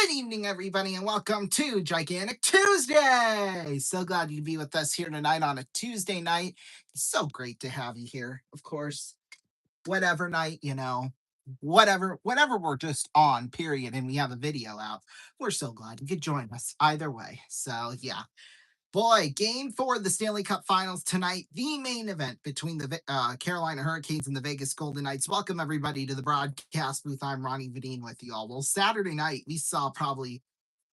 Good evening, everybody, and welcome to Gigantic Tuesday. So glad you to be with us here tonight on a Tuesday night. It's so great to have you here. Of course, whatever night, whatever, whenever we're just on, period, and we have a video out, we're so glad you could join us either way. So, yeah. Boy, game 4 of the Stanley Cup Finals tonight, the main event between the Carolina Hurricanes and the Vegas Golden Knights. Welcome, everybody, to the broadcast booth. I'm Ronnie Vadine with you all. Well, Saturday night, we saw probably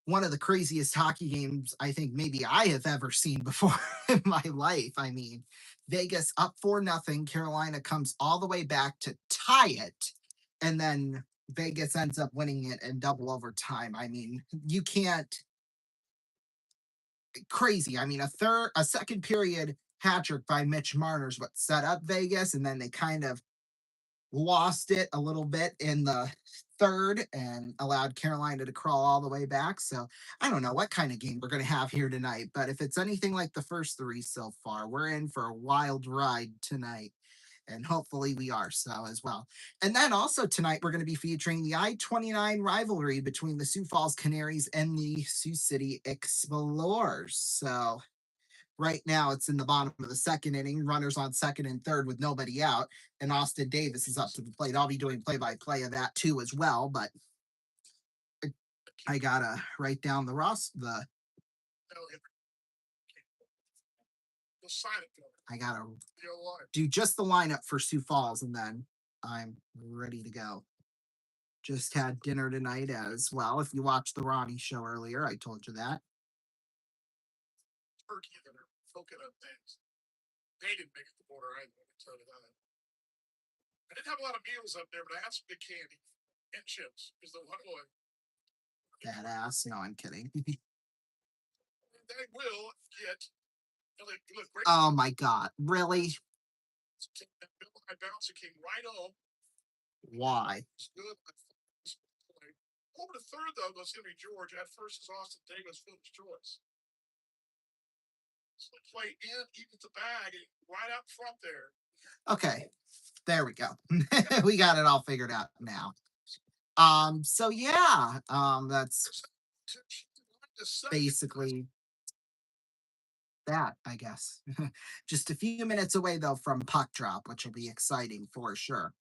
one of the craziest hockey games I think maybe I have ever seen before in my life. I mean, Vegas up 4-0. Carolina comes all the way back to tie it, and then Vegas ends up winning it in double overtime. I mean, you can't crazy. I mean, a second period hat trick by Mitch Marner's what set up Vegas, and then they kind of lost it a little bit in the third and allowed Carolina to crawl all the way back. So I don't know what kind of game we're going to have here tonight, but if it's anything like the first three so far, we're in for a wild ride tonight. And hopefully we are so as well. And then also tonight, we're going to be featuring the I-29 rivalry between the Sioux Falls Canaries and the Sioux City Explorers. So right now it's in the bottom of the second inning, runners on second and third with nobody out. And Austin Davis is up to the plate. I'll be doing play-by-play of that too as well, but I got to write down the I gotta do just the lineup for Sioux Falls, and then I'm ready to go. Just had dinner tonight as well. If you watched the Ronnie show earlier, I told you that. Turkey that are coconut things. They didn't make it the border either. I can tell you that. I didn't have a lot of meals up there, but I had some good candy and chips. Because the one boy. Badass. No, I'm kidding. They will get. Oh my God! Really? I bounced and came right home. Why? Over the third though was Henry George. At first is Austin Davis, Phillips choice. So play in, even the bag, right out front there. Okay, there we go. We got it all figured out now. So yeah, that's basically that, I guess. Just a few minutes away though from puck drop, which will be exciting for sure.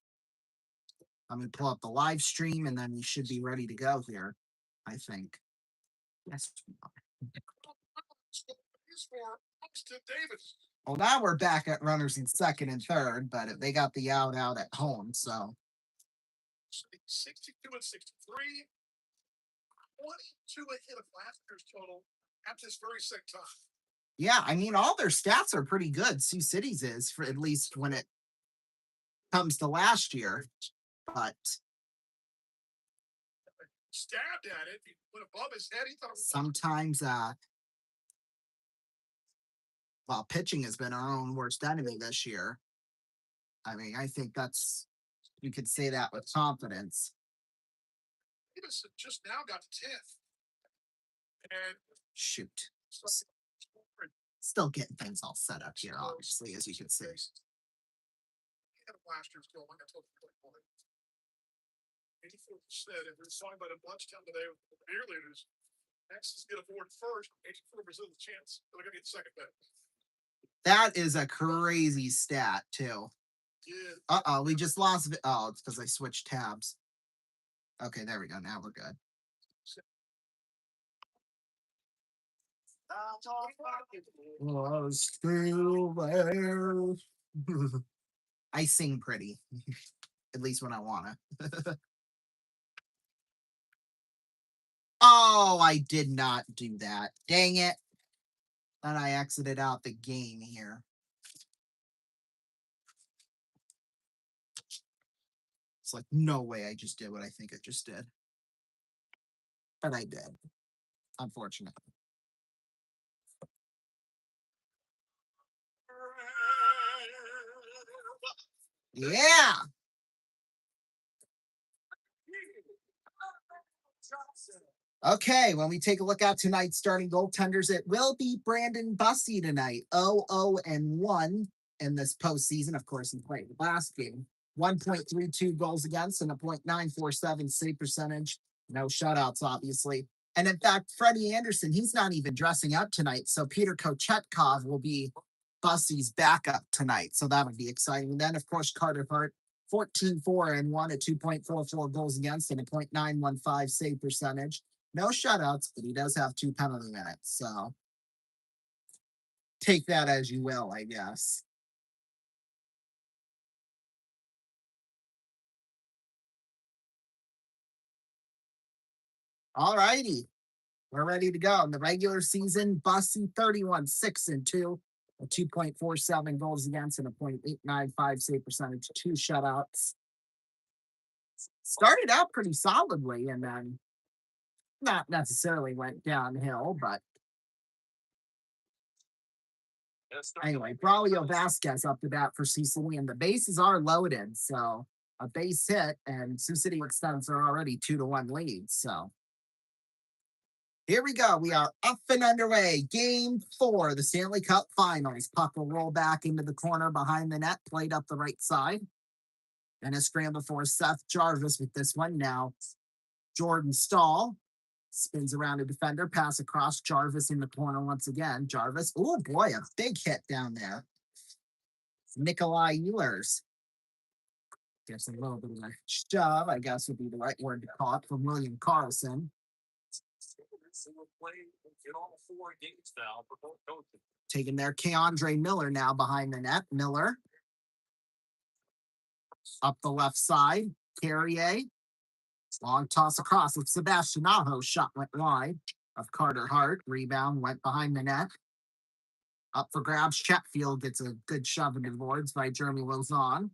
I'm gonna pull up the live stream and then we should be ready to go here, I think. Yes. Well, now we're back at runners in second and third, but they got the out at home, so 62 and 63, 22 ahead of last year's total at this very same time. Yeah, I mean, all their stats are pretty good. Sioux City's is, for at least when it comes to last year. But stabbed at it, he went above his head. He thought sometimes, well, pitching has been our own worst enemy this year. I mean, I think you could say that with confidence. He just now got to 10th. And shoot. Still getting things all set up here, obviously, as you can see. Last year's goal, like I told you, 84%. If we're talking about a lunchtime today with the beer leaders, next is get aboard first. 84% of the chance they're going to get second bet. That is a crazy stat, too. Yeah. We just lost. Oh, it's because I switched tabs. Okay, there we go. Now we're good. Still there. I sing pretty, at least when I wanna. Oh, I did not do that. Dang it. Thought I exited out the game here. It's like, no way I just did what I think I just did. But I did, unfortunately. Yeah. Okay, when we take a look at tonight's starting goaltenders, it will be Brandon Bussey tonight. 0-1 in this postseason. Of course, he played the last game. 1.32 goals against and a .947 save percentage. No shutouts, obviously. And in fact, Freddie Anderson, he's not even dressing up tonight. So Peter Kochetkov will be Bussy's backup tonight. So that would be exciting. And then, of course, Carter Hart, 14-4-1 at 2.44 goals against and a .915 save percentage. No shutouts, but he does have 2 penalty minutes. So take that as you will, I guess. All righty. We're ready to go. In the regular season, Bussy 31-6-2, a 2.47 goals against and a .895 save percentage, 2 shutouts. Started out pretty solidly and then not necessarily went downhill, but anyway, Braulio Vasquez up to bat for Sioux City, and the bases are loaded. So a base hit, and Sioux City extends their already 2-1 lead. So here we go. We are up and underway. Game 4, the Stanley Cup Finals. Puck will roll back into the corner behind the net, played up the right side. And a scramble for Seth Jarvis with this one. Now, Jordan Stahl spins around a defender, pass across. Jarvis in the corner once again. Jarvis, oh boy, a big hit down there. Nikolai Ehlers. Gets a little bit of a shove, I guess would be the right word to call it, from William Carlson. Taking their Keandre Miller now behind the net. Miller up the left side. Carrier. Long toss across with Sebastian Aho. Shot went wide of Carter Hart. Rebound went behind the net. Up for grabs. Chatfield gets a good shove into the boards by Jeremy Lauzon.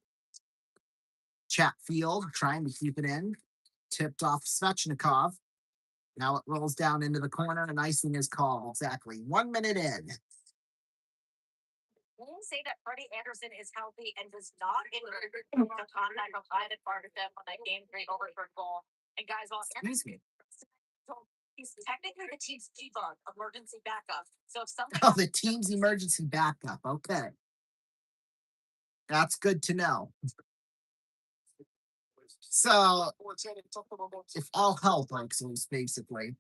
Chatfield trying to keep it in. Tipped off Svechnikov. Now it rolls down into the corner and icing is called. Exactly 1 minute in. Will you say that Freddie Anderson is healthy and does not injure the contact of Ivan Bardavon on that game 3 overturned goal? And guys, Excuse me. He's technically the team's debug emergency backup. So if something Oh, the team's emergency backup. Okay. That's good to know. So if all hell breaks loose, basically,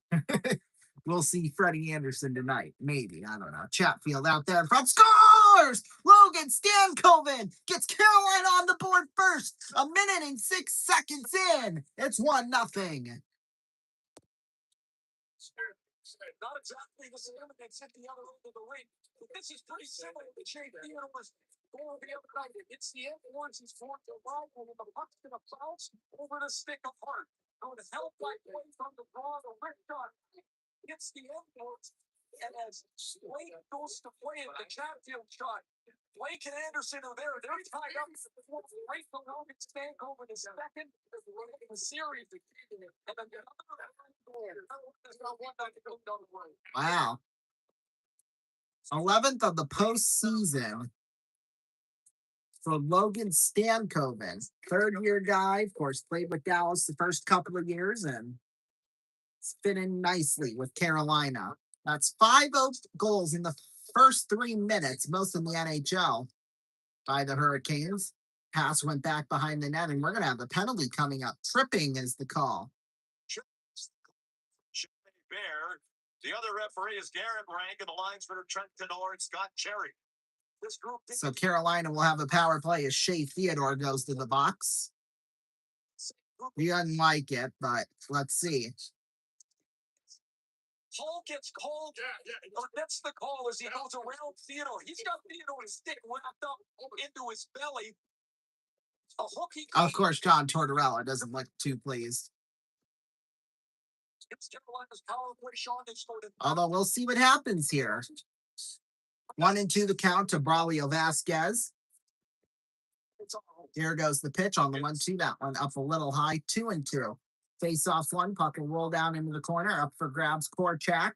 we'll see Freddie Anderson tonight. Maybe. I don't know. Chatfield out there in front scores! Logan Stankoven gets Carolina on the board first. 1 minute and 6 seconds in. It's 1-0. not exactly the same that's at the other end of the ring. But this is pretty similar to Shea Theodore was going the other night. It's the end towards his fourth to right, and the puck's going to bounce over the stick of Hart. Going to help right away from the draw, the red shot. Hits the end boards, and as Blake goes to play it, the Chatfield shot. Blake and Anderson are there. They're tied up right below the stank over the second in the series. And then Wow. 11th of the postseason for Logan Stankoven. Third-year guy, of course, played with Dallas the first couple of years and it's fit in nicely with Carolina. That's 5 goals in the first 3 minutes, most in the NHL by the Hurricanes. Pass went back behind the net, and we're going to have a penalty coming up. Tripping is the call. The other referee is Garrett Rank, and the linesmen are Trent Tenor and Scott Cherry. This group. So Carolina will have a power play as Shea Theodore goes to the box. He doesn't like it, but let's see. Hall gets called. Or that's the call as he goes around Theodore. He's got Theodore's stick wrapped up into his belly. A hook he. Of course, John Tortorella doesn't look too pleased. Although we'll see what happens here. 1-2 the count to Braulio Vasquez. Here goes the pitch on the 1-2. That one up a little high. 2-2. Face off one. Puck will roll down into the corner. Up for grabs. Korchak.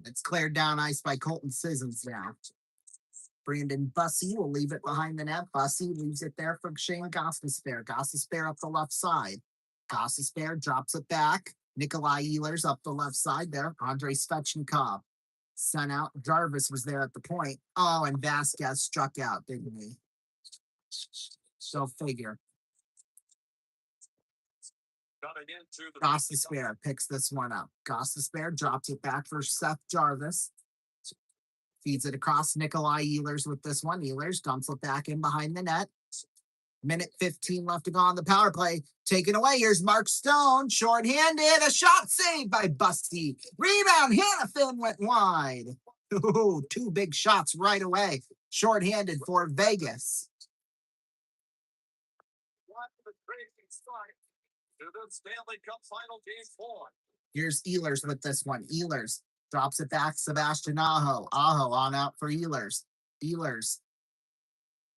It's cleared down ice by Colton Sissons now. Brandon Bussy will leave it behind the net. Bussy leaves it there for Shane Gostisbehere. Gostisbehere up the left side. Gostisbehere drops it back. Nikolai Ehlers up the left side there. Andrei Svechnikov sent out. Jarvis was there at the point. Oh, and Vasquez struck out, didn't he? So figure. Goss the Spare picks this one up. Goss the Spare drops it back for Seth Jarvis. Feeds it across Nikolai Ehlers with this one. Ehlers dumps it back in behind the net. Minute 15 left to go on the power play. Taken away. Here's Mark Stone. Short-handed. A shot saved by Busty. Rebound. Hannafin went wide. Ooh, two big shots right away. Short-handed for Vegas. Stanley Cup final game 4. Here's Ehlers with this one. Ehlers drops it back. Sebastian Aho. Aho on out for Ehlers. Ehlers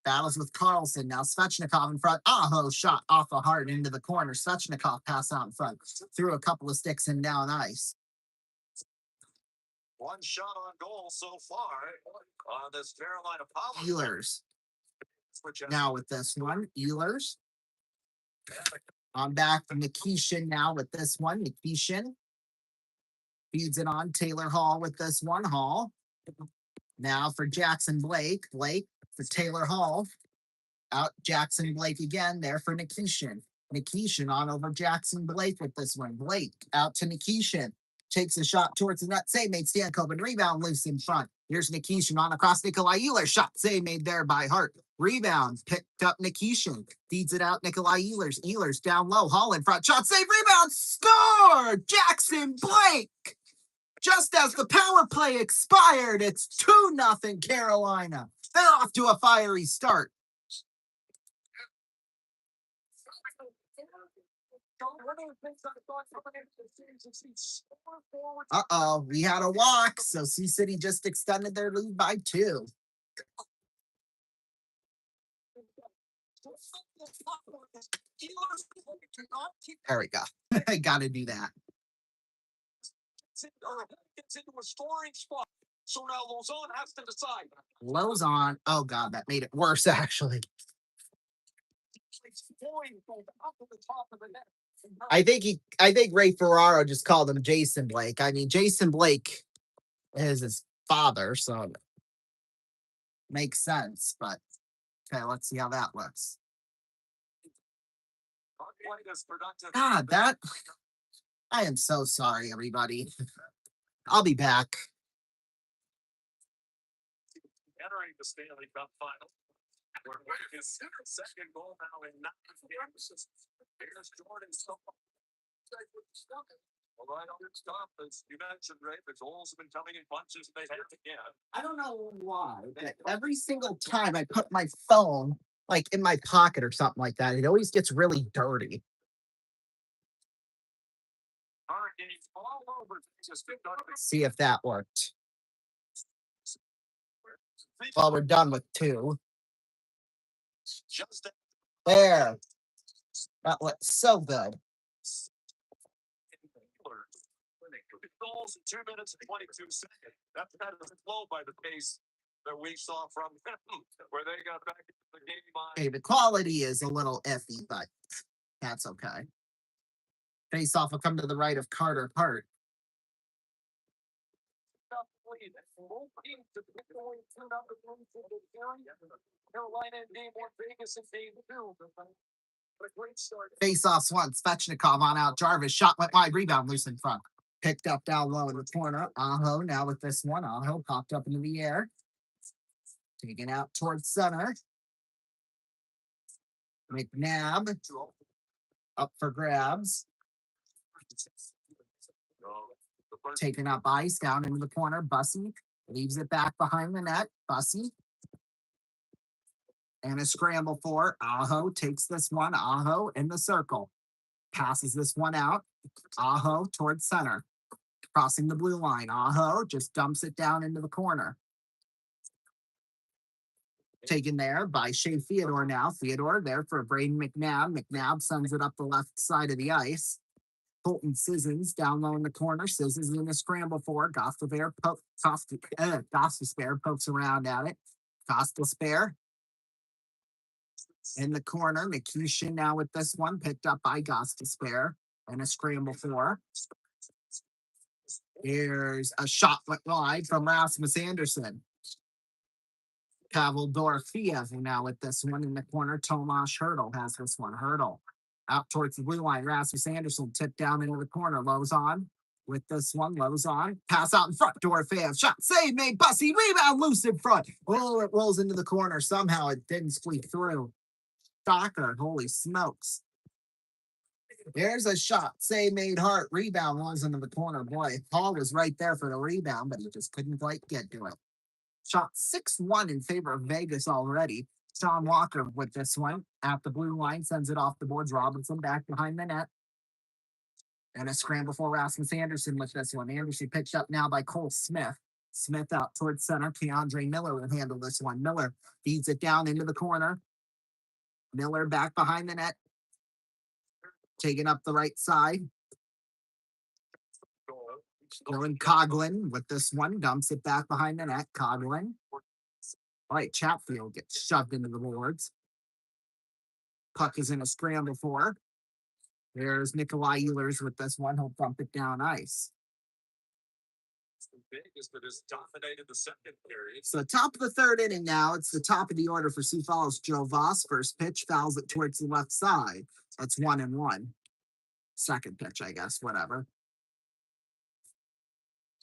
battles with Carlson. Now Svechnikov in front. Aho shot off a heart into the corner. Svechnikov pass out in front. Threw a couple of sticks and down ice. One shot on goal so far on this Carolina power. Ehlers. Now with this one. Ehlers. On back to Nikishin now with this one. Nikishin feeds it on. Taylor Hall with this one. Hall. Now for Jackson Blake. Blake for Taylor Hall. Out Jackson Blake again there for Nikishin. Nikishin on over Jackson Blake with this one. Blake out to Nikishin. Takes a shot towards the net. Save made Stankoven. And rebound loose in front. Here's Nikishin on across Nikolai Ehlers. Shot save made there by Hart. Rebound picked up Nikishin. Feeds it out Nikolai Ehlers. Ehlers down low. Hall in front. Shot save. Rebound. Score! Jackson Blake. Just as the power play expired, it's 2-0 Carolina. They're off to a fiery start. Uh-oh, we had a walk, so Sioux City just extended their lead by 2. There we go. I gotta do that. Gets into a scoring spot. So now Lozon has to decide. Lozon, oh god, that made it worse actually. I think Ray Ferraro just called him Jason Blake. I mean, Jason Blake is his father, so makes sense. But okay, let's see how that looks. God, that I am so sorry, everybody. I'll be back. Entering the Stanley Cup final. Where his second goal now in 9 games. Here's Jordan Stone. Well, right on this top, as you mentioned, Ray, the goals have been coming in bunches. They have again. I don't know why, but every single time I put my phone like in my pocket or something like that, it always gets really dirty. All over. See if that worked. Well, we're done with 2. Just There. That looks so good. goals in 2 minutes and 22 seconds. That's kind of slow by the pace that we saw from them, where they got back into the game on. Hey, the quality is a little iffy, but that's okay. Face off will come to the right of Carter Hart. Carolina in game 1, Vegas in game 2. Face off once. Svechnikov on out. Jarvis shot went wide. Rebound loose in front. Picked up down low in the corner. Aho now with this one. Aho popped up into the air. Taken out towards center. McNabb up for grabs. Taken up ice down into the corner. Bussy leaves it back behind the net. Bussy. And a scramble for Aho takes this one. Aho in the circle. Passes this one out. Aho towards center. Crossing the blue line. Aho just dumps it down into the corner. Taken there by Shea Theodore now. Theodore there for Braden McNabb. McNabb sends it up the left side of the ice. Colton Sissons down low in the corner. Sissons in a scramble for Gostisbehere. Gostisbehere pokes around at it. Gostisbehere in the corner. Nikishin now with this one. Picked up by Gostisbehere. And a scramble for. Here's a shot went wide from Rasmus Anderson. Pavel Dorofiev now with this one in the corner. Tomas Hertl has this one. Hertl Out towards the blue line, Rasmus Anderson tipped down into the corner. Lowe's on with this one. Lowe's on. Pass out in front. Dorofeyev. Shot. Save made. Bussy. Rebound loose in front. Oh, it rolls into the corner. Somehow it didn't squeak through. Shocker. Holy smokes. There's a shot. Save made. Hart. Rebound runs into the corner. Boy, Paul was right there for the rebound, but he just couldn't quite get to it. Shot 6-1 in favor of Vegas already. Sean Walker with this one at the blue line, sends it off the boards. Robinson back behind the net. And a scramble for Rasmus Anderson with this one. Anderson picked up now by Cole Smith. Smith out towards center. Keandre Miller will handle this one. Miller feeds it down into the corner. Miller back behind the net. Taking up the right side. Dylan Coughlin with this one. Dumps it back behind the net. Coughlin. All right, Chatfield gets shoved into the boards. Puck is in a scramble for. There's Nikolai Ehlers with this one. He'll bump it down ice. So top of the third inning now. It's the top of the order for Sioux Falls. Joe Voss, first pitch, fouls it towards the left side. That's 1-1. Second pitch, I guess, whatever.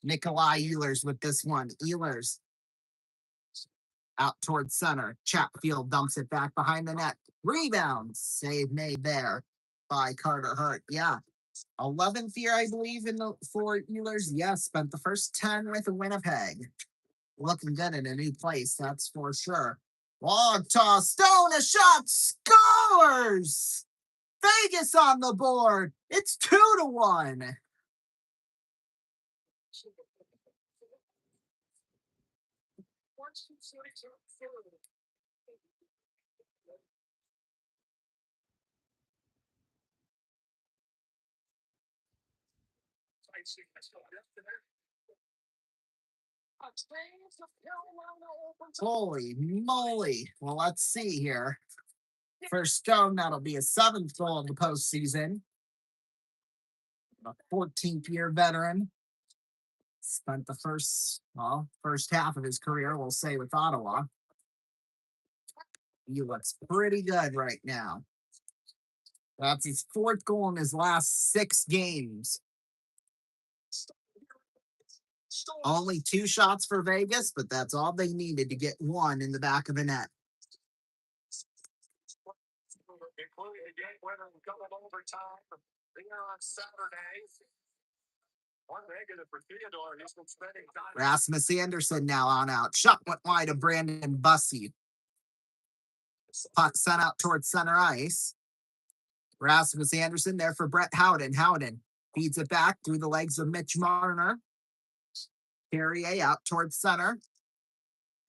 Nikolai Ehlers with this one. Ehlers out towards center. Chatfield dumps it back behind the net. Rebound. Save made there by Carter Hart. Yeah. 11th year, I believe, for Ehlers. Yes, spent the first 10 with Winnipeg. Looking good in a new place, that's for sure. Long toss. Stone, a shot. Scores! Vegas on the board. It's 2-1. Holy moly. Well, let's see here. For Stone, that'll be a 7th goal of the postseason. A 14th year veteran. Spent the first half of his career, we'll say, with Ottawa. He looks pretty good right now. That's his 4th goal in his last 6 games. Only 2 shots for Vegas, but that's all they needed to get one in the back of the net. Including the game winner in double overtime here on Saturday. One negative for Theodore. He's been spending time. Rasmus Anderson now on out. Shot went wide of Brandon Bussy. Puck sent out towards center ice. Rasmus Anderson there for Brett Howden. Howden feeds it back through the legs of Mitch Marner. Carrier out towards center.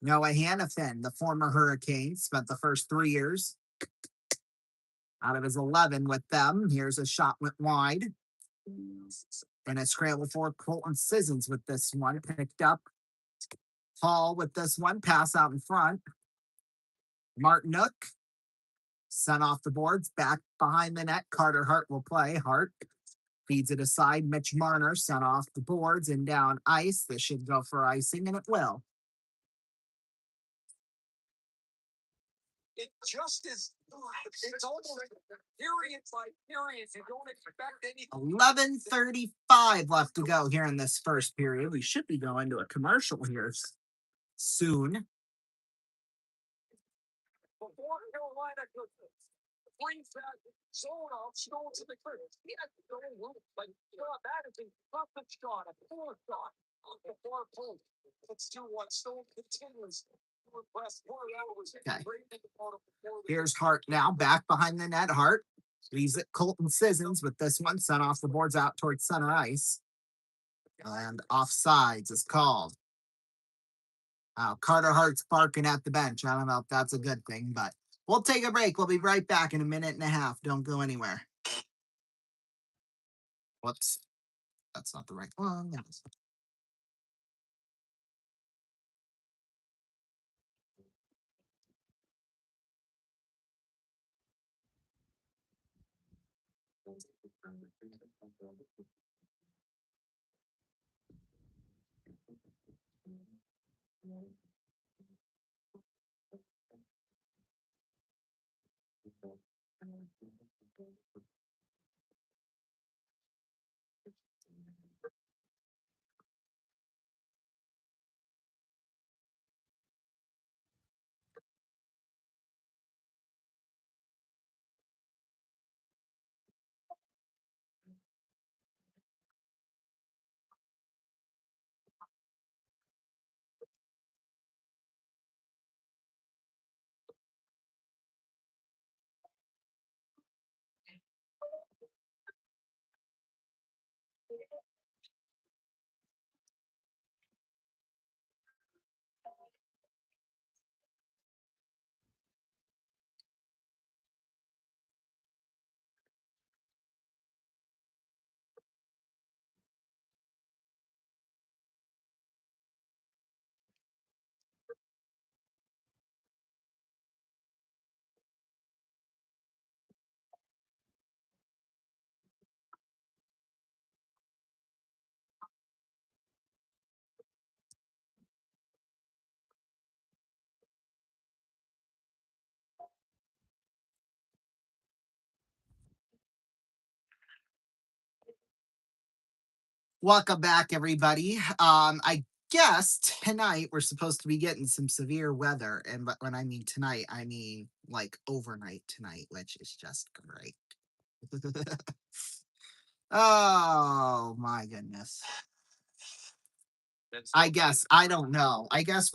Noah Hannafin, the former Hurricane, spent the first 3 years out of his 11 with them. Here's a shot went wide. And a scramble for Colton Sissons with this one. Picked up. Hall with this one. Pass out in front. Martinook sent off the boards. Back behind the net. Carter Hart will play. Hart feeds it aside. Mitch Marner sent off the boards and down ice. This should go for icing, and it will. It just is. It's almost period by period. You don't expect anything. 11:35 left to go here in this first period. We should be going to a commercial here soon. Before Carolina brings that zone off, Stone to the crib. He had to go in, but that is a perfect shot, a poor shot on the far post. It's 2-1. Stone continues. Okay. Here's Hart now, back behind the net. Hart leaves it. Colton Sissons with this one, sent off the boards out towards center ice. And offsides is called. Carter Hart's barking at the bench. I don't know if that's a good thing, but we'll take a break. We'll be right back in a minute and a half. Don't go anywhere. Whoops. That's not the right one. Welcome back, everybody. I guess tonight we're supposed to be getting some severe weather, and but when I mean tonight, I mean like overnight tonight, which is just great. Oh my goodness. I guess I don't know. I guess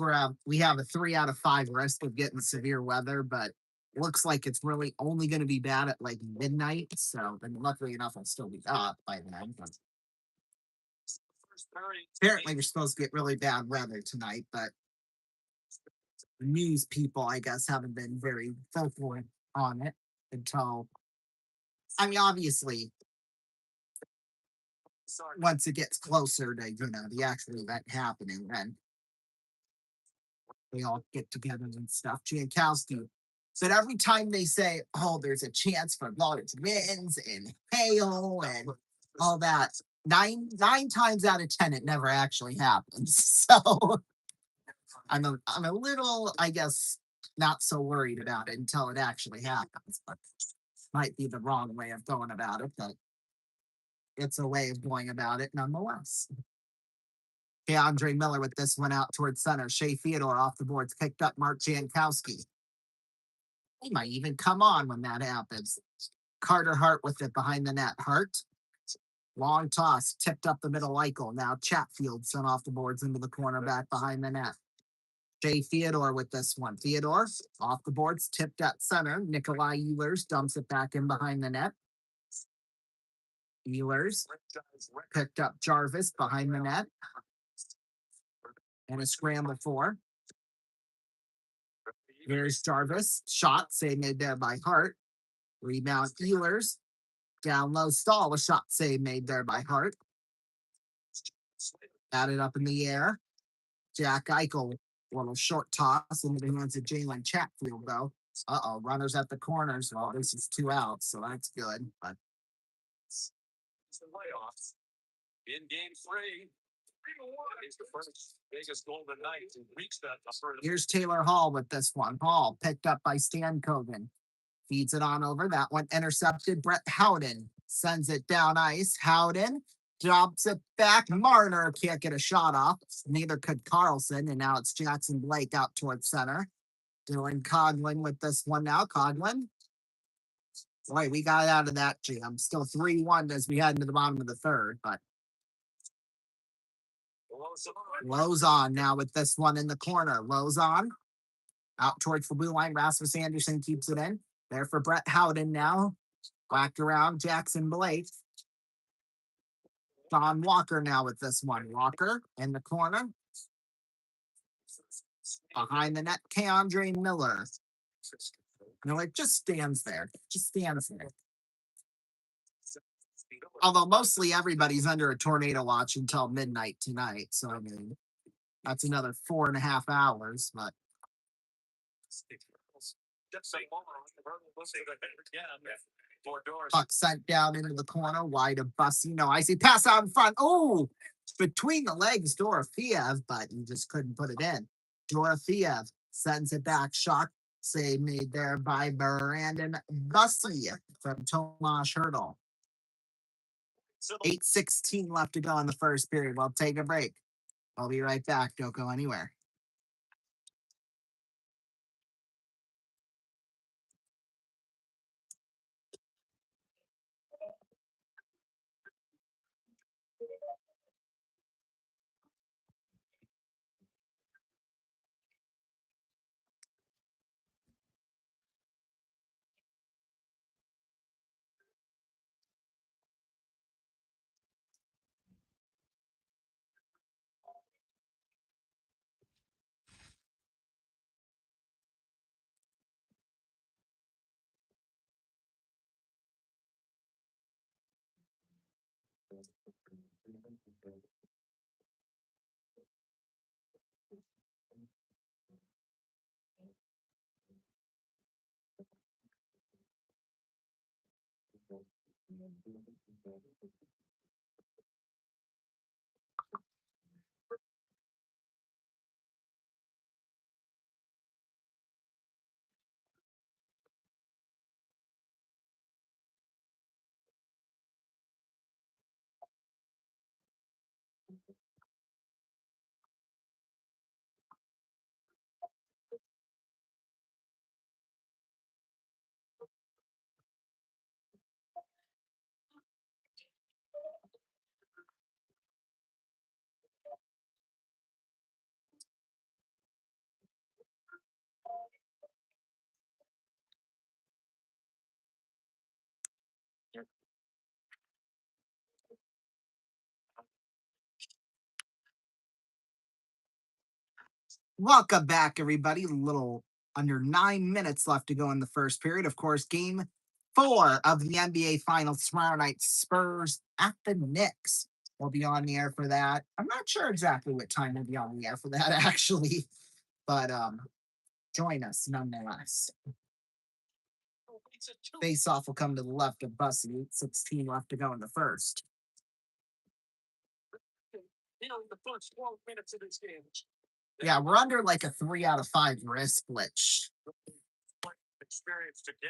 we have a 3 out of 5 risk of getting severe weather, but looks like it's really only going to be bad at like midnight. So then, luckily enough, I'll still be up by then. But apparently, we're supposed to get really bad weather tonight, but news people, I guess, haven't been very vocal on it until. I mean, obviously, once it gets closer to the actual event happening, then they all get together and stuff. Jankowski. But every time they say, "Oh, there's a chance for large winds and hail and all that," nine times out of 10, it never actually happens. So I'm a little, I guess, not so worried about it until it actually happens. But might be the wrong way of going about it, but it's a way of going about it nonetheless. Okay, Andre Miller with this one out towards center. Shea Theodore off the boards, picked up Mark Jankowski. He might even come on when that happens. Carter Hart with it behind the net. Hart, long toss, tipped up the middle. Eichel. Now Chatfield sent off the boards into the corner back behind the net. Shea Theodore with this one. Theodore off the boards, tipped at center. Nikolai Ehlers dumps it back in behind the net. Ehlers picked up Jarvis behind the net. And a scramble for. Here's Jarvis. Shot, save made there by Hart. Rebound Ehlers. Down low stall. A shot save made there by Hart. Got it up in the air. Jack Eichel, little short toss into the hands of Jalen Chatfield, though. Runners at the corners. Well, this is 2 outs, so that's good. But playoffs in game 3. He's the first Vegas Golden Knights to reach that number. Here's Taylor Hall with this one. Hall picked up by Stan Kogan. Feeds it on over. That one intercepted. Brett Howden sends it down ice. Howden drops it back. Marner can't get a shot off. Neither could Carlson. And now it's Jackson Blake out towards center. Dylan Coghlan with this one now. Coghlan. Boy, we got out of that jam. Still 3-1 as we head into the bottom of the third, but Lozon now with this one in the corner. Lozon out towards the blue line. Rasmus Anderson keeps it in. There for Brett Howden now. Whacked around Jackson Blake. John Walker now with this one. Walker in the corner. Behind the net, Keandre Miller. Miller just stands there. Just stands there. Although mostly everybody's under a tornado watch until midnight tonight. So, I mean, that's another 4.5 hours. But puck sent down into the corner, wide of Bussy. No, I see pass out in front. Oh, between the legs, Dorofiev, but he just couldn't put it in. Dorofiev sends it back. Shot Save made there by Brandon Bussey from Tomasz Hurdle. 8:16 left to go in the first period. We'll take a break. I'll be right back. Don't go anywhere. Welcome back, everybody. A little under 9 minutes left to go in the first period. Of course, game 4 of the NBA Finals tomorrow night. Spurs at the Knicks. We'll be on the air for that. I'm not sure exactly what time we'll be on the air for that, actually, but join us nonetheless. Face-off will come to the left of Bussy. 16 left to go in the first. The first 12 minutes of this game. Yeah, we're under like a 3 out of 5 wrist glitch.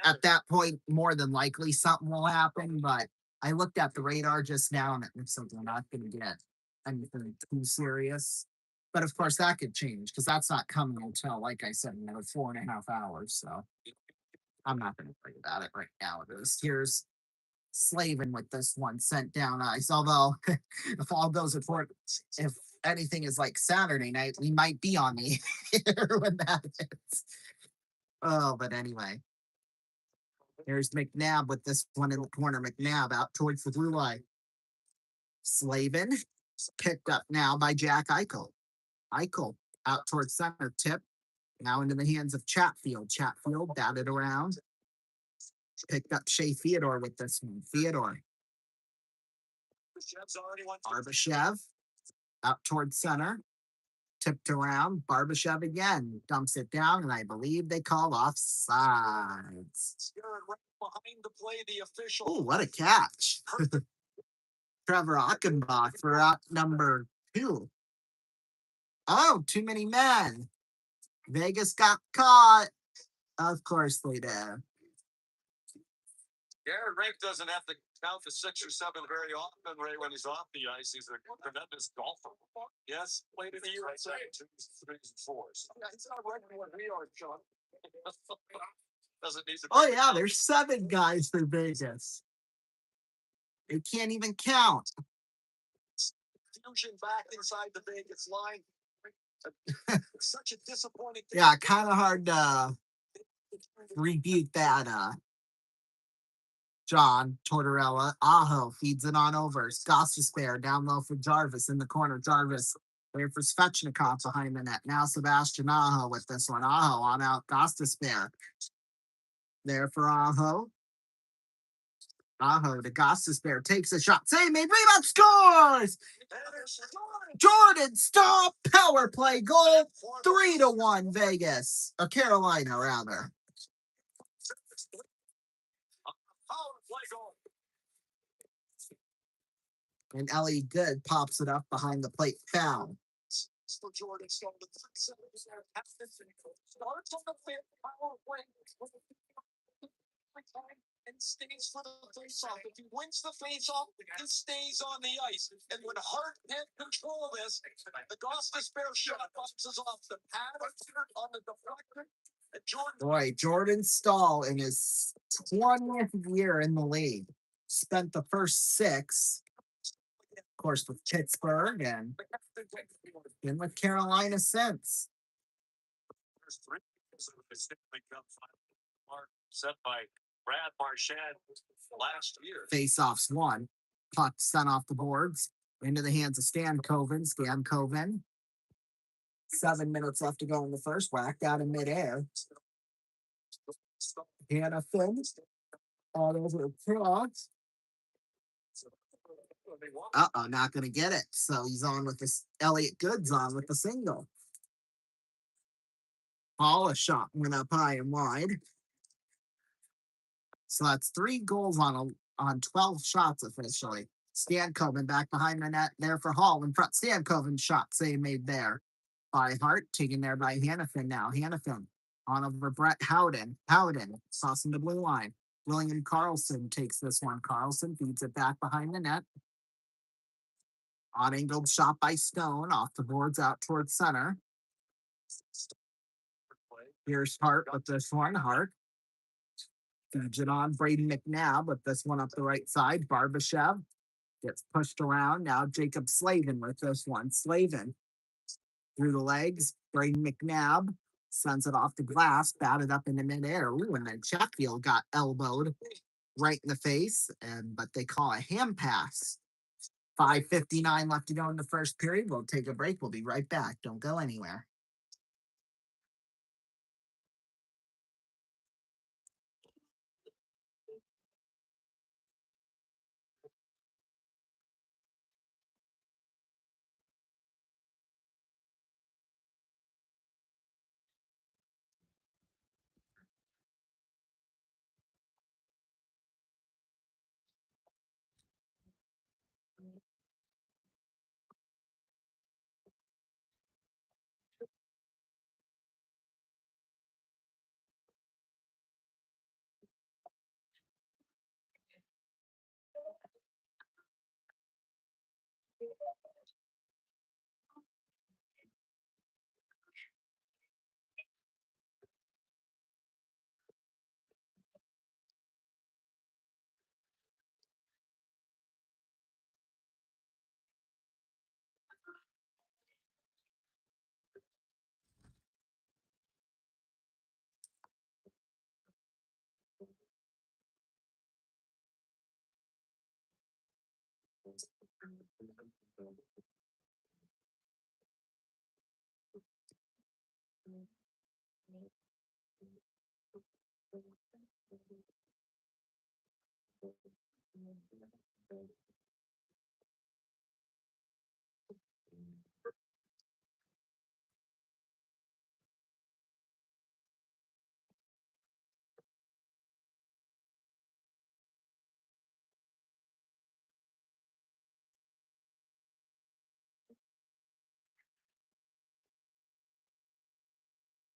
At that point, more than likely something will happen, but I looked at the radar just now and it looks like we're not going to get anything too serious. But of course, that could change because that's not coming until, like I said, another 4.5 hours. So I'm not going to worry about it right now. Here's Slavin with this one sent down ice. Although, if all goes according, if anything is like Saturday night, we might be on the air when that is. Oh, but anyway. Here's McNabb with this one in the corner. McNabb out towards the blue line. Slavin picked up now by Jack Eichel. Eichel out towards center. Tip now into the hands of Chatfield. Chatfield batted around. Picked up Shea Theodore with this one. Theodore. Barbashev out towards center. Tipped around. Barbashev again. Dumps it down, and I believe they call offsides. Oh, what a catch. Trevor Achenbach for out number 2. Oh, too many men. Vegas got caught. Of course they did. Garrett Rink doesn't have to count to 6 or 7 very often, Ray, when he's off the ice. He's a tremendous golfer. Yes, played in the USA. 2s, 3s, 4s. Yeah, he's not running what we are, Sean. Doesn't need to. Oh, yeah, there's 7 guys for Vegas. They can't even count. Fusion back inside the Vegas line. Such a disappointing thing. Yeah, kind of hard to rebuke that, John Tortorella. Aho feeds it on over. Gostisbehere down low for Jarvis in the corner. Jarvis there for Svechnikov behind the net. Now Sebastian Aho with this one. Aho on out. Gostisbehere there for Aho. Aho to Gostisbehere takes a shot. Save made. Rebound scores. Jordan stop power play goal. 3-1 Vegas. Or Carolina rather. And Ellie Good pops it up behind the plate foul. for Jordan Stone. The starts on the fifth power play and stays for the face-off. If he wins the face-off, he stays on the ice. And when Hart can't control this, the Goss Despair shot bounces off the pad on the deflector. And Boy, Jordan Stahl in his 20th year in the league spent the first 6, of course, with Pittsburgh and been with Carolina since. First 3 of the Stanley Cup final set by Brad Marchand last year. Face-offs won. Puck sent off the boards into the hands of Stan Coven. 7 minutes left to go in the first. Whacked out in midair. Hannah Finn all over the cross. Not going to get it. So he's on with this. Elliot Good's on with the single. A shot went up high and wide. So that's 3 goals on 12 shots officially. Stan Coven back behind the net there for Hall in front. Stan Coven shot save made there by Hart, taken there by Hannafin now. Hannafin on over Brett Howden. Howden crossing the blue line. William Carlson takes this one. Carlson feeds it back behind the net. On angled shot by Stone off the boards out towards center. Here's Hart with this one. Hart feeds it on Braden McNabb with this one up the right side. Barbashev gets pushed around. Now Jacob Slavin with this one. Slavin through the legs. Braden McNabb sends it off the glass, batted up into midair. Ooh, and then Chatfield got elbowed right in the face, but they call a hand pass. 5:59 left to go in the first period. We'll take a break. We'll be right back. Don't go anywhere.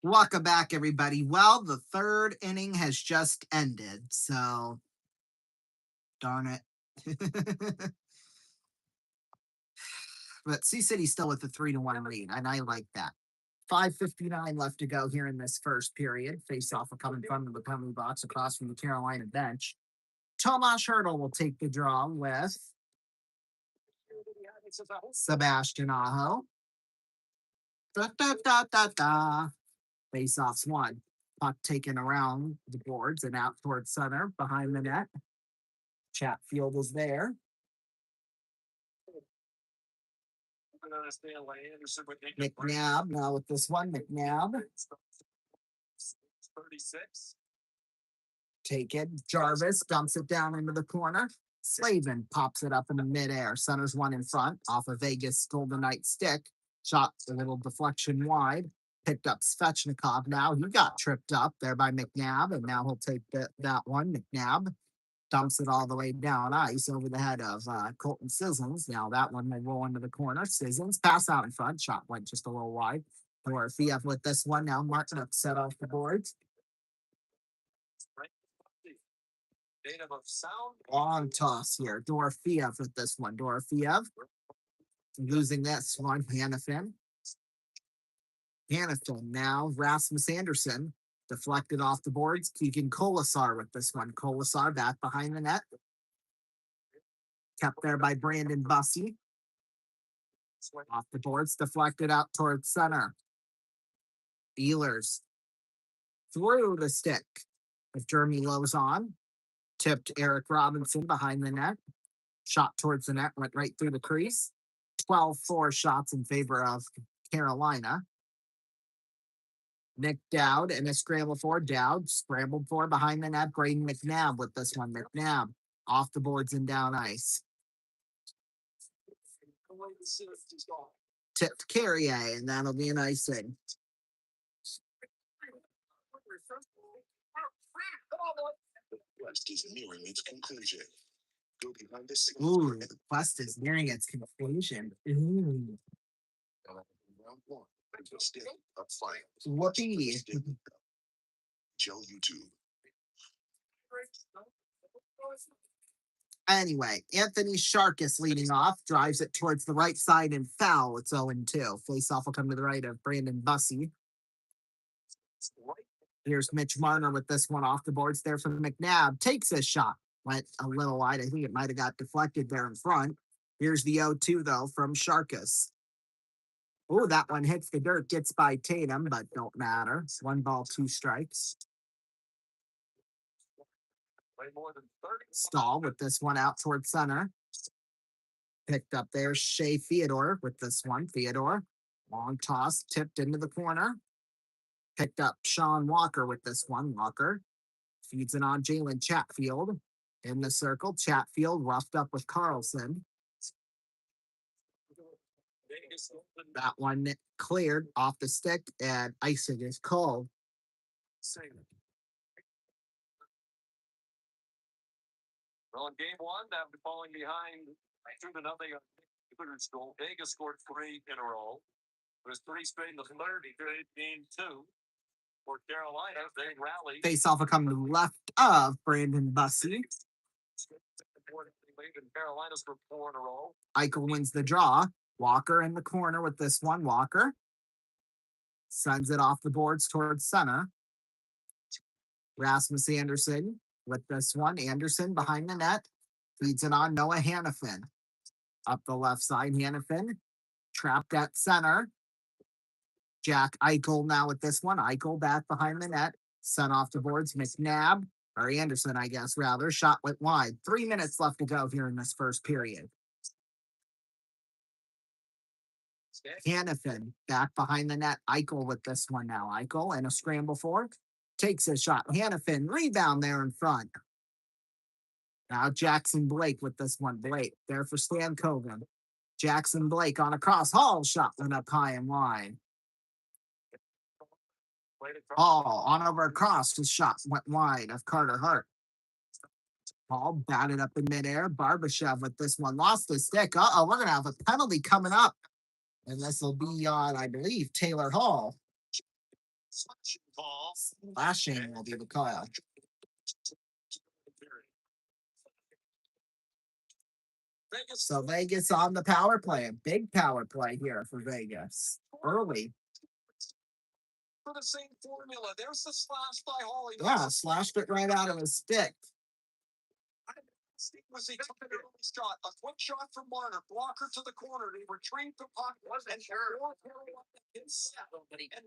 Welcome back, everybody. Well, the 3rd inning has just ended, so darn it. But Sioux City's still with the 3-1 lead, and I like that. 5:59 left to go here in this first period. Face off will come in front of the penalty box across from the Carolina bench. Tomas Hertl will take the draw with Sebastian Aho. Face-offs won. Puck taken around the boards and out towards center behind the net. Chatfield is there. McNabb now with this one. McNabb. 36. Take it. Jarvis dumps it down into the corner. Slavin pops it up in the midair. Centers one in front off a Vegas Golden Knight stick. Shot a little deflection wide. Picked up Svechnikov now. He got tripped up there by McNabb, and now he'll take that one. McNabb Dumps it all the way down ice over the head of Colton Sissons. Now that one will roll into the corner. Sissons pass out in front. Shot went just a little wide. Dorofiev with this one now. Martin upset off the boards. Long toss here. Dorofiev with this one. Dorofiev losing this one. Hannafin now. Rasmus Anderson deflected off the boards. Keegan Kolasar with this one. Kolasar back behind the net. Kept there by Brandon Bussey. Off the boards, deflected out towards center. Ehlers through the stick of Jeremy Lozon. Tipped Eric Robinson behind the net. Shot towards the net, went right through the crease. 12-4 shots in favor of Carolina. Nick Dowd and a scramble for Dowd. Scrambled for behind the net. Braden McNabb with this one. McNabb off the boards and down ice. Tipped Carrier, and that'll be an icing. The quest is nearing its conclusion. Go behind the scenes. Ooh, the quest is nearing its conclusion. Ooh. Round one. Still up fight. Whoopee. Joe YouTube. Anyway, Anthony Sharkus leading off, drives it towards the right side and foul. It's 0-2. Face-off will come to the right of Brandon Bussey. Here's Mitch Marner with this one off the boards there from McNabb. Takes a shot. Went a little wide. I think it might have got deflected there in front. Here's the 0-2, though, from Sharkus. Oh, that one hits the dirt, gets by Tatum, but don't matter. It's 1 ball, 2 strikes. Stahl with this one out towards center. Picked up there, Shea Theodore with this one. Theodore, long toss, tipped into the corner. Picked up Sean Walker with this one. Walker feeds it on Jalen Chatfield. In the circle, Chatfield roughed up with Carlson. That one cleared off the stick, and icing is called. Well, in game one, after falling behind 2-0 goal, Vegas scored 3 in a row. It was 3 straight in the third. Game 2 for Carolina. They rallied. Face-off will come to the left of Brandon Bussey. Carolina's for 4 in a row. Eichel wins the draw. Walker in the corner with this one. Walker sends it off the boards towards center. Rasmus Anderson with this one. Anderson behind the net. Feeds it on Noah Hannafin. Up the left side, Hannafin trapped at center. Jack Eichel now with this one. Eichel back behind the net. Sent off the boards. McNabb, or Anderson, I guess, rather. Shot went wide. 3 minutes left to go here in this first period. Hannafin back behind the net. Eichel with this one now. Eichel and a scramble for. Takes a shot. Hannafin rebound there in front. Now Jackson Blake with this one. Blake there for Stan Cogan. Jackson Blake on a cross. Hall shot went up high and wide. Hall on over a cross. His shot went wide of Carter Hart. Hall batted up in midair. Barbashev with this one. Lost his stick. Uh-oh, we're going to have a penalty coming up. And this will be on, I believe, Taylor Hall. Slashing will be the call. So Vegas on the power play. A big power play here for Vegas. Early. For the same formula. There's the slash by Hall. Yeah, slashed it right out of his stick. Was he took an early shot, a quick shot from Marner, blocker to the corner. They retrieved the puck. Wasn't sure. And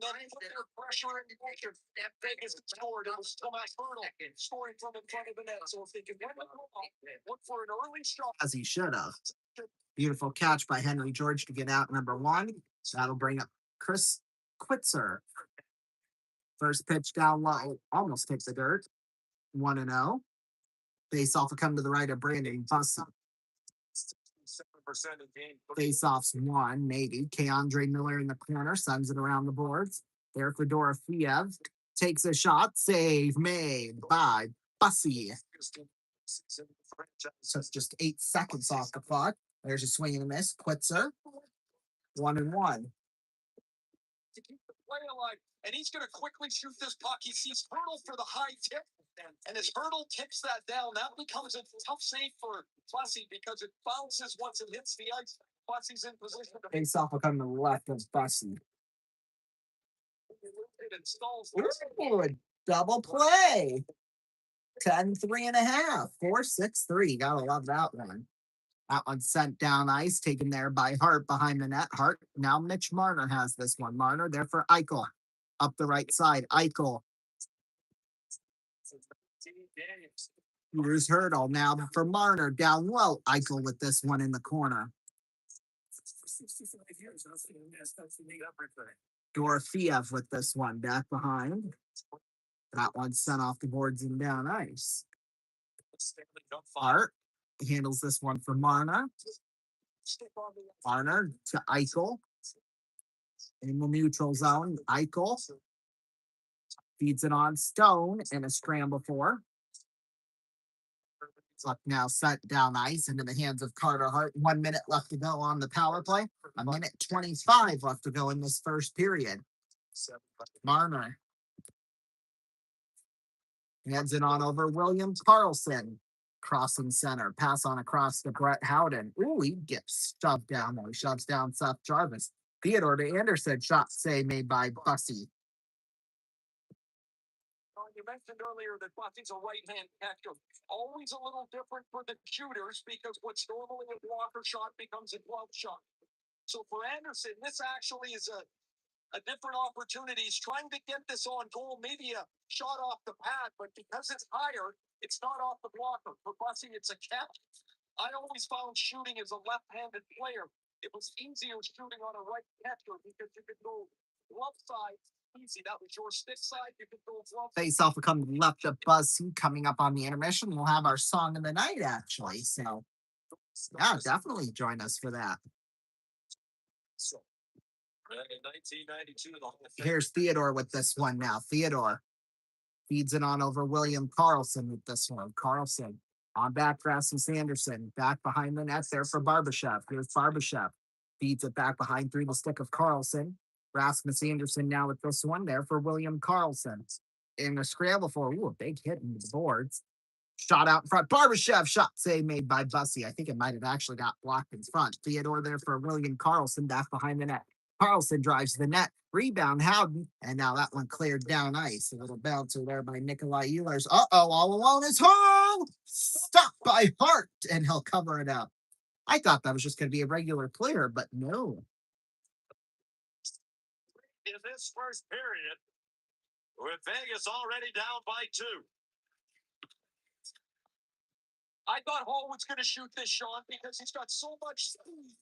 then put their pressure in motion. Vegas scored. It was Tomas Hurdle scoring from in front of the net. So if they can look for an early shot, As he should have. Beautiful catch by Henry George to get out number 1. That'll bring up Chris Quitzer. First pitch down low, almost takes the dirt. 1-0. Face-off will come to the right of Brandon Bussey. 7% in game. Face-off's 1, maybe. Keandre Miller in the corner, sends it around the boards. There for Dorofiev. Takes a shot. Save made by Bussey. So it's just 8 seconds off the clock. There's a swing and a miss. Quitzer. 1-1. To keep the play alive, and he's going to quickly shoot this puck. He sees Hurdle for the high tip, and as Hurdle tips that down, that becomes a tough save for Bussy because it bounces once it hits the ice. Bussy's in position to Face off will come to the left of Bussy. it installs. Ooh, a double play. 10-3.5. 4-6-3. Gotta love that one. That one sent down ice, taken there by Hart behind the net. Hart. Now Mitch Marner has this one. Marner there for Eichel. Up the right side. Eichel. Here's Hurdle now for Marner. Down low. Eichel with this one in the corner. Dorofeev with this one back behind. That one sent off the boards and down ice. Hart handles this one for Marner. Marner to Eichel. In the neutral zone. Eichel feeds it on Stone in a scramble for. Puck now sent down ice into the hands of Carter Hart. 1 minute left to go on the power play. 1:25 left to go in this first period. Marner hands it on over William Carlson. Crossing center. Pass on across to Brett Howden. Ooh, he gets shoved down though. He shoves down Seth Jarvis. Theodore to Anderson. Shot save made by Bussy. You mentioned earlier that Bussy's a right-hand catcher. Always a little different for the shooters because what's normally a blocker shot becomes a glove shot. So for Anderson, this actually is a different opportunity. He's trying to get this on goal, maybe a shot off the pad, but because it's higher, it's not off the blocker. For Bussy, it's a catch. I always found shooting as a left-handed player. It was easier shooting on a right catcher because you could go glove side. Easy. That was your stick side. You could go glove. Face off will come to the left of Bussy. Coming up on the intermission, we'll have our song of the night actually. So yeah, definitely join us for that. In 1992, Here's Theodore with this one now. Theodore feeds it on over William Carlson with this one. Carlson on back for Rasmus Anderson. Back behind the net there for Barbashev. Here's Barbashev. Feeds it back behind through the stick of Carlson. Rasmus Anderson now with this one there for William Carlson. In a scramble for a big hit into the boards. Shot out in front. Barbashev shot save made by Bussy. I think it might have actually got blocked in front. Theodore there for William Carlson back behind the net. Carlson drives the net. Rebound Howden. And now that one cleared down ice. A little bouncer there by Nikolai Ehlers. All alone is home. Stopped by Hart. And he'll cover it up. I thought that was just going to be a regular clear, but no. in this first period, with Vegas already down by 2. I thought Hall was going to shoot this shot because he's got so much speed.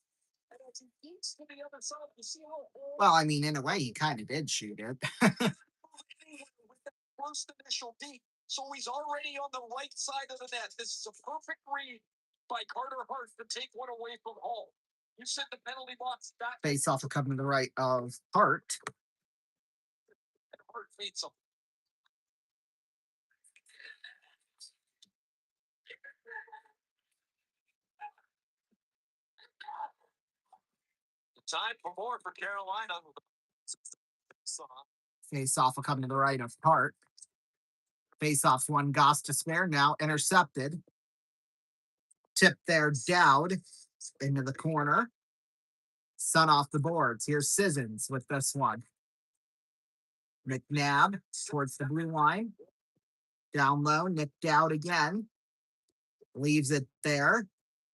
And as he eats to the other side, you see how Hall. Well, I mean, in a way, he kind of did shoot it. With that first initial deep. So he's already on the right side of the net. This is a perfect read by Carter Hart to take one away from Hall. You said the penalty box back. Face off will come to the right of Hart. And Hart feeds him. Time for more for Carolina. Face off will come to the right of Hart. Face off's one Goss to spare. Now intercepted. Tip there, Dowd into the corner. Sun off the boards. Here's Sissons with this one. McNabb towards the blue line. Down low, Nick Dowd again. Leaves it there.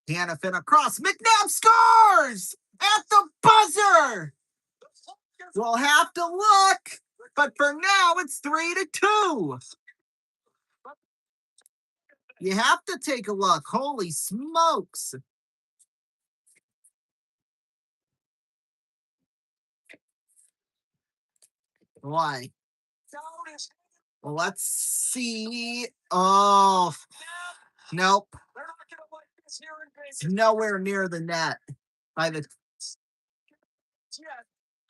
Hannafin across. McNabb scores at the buzzer. We'll have to look, but for now it's 3-2. You have to take a look. Holy smokes. Why? Well, let's see. Oh, nope. It's nowhere near the net. By the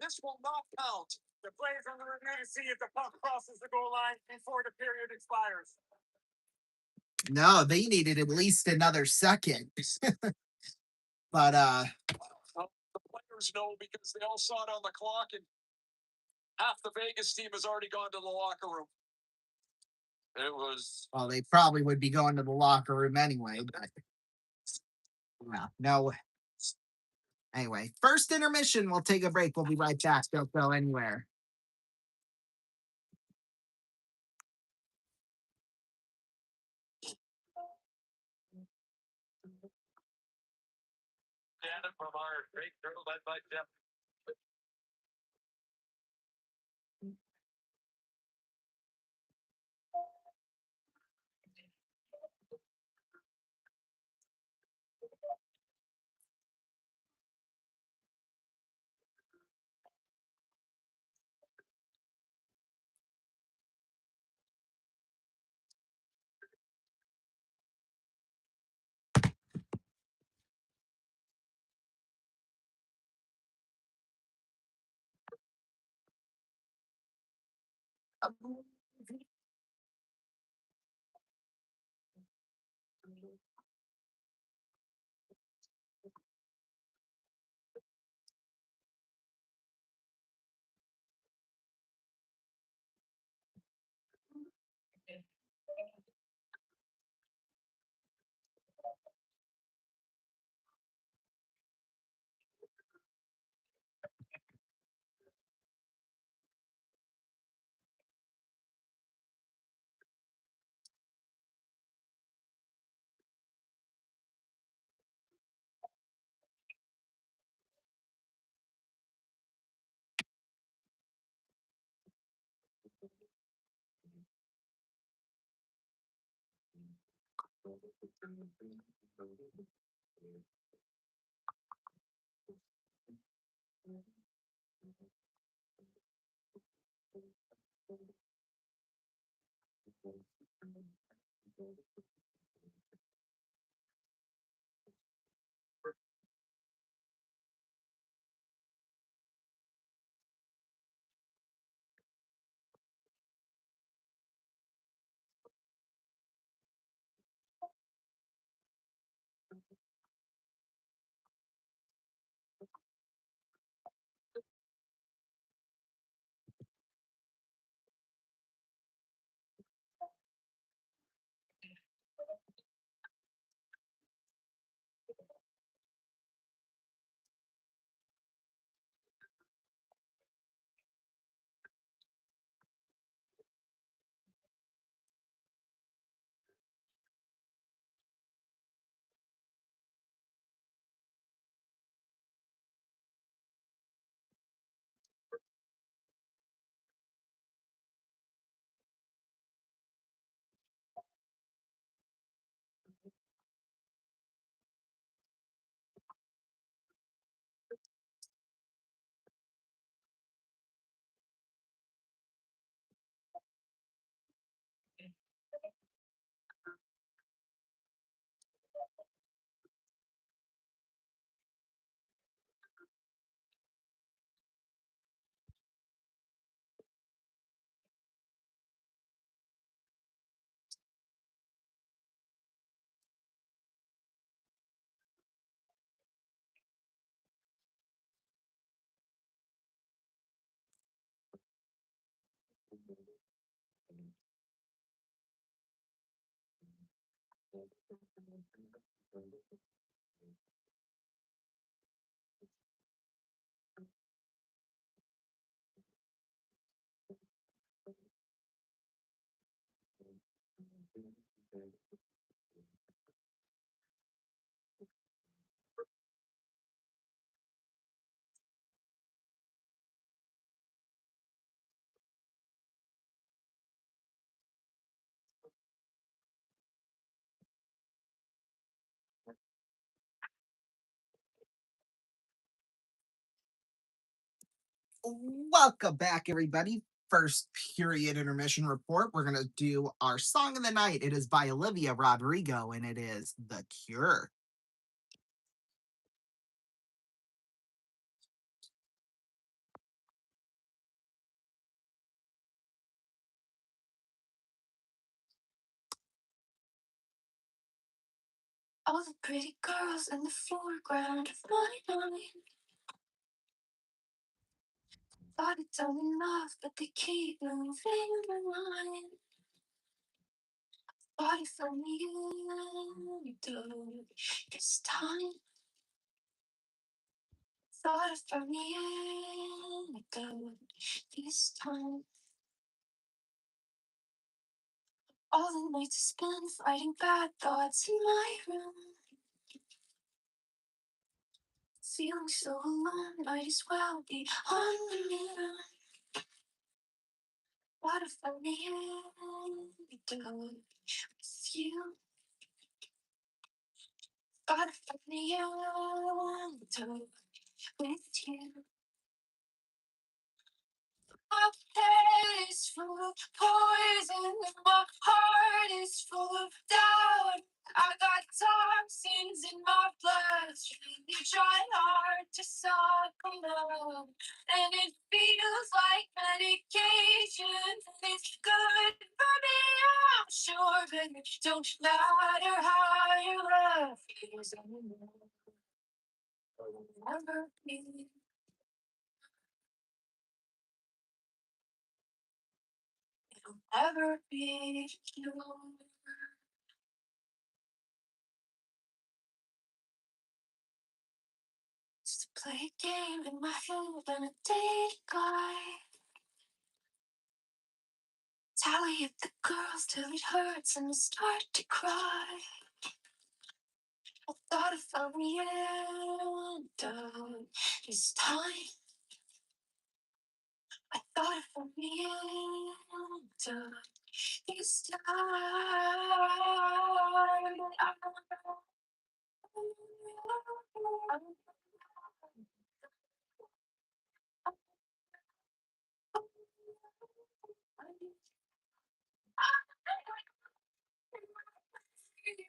This will not count. The players are going to review to see if the puck crosses the goal line before the period expires. No, they needed at least another second. But Well, the players know because they all saw it on the clock, and half the Vegas team has already gone to the locker room. It was well, they probably would be going to the locker room anyway. But yeah, no. Anyway, first intermission. We'll take a break. We'll be right back. Don't go anywhere. Janet from our great girl led by Jeff. Welcome back, everybody. First period intermission report. We're going to do our song of the night. It is by Olivia Rodrigo, and it is The Cure. All the pretty girls in the foreground of my mind. Thought it's only love, but they keep moving the line. Thought if only you do this time. Thought if only you do this time. All the nights I spent fighting bad thoughts in my room. Feeling so alone, might as well be on the moon. What if only you do with you? What if only you do with you? My head is full of poison, and my heart is full of doubt. I got toxins in my bloodstream, trying hard to suck them out. And it feels like medication, and it's good for me, I'm sure. But it don't matter how you love feels anymore. Never be. It'll never be pure. Just to play a game in my head and a date guy. Tally up the girls till it hurts and I start to cry. I thought if I were done this time. I thought if I were done this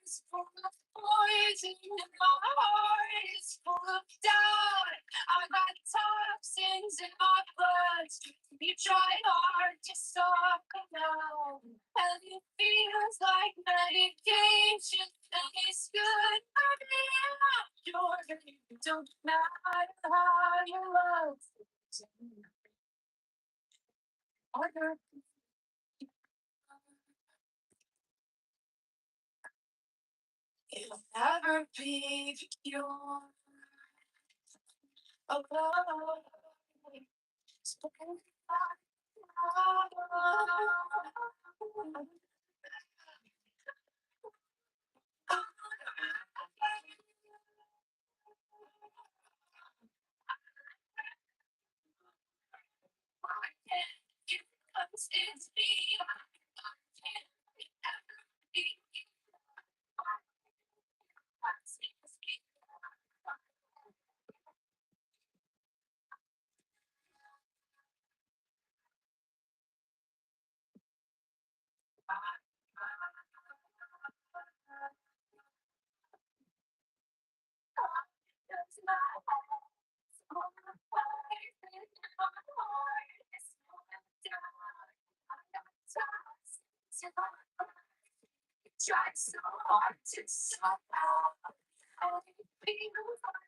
is full of poison, and my heart is full of doubt. I got toxins in my blood. You try hard to suck them out, and it feels like medication, and it's good for me. I'm sure that it don't matter how you love. Order. It'll never be pure. Oh, it's me. Try so hard to somehow only feel like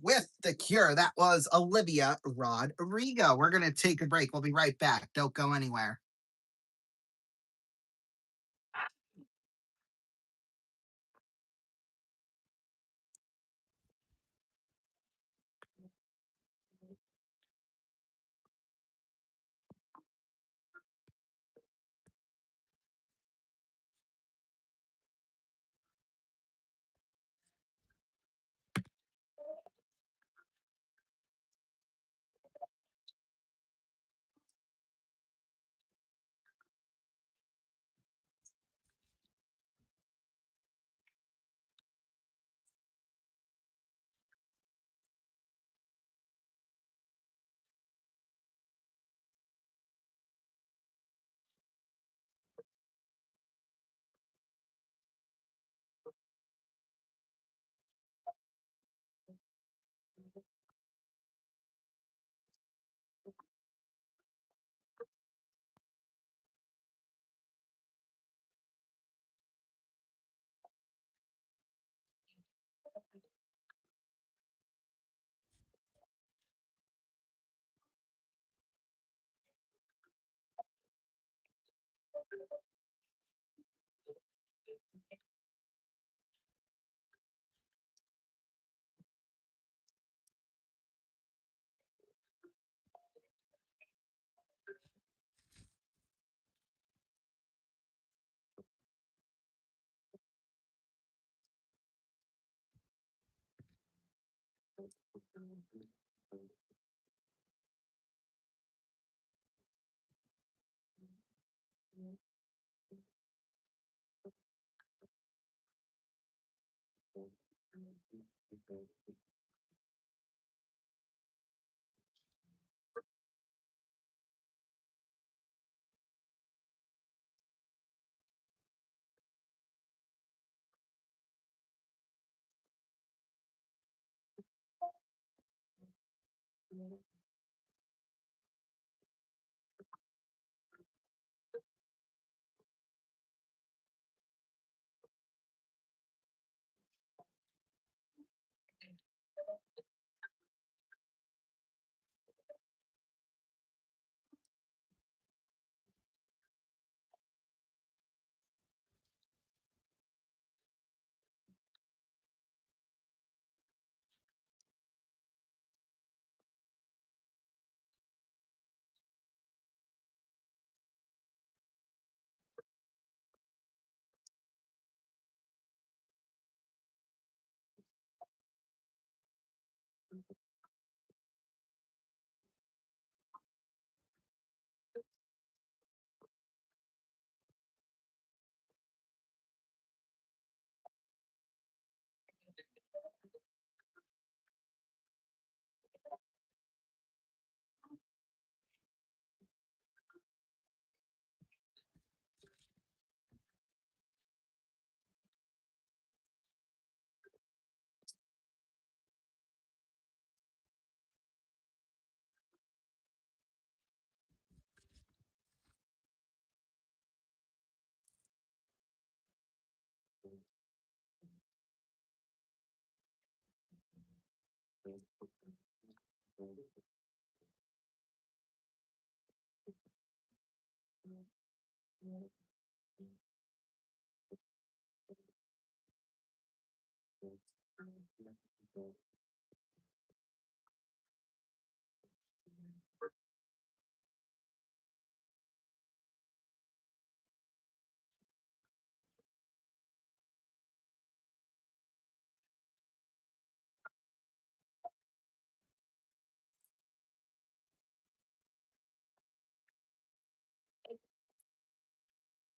With The Cure. That was Olivia Rodrigo. We're going to take a break. We'll be right back. Don't go anywhere.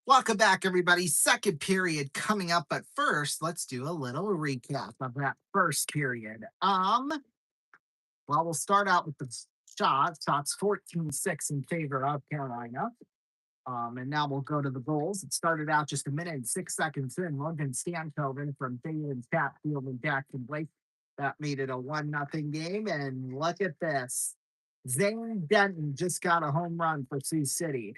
Welcome back, everybody. Second period coming up, but first, let's do a little recap of that first period. Well, we'll start out with the shots. Shots 14-6 in favor of Carolina. And now we'll go to the goals. It started out just a minute and 6 seconds in. Logan Stankoven from David Chatfield and Jackson Blake. That made it a 1-0 game. And look at this. Zane Denton just got a home run for Sioux City.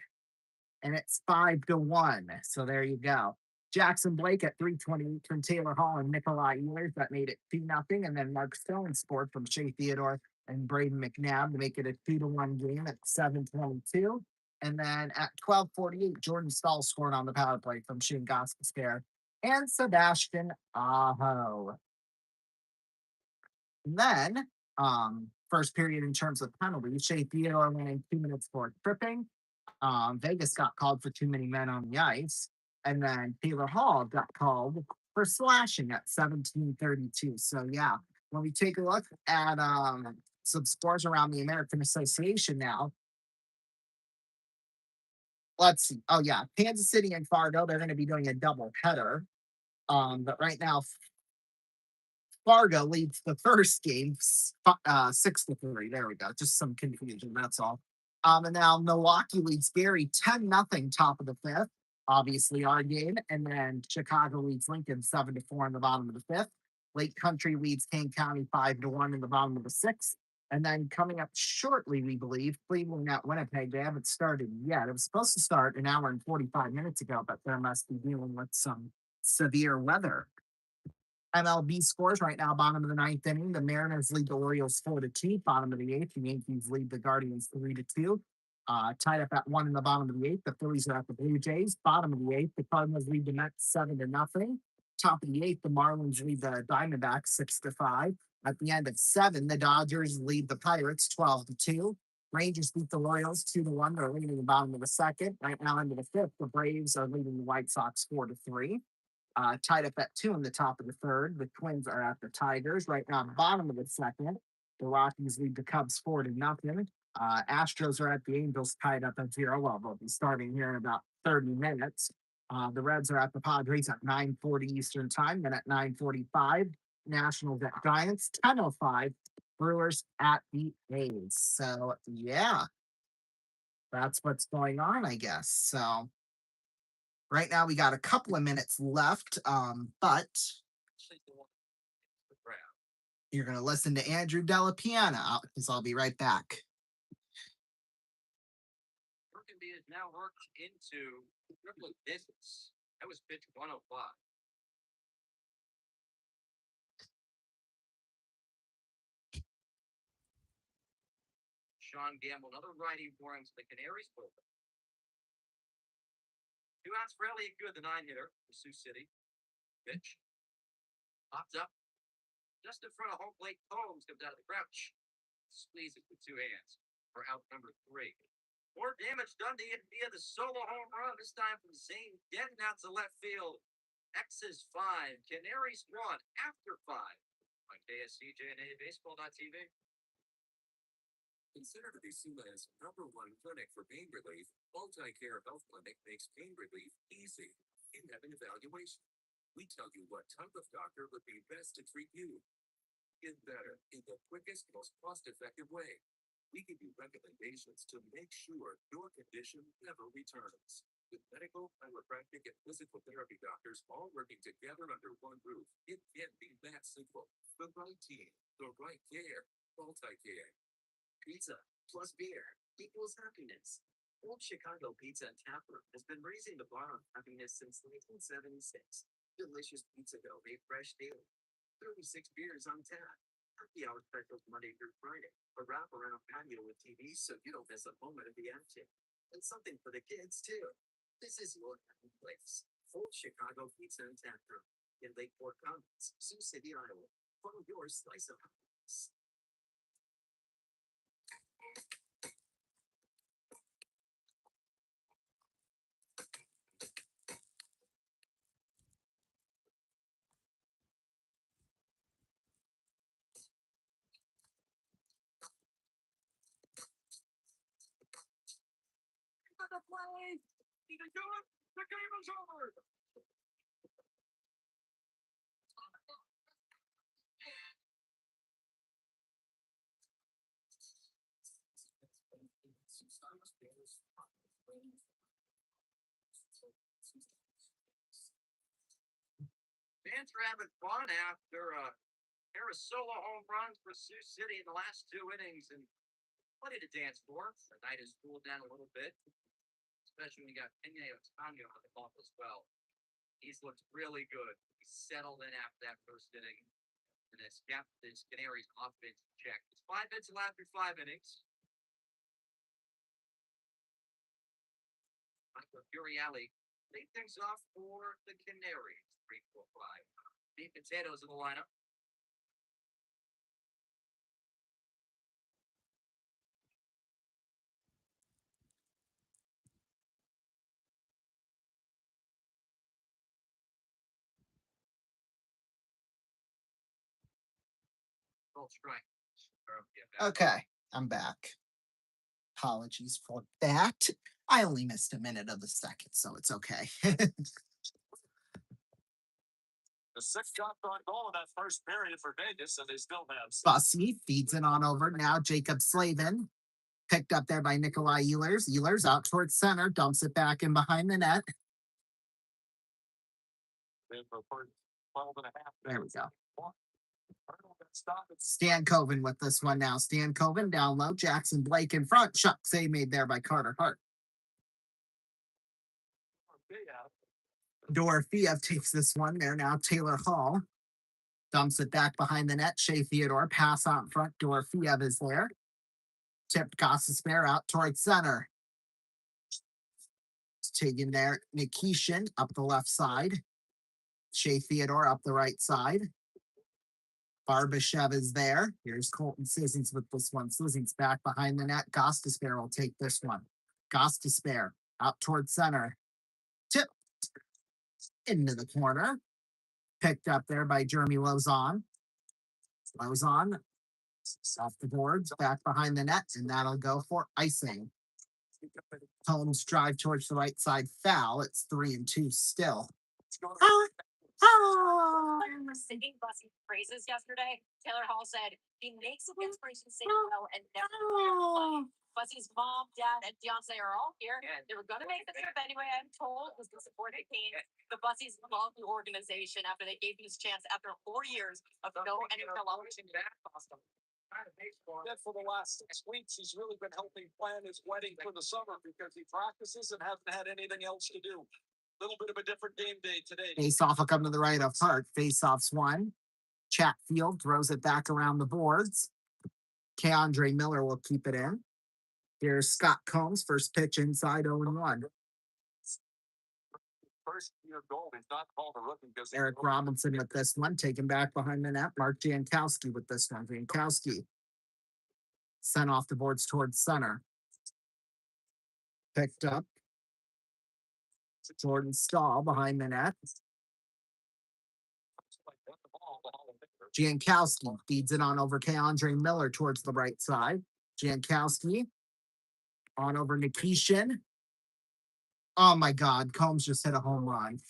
And it's 5-1. So there you go. Jackson Blake at 3:28 from Taylor Hall and Nikolai Ehlers. That made it 2-0. And then Mark Stone scored from Shea Theodore and Braden McNabb to make it a 2-1 game at 7:22. And then at 12:48, Jordan Stahl scored on the power play from Shane Gostisbehere and Sebastian Aho. And then, first period in terms of penalties, Shea Theodore winning 2 minutes for tripping. Vegas got called for too many men on the ice. And then Taylor Hall got called for slashing at 17:32. So, yeah, when we take a look at some scores around the American Association now, let's see. Oh, yeah, Kansas City and Fargo, they're going to be doing a double header. But right now, Fargo leads the first game 6-3. There we go. Just some confusion. That's all. And now Milwaukee leads Gary 10-0, top of the fifth. Obviously, our game. And then Chicago leads Lincoln 7-4 in the bottom of the fifth. Lake Country leads Kane County 5-1 in the bottom of the sixth. And then coming up shortly, we believe, Cleveland at Winnipeg. They haven't started yet. It was supposed to start an hour and 45 minutes ago, but they must be dealing with some severe weather. MLB scores right now, bottom of the ninth inning. The Mariners lead the Orioles 4-2. Bottom of the eighth, the Yankees lead the Guardians 3-2. Tied up at 1 in the bottom of the 8th. The Phillies are at the Blue Jays. Bottom of the 8th, the Cardinals lead the Mets 7-0. Top of the 8th, the Marlins lead the Diamondbacks 6-5. At the end of 7, the Dodgers lead the Pirates 12-2. Rangers beat the Royals 2-1. They're leading the bottom of the 2nd. Right now into the 5th, the Braves are leading the White Sox 4-3. Tied up at 2 in the top of the 3rd. The Twins are at the Tigers. Right now, bottom of the 2nd. The Rockies lead the Cubs 4-0. Astros are at the Angels tied up at 0. Well, they'll be starting here in about 30 minutes. The Reds are at the Padres at 9:40 Eastern time. Then at 9:45, Nationals at Giants, 10:05. Brewers at the A's. So, yeah, that's what's going on, I guess. So, right now we got a couple of minutes left, but you're going to listen to Andrew Della Piana because I'll be right back. Burgundy is now worked into triple digits. That was pitch 105. Sean Gamble, another righty for him to the Canaries bullpen. 2 outs for Elliott Good, the 9-hitter for Sioux City. Pitch. Popped up. Just in front of home plate, Combs comes out of the crouch. Squeezes with 2 hands for out number 3. More damage done to it via the solo home run, this time from Zane Denton out to left field. X's 5, Canaries 1 after 5 on KSCJ&A Baseball.tv. Considered to be Siouxland's #1 clinic for pain relief, Multi-Care Health Clinic makes pain relief easy in having evaluation. We tell you what type of doctor would be best to treat you. Get better in the quickest, most cost-effective way. We give you recommendations to make sure your condition never returns. With medical, chiropractic, and physical therapy doctors all working together under one roof, it can't be that simple. The right team, the right care, Multi-Care. Pizza plus beer equals happiness. Old Chicago Pizza and Taproom has been raising the bar on happiness since 1976. Delicious pizza dough made fresh daily. 36 beers on tap. Happy hour specials Monday through Friday. A wrap-around patio with TV so you don't miss a moment of the action. And something for the kids too. This is your happy place. Old Chicago Pizza and Taproom in Lakeport Commons, Sioux City, Iowa. Follow your slice of happiness. The play! He can do it! The game is over! Fans are having fun after pair of solo home runs for Sioux City in the last 2 innings, and plenty to dance for. The night has cooled down a little bit, especially when you got Pena Otano on the ball as well. He's looked really good. He settled in after that first inning, and has kept this Canaries offense in check. It's 5 hits allowed through 5 innings. Michael Curielli lead things off for the Canaries. 3-4-5. Meat potatoes in the lineup. Full strike. Okay, I'm back. Apologies for that. I only missed a minute of the second, so it's okay. The 6 shots on goal in that first period for Vegas, and they still have 6. Bussy feeds it on over. Now Jacob Slavin. Picked up there by Nikolai Ehlers. Ehlers out towards center, dumps it back in behind the net. There we go. Stan Coven with this one now. Stan Coven down low. Jackson Blake in front. Shot save made there by Carter Hart. Dorofeev takes this one there now. Taylor Hall dumps it back behind the net. Shea Theodore pass out in front. Dorofeev is there. Tipped Gostisbehere out towards center. taking there. Nikishin up the left side. Shea Theodore up the right side. Barbashev is there. Here's Colton Sissons with this one. Sissons back behind the net. Gostisbehere will take this one. Gostisbehere out towards center. Tip into the corner. Picked up there by Jeremy Lozon. Lozon off the boards, back behind the net, and that'll go for icing. Holmes drive towards the right side foul. It's 3-2 still. Was singing Bussy praises yesterday. Taylor Hall said he makes the inspiration sing well and never. Bussy's mom, dad, and fiance are all here. They were gonna make the trip anyway. I'm told was the support they came. The Bussies love the organization after they gave these chance after 4 years of no NFL option. That for the last 6 weeks, he's really been helping plan his wedding for the summer because he practices and hasn't had anything else to do. Little bit of a different game day today. Face off will come to the right of Hart. Face off's one. Chatfield throws it back around the boards. Keandre Miller will keep it in. Here's Scott Combs, first pitch inside 0-1. First year goal, he's not called a rookie because Eric Robinson with this one, taken back behind the net. Mark Jankowski with this one. Jankowski sent off the boards towards center. Picked up. Jordan Stahl behind the net. Jankowski feeds it on over Keandre Miller towards the right side. Jankowski on over Nikishin. Oh my God, Combs just hit a home run.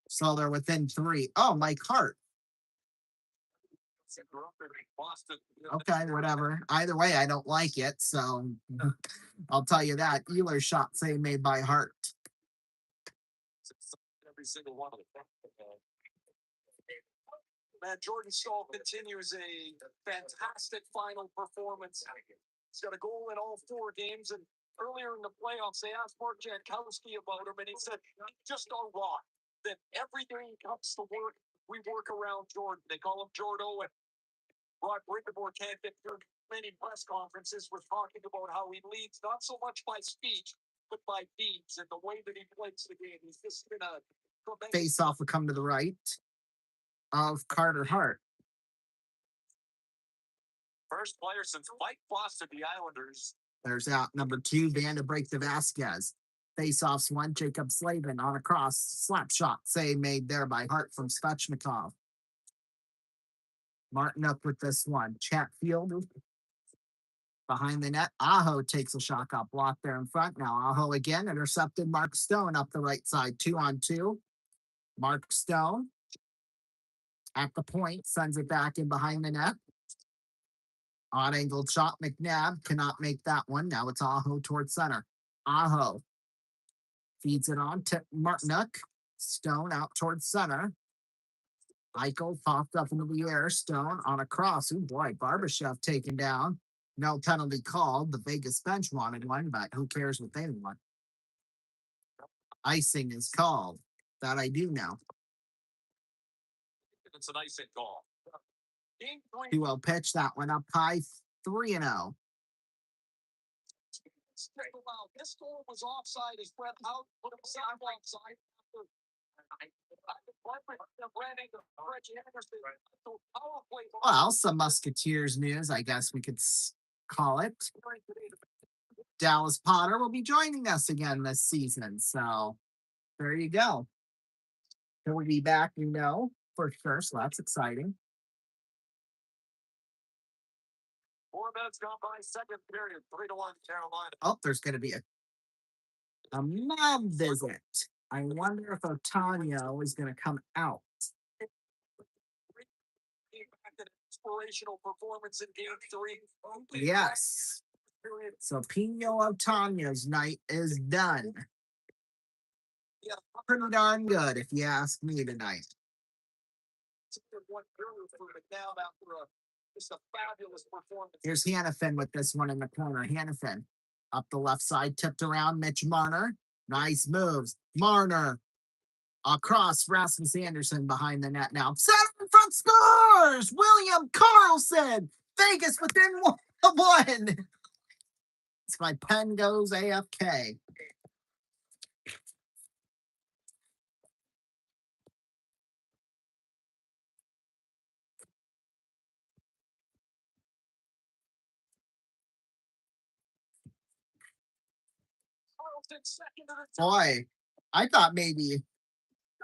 So they're within 3. Oh, Mike Hart. Okay, whatever. Either way, I don't like it, so I'll tell you that. Ehlers shot save made by Hart. Every single one of them. Man, Jordan Stahl continues a fantastic final performance. He's got a goal in all 4 games, and earlier in the playoffs, they asked Mark Jankowski about him, and he said, just on rock, that everything comes to work, we work around Jordan. They call him Jordo, and Rod Brindamore can't get through many press conferences. We're talking about how he leads, not so much by speech, but by deeds and the way that he plays the game. He's just been a tremendous... Face off will come to the right of Carter Hart. First player since Mike Foster, the Islanders. There's out number 2, Van de Break to Vasquez. Face-offs 1, Jacob Slavin on a cross. Slap shot save made there by Hart from Svechnikov. Martin up with this one. Chatfield behind the net. Aho takes a shot, got blocked there in front. Now Aho again intercepted Mark Stone up the right side. 2-on-2. Mark Stone at the point, sends it back in behind the net. Odd-angled shot, McNabb cannot make that one. Now it's Aho towards center. Aho feeds it on to Martinuk. Stone out towards center. Eichel popped up into the air. Stone on a cross. Oh boy, Barbashev taken down. No penalty called. The Vegas bench wanted one, but who cares what they want? Icing is called. That I do know. It's an icing call. 2-0 pitch, that one up high, 3-0. This goal was offside as Brett out, put himself offside. Well, some Musketeers news, I guess we could call it. Dallas Potter will be joining us again this season, so there you go. He'll be back, you know, for sure, so that's exciting. 4 minutes gone by, second period, 3-1 Carolina. Oh, there's going to be a mob visit. I wonder if Otanio is going to come out. Inspirational performance in game 3. Yes. So Pino Otanio's night is done. Yeah. Pretty darn good, if you ask me tonight. Just a fabulous performance. Here's Hannafin with this one in the corner. Hannafin up the left side, tipped around Mitch Marner. Nice moves. Marner across Rasmus Anderson behind the net now. Center in front scores! William Karlsson! Vegas within 1. It's my pen goes AFK. Boy, I thought maybe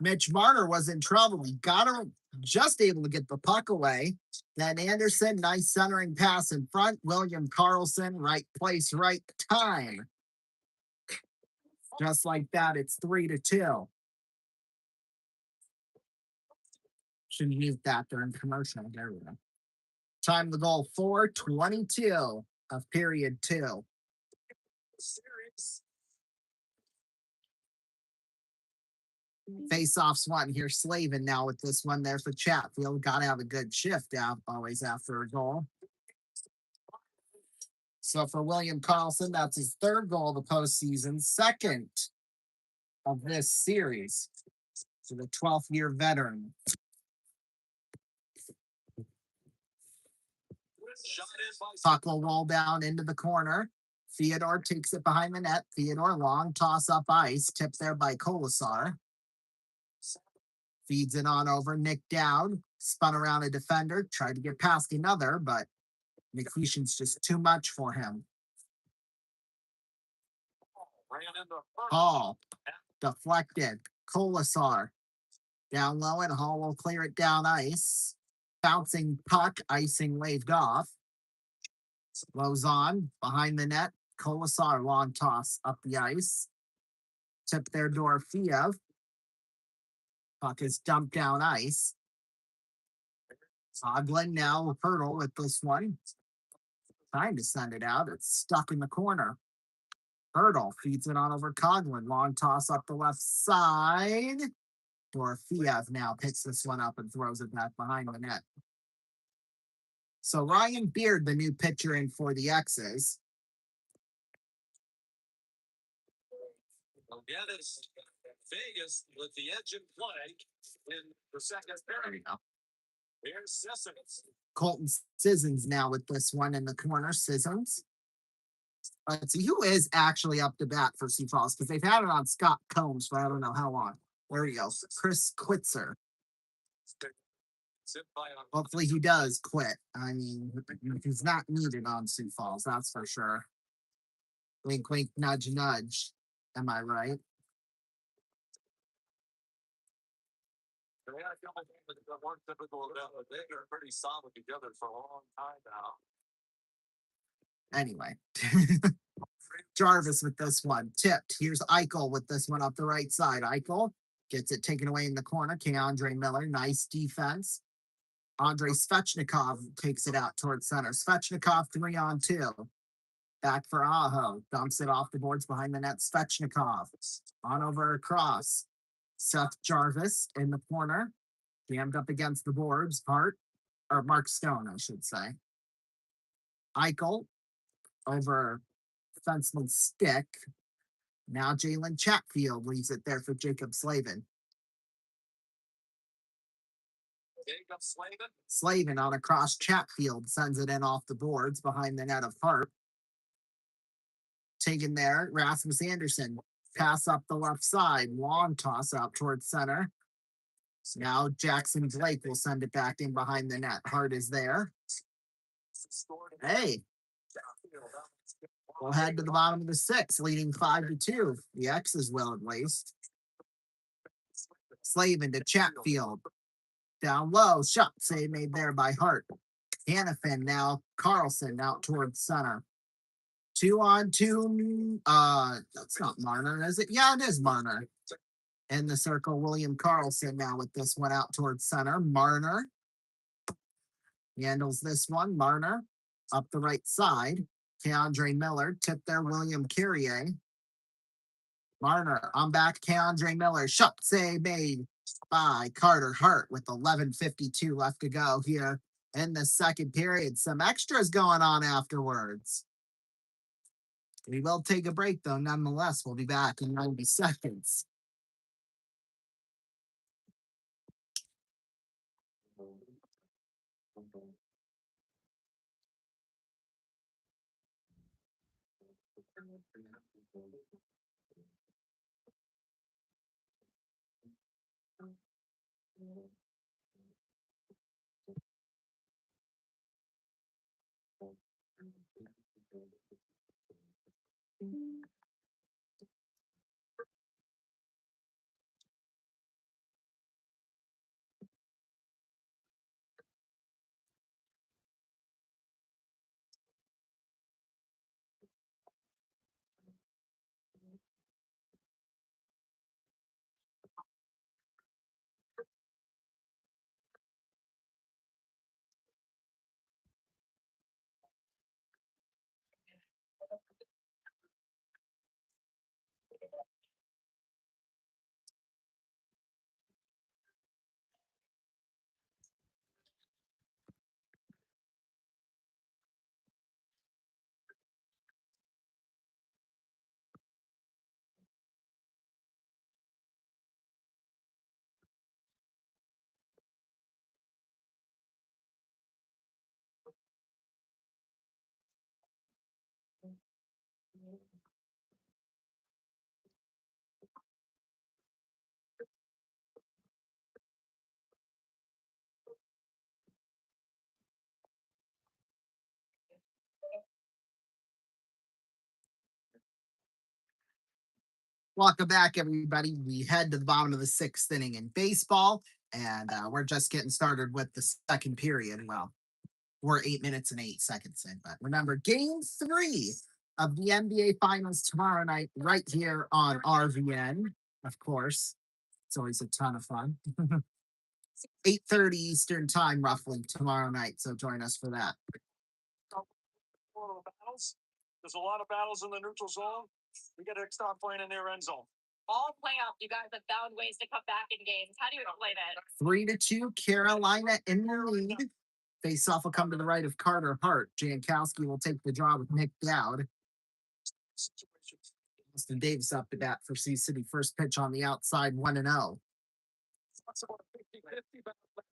Mitch Marner was in trouble. He got her just able to get the puck away. Then Anderson, nice centering pass in front. William Karlsson, right place, right time. Just like that, it's 3-2. Should mute that during commercial. There we go. Time of the goal 4:22 of period 2. Face-offs one here. Slavin now with this one there for Chatfield. Got to have a good shift out always after a goal. So for William Karlsson, that's his third goal of the postseason, second of this series. So the 12th year veteran. Puck will roll down into the corner. Theodore takes it behind the net. Theodore long toss up ice, tipped there by Kolasar. Feeds it on over. Nick down, spun around a defender, tried to get past another, but McEachen's just too much for him. Hall deflected. Kolasar down low, and Hall will clear it down ice. Bouncing puck, icing waved off. Lozon behind the net. Kolasar long toss up the ice. Tip there, Dorofiev. Puck is dumped down ice. Soglin now hurdle with this one. Trying to send it out. It's stuck in the corner. Hurdle feeds it on over Coglin. Long toss up the left side. Dorofiev now picks this one up and throws it back behind the net. So Ryan Beard, the new pitcher in for the X's. Again, it's Vegas with the edge in play in the second There period. we go. Here's Sissons. Colton Sissons now with this one in the corner. Sissons. Let's see who is actually up to bat for Sioux Falls, because they've had it on Scott Combs for I don't know how long. There he goes. Chris Quitzer. Hopefully he does quit. I mean, he's not needed on Sioux Falls, that's for sure. Wink, wink, nudge, nudge. Am I right? They're pretty solid together for a long time now. Anyway. Jarvis with this one. Tipped. Here's Eichel with this one up the right side. Eichel gets it taken away in the corner. Andre Miller. Nice defense. Andrei Svechnikov takes it out towards center. Svechnikov 3-on-2. Back for Aho. Dumps it off the boards behind the net. Svechnikov. On over across. Seth Jarvis in the corner. Jammed up against the boards. Mark Stone, I should say. Eichel over defenseman's stick. Now Jalen Chatfield leaves it there for Jacob Slavin. Slavin on across Chatfield sends it in off the boards behind the net of Hart. Taken there, Rasmus Anderson. Pass up the left side. Long toss out towards center. Now Jackson Blake will send it back in behind the net. Hart is there. Hey. We'll head to the bottom of the 6th, leading 5-2. The X's will at least. Slavin to Chatfield. Down low, shot save made there by Hart. Hannafin now, Karlsson out towards center. 2-on-2. That's not Marner, is it? Yeah, it is Marner. In the circle, William Karlsson now with this one out towards center. Marner handles this one. Marner up the right side. Andre Miller tipped there. William Carrier. Marner on back. Andre Miller. Shot save made by Carter Hart with 11:52 left to go here in the second period. Some extras going on afterwards. We will take a break, though, nonetheless. We'll be back in 90 seconds. Welcome back, everybody. We head to the bottom of the sixth inning in baseball, and we're just getting started with the second period. Well, we're 8 minutes and 8 seconds in, but remember, game 3 of the NBA Finals tomorrow night, right here on RVN, of course. It's always a ton of fun. 8:30 Eastern time, roughly, tomorrow night. So join us for that. Battles. There's a lot of battles in the neutral zone. We got to stop playing in their end zone. All playoff, you guys have found ways to come back in games. How do you explain it? 3-2, Carolina in the lead. Face-off will come to the right of Carter Hart. Jankowski will take the draw with Nick Dowd. Austin Davis up to bat for Sioux City. First pitch on the outside, 1-0.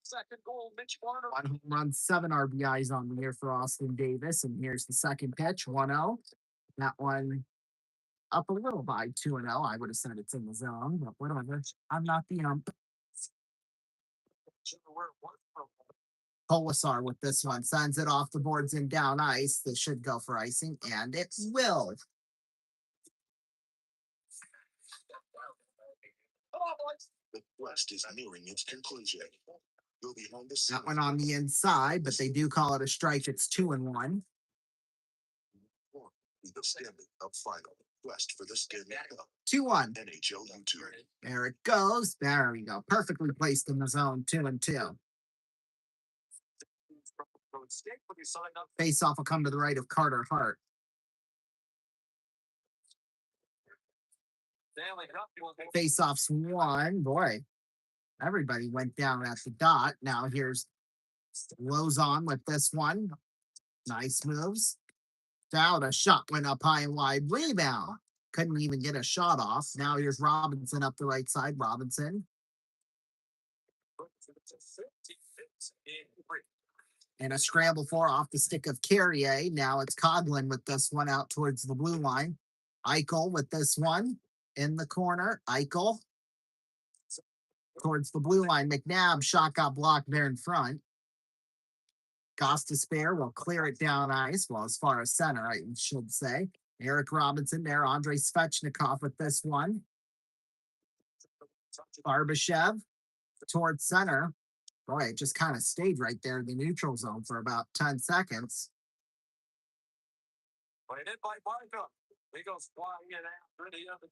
Second goal, Mitch Warner. 1 home run, 7 RBIs on the year for Austin Davis. And here's the second pitch, 1-0. That one up a little by 2-0. I would have said it's in the zone, but whatever. I'm not the ump. Polisar with this one sends it off the boards and down ice. This should go for icing, and it will. The quest is nearing its conclusion. You'll be on the That one on the inside, but they do call it a strike. It's 2-1. The Stanley Cup final. Quest for the Stanley Cup. 2-1. NHL U2. There it goes. There we go. Perfectly placed in the zone. 2-2. Face off will come to the right of Carter Hart. Face off's 1. Boy, everybody went down at the dot. Now here's Lozon with this one. Nice moves. Dowd, a shot went up high and wide. Rebound. Couldn't even get a shot off. Now here's Robinson up the right side. Robinson. And a scramble for off the stick of Carrier. Now it's Coughlin with this one out towards the blue line. Eichel with this one in the corner. Eichel towards the blue line. McNabb shot got blocked there in front. Gostisbehere will clear it down ice. Well, as far as center, I should say. Eric Robinson there. Andrei Svechnikov with this one. Barbashev towards center. Boy, it just kind of stayed right there in the neutral zone for about 10 seconds.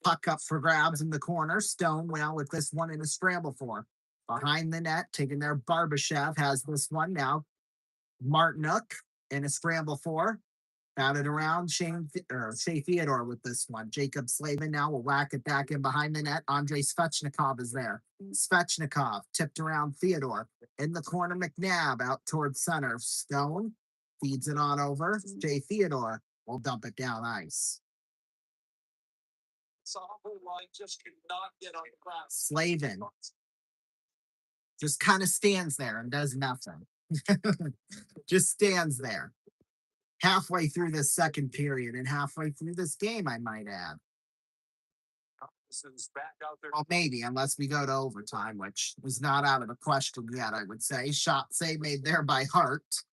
Puck up for grabs in the corner. Stone well with this one in a scramble for. Behind the net, taking there. Barbashev has this one now. Martinuk in a scramble for. Batted around. Shea Theodore with this one. Jacob Slavin now will whack it back in behind the net. Andrei Svechnikov is there. Svechnikov tipped around Theodore. In the corner, McNabb out towards center. Stone feeds it on over. Shea Theodore will dump it down ice. Slavin just kind of stands there and does nothing. Just stands there. Halfway through this second period and halfway through this game, I might add. Well, maybe, unless we go to overtime, which was not out of the question yet, I would say. Shot save made there by Hart.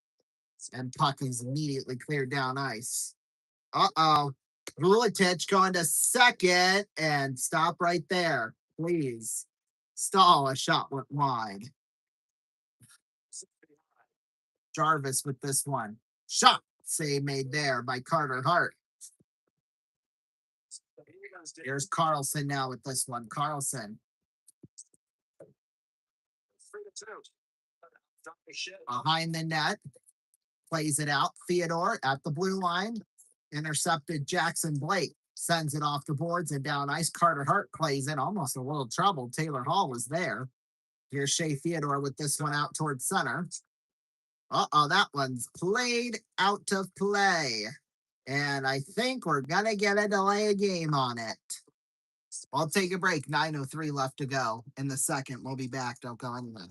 And puck is immediately cleared down ice. Uh-oh. Vuletic going to second and stop right there, please. Stall, a shot went wide. Jarvis with this one. Shot save made there by Carter Hart. Here's Carlson now with this one. Carlson. Behind the net. Plays it out. Theodore at the blue line. Intercepted Jackson Blake. Sends it off the boards and down ice. Carter Hart plays in almost a little trouble. Taylor Hall was there. Here's Shea Theodore with this one out towards center. Uh-oh, that one's played out of play. And I think we're going to get a delay of game on it. I'll take a break. 9:03 left to go in the second. We'll be back. Don't go anywhere.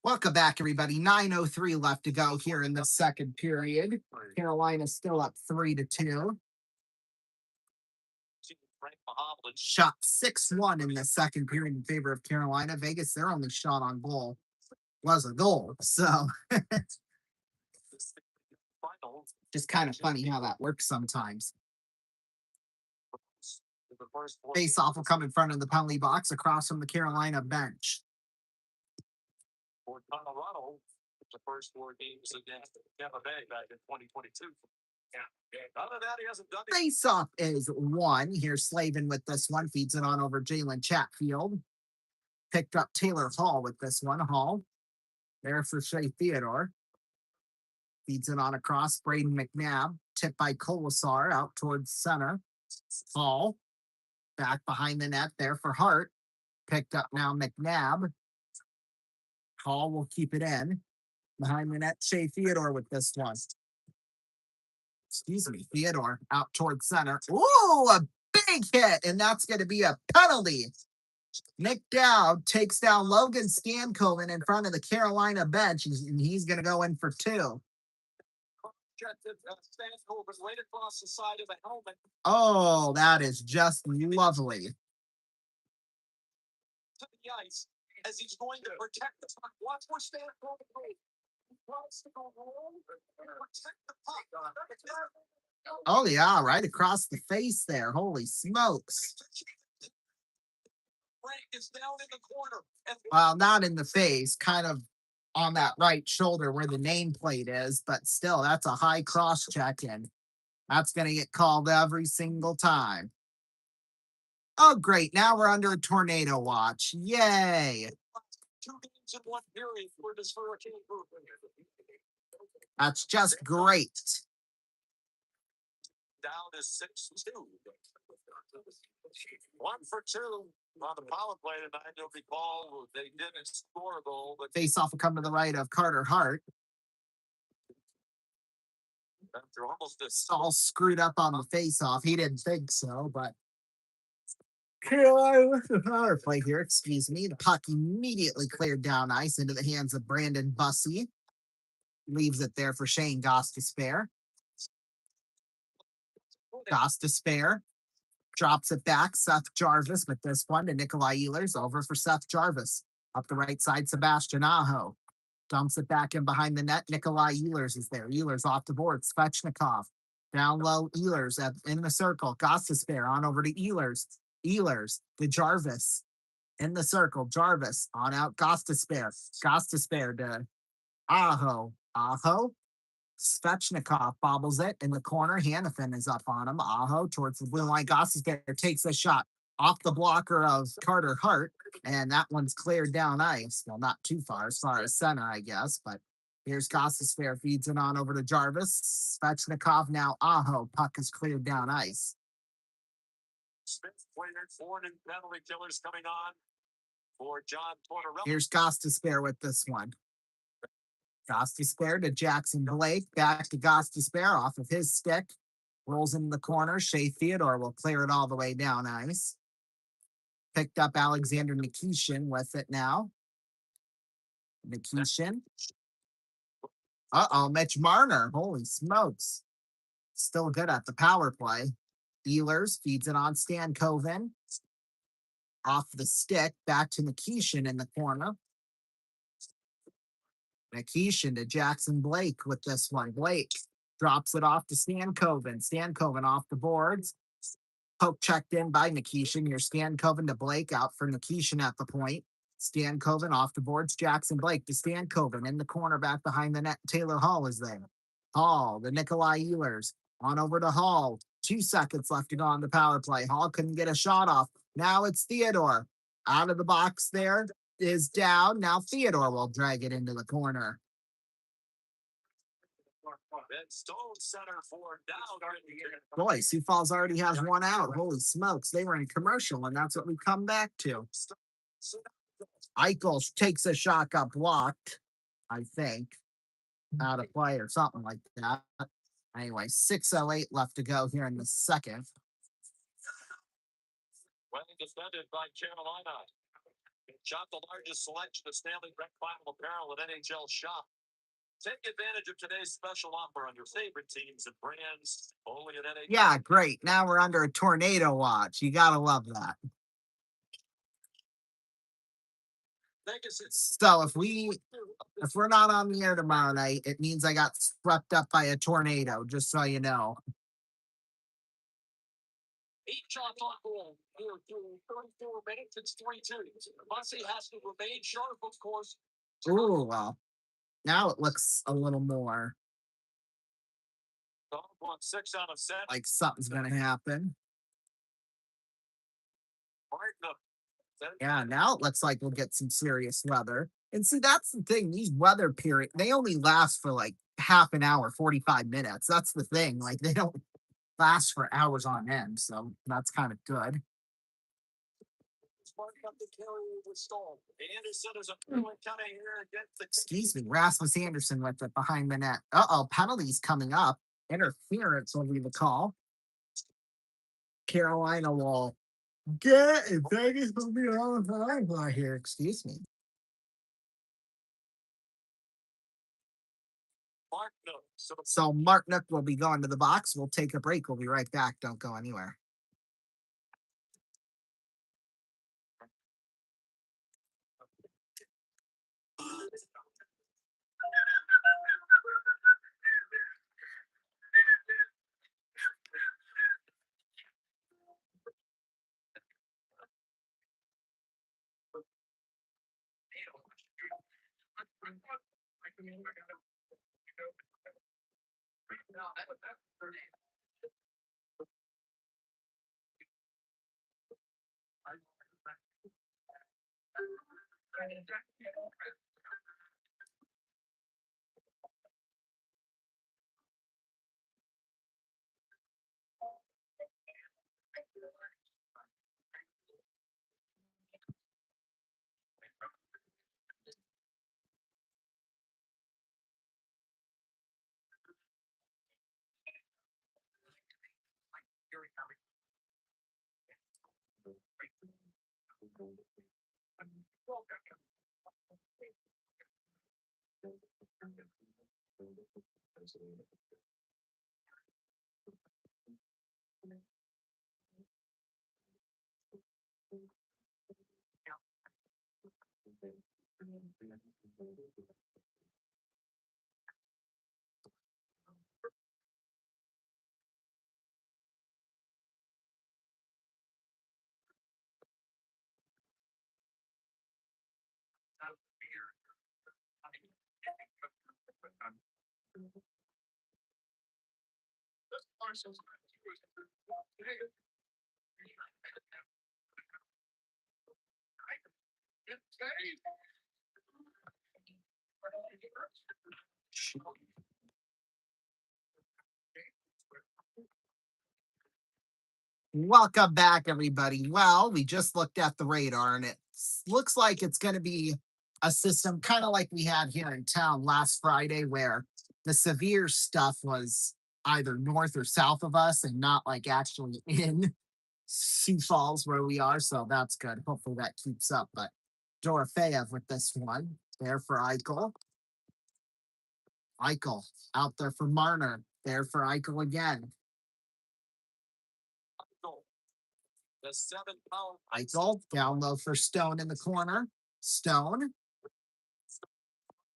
Welcome back, everybody. 9:03 left to go here in the second period. Carolina's still up 3-2. Shot 6-1 in the second period in favor of Carolina. Vegas, their only shot on goal was a goal. So just kind of funny how that works sometimes. Face off will come in front of the penalty box across from the Carolina bench. For Colorado, the first 4 games against Tampa Bay back in 2022. Other than that, he hasn't done it. Face off is 1. Here's Slavin with this one. Feeds it on over Jalen Chatfield. Picked up Taylor Hall with this one. Hall there for Shea Theodore. Feeds it on across. Braden McNabb. Tipped by Colasar out towards center. Hall back behind the net there for Hart. Picked up now McNabb. Hall will keep it in. Behind the net, Shea Theodore with this one. Excuse me, Theodore out towards center. Ooh, a big hit, and that's going to be a penalty. Nick Dowd takes down Logan Stankoven in front of the Carolina bench, and he's going to go in for 2. Stankoven laid across the side of the helmet. Oh, that is just lovely. To the ice as he's going to protect the puck. Watch where Stankoven goes. He tries to go home and protect the puck. Oh, yeah, right across the face there. Holy smokes. Frank is down in the corner. Well, not in the face, kind of on that right shoulder where the nameplate is, but still, that's a high cross check in. That's going to get called every single time. Oh, great. Now we're under a tornado watch. Yay. 2 games in 1 period for this Hurricane group. That's just great. Down to 6-2. 1 for 2 on the power play tonight. You'll recall they didn't score a goal, but Face off will come to the right of Carter Hart. after almost a It's all screwed up on the face off. He didn't think so, but Carolina with the power play here. Excuse me. The puck immediately cleared down ice into the hands of Brandon Bussey. Leaves it there for Shane Goss to spare. Goss to spare. Drops it back. Seth Jarvis with this one to Nikolai Ehlers. Over for Seth Jarvis. Up the right side, Sebastian Aho. Dumps it back in behind the net. Nikolai Ehlers is there. Ehlers off the board. Svechnikov. Down low, Ehlers in the circle. Goss to spare. On over to Ehlers. Ehlers to Jarvis. In the circle. Jarvis. On out. Goss to spare. Goss to spare to Aho. Aho. Svechnikov bobbles it in the corner. Hannafin is up on him. Aho towards the blue line. Gossesbear takes a shot off the blocker of Carter Hart, and that one's cleared down ice. Well, not too far as center, I guess, but here's Gossesbear, feeds it on over to Jarvis. Svechnikov now Aho. Puck is cleared down ice. Smith cleared. 4 new penalty killers coming on for John Tortorella. Here's Gossesbear with this one. Gossesbear to Jackson Blake. Back to Gossesbear off of his stick. Rolls into the corner. Shea Theodore will clear it all the way down ice. Picked up Alexander Nikishin with it now. Nikishin Uh-oh, Mitch Marner. Holy smokes. Still good at the power play. Ehlers feeds it on Stankoven. Off the stick, back to Nikishin in the corner. Nikishin to Jackson Blake with this one. Blake drops it off to Stankoven. Stankoven off the boards. Poke checked in by Nikishin. Your Stankoven to Blake, out for Nikishin at the point. Stankoven off the boards. Jackson Blake to Stankoven in the corner back behind the net. Taylor Hall is there. Hall, the Nikolai Ehlers. On over to Hall. 2 seconds left to go on the power play. Hall couldn't get a shot off. Now it's Theodore. Out of the box there is down. Now Theodore will drag it into the corner. Boy, Sioux Falls already has one out. Holy smokes. They were in commercial, and that's what we come back to. Eichel takes a shot, got blocked, I think, out of play or something like that. Anyway, 6:08 left to go here in the second. Well defended by Carolina. Shot the largest selection of Stanley Brett Final apparel at NHL Shop. Take advantage of today's special offer on your favorite teams and brands. Only at NHL. Yeah, great. Now we're under a tornado watch. You gotta love that. So if we're not on the air tomorrow night, it means I got swept up by a tornado, just so you know. 8 shots on goal. Here through 34 minutes, it's 3-2. Bussy has to remain sharp, of course. Ooh, well. Now it looks a little more Dog won 6 out of 7. like something's gonna happen. Yeah, now it looks like we'll get some serious weather. And see, that's the thing. These weather periods, they only last for like half an hour, 45 minutes. That's the thing. Like they don't last for hours on end. So that's kind of good. Excuse me, Rasmus Anderson with it behind the net. Uh-oh, penalties coming up. Interference will be the call. Carolina will get it. Vegas will be on the here. Excuse me. So Mark Nook will be going to the box. We'll take a break. We'll be right back. Don't go anywhere. Welcome back, everybody. Well, we just looked at the radar, and it looks like it's going to be a system kind of like we had here in town last Friday, where the severe stuff was either north or south of us and not like actually in Sioux Falls where we are. So that's good. Hopefully that keeps up. But Dorofeyev with this one there for Eichel. Eichel out there for Marner. There for Eichel again. The 7-pound Eichel down low for Stone in the corner. Stone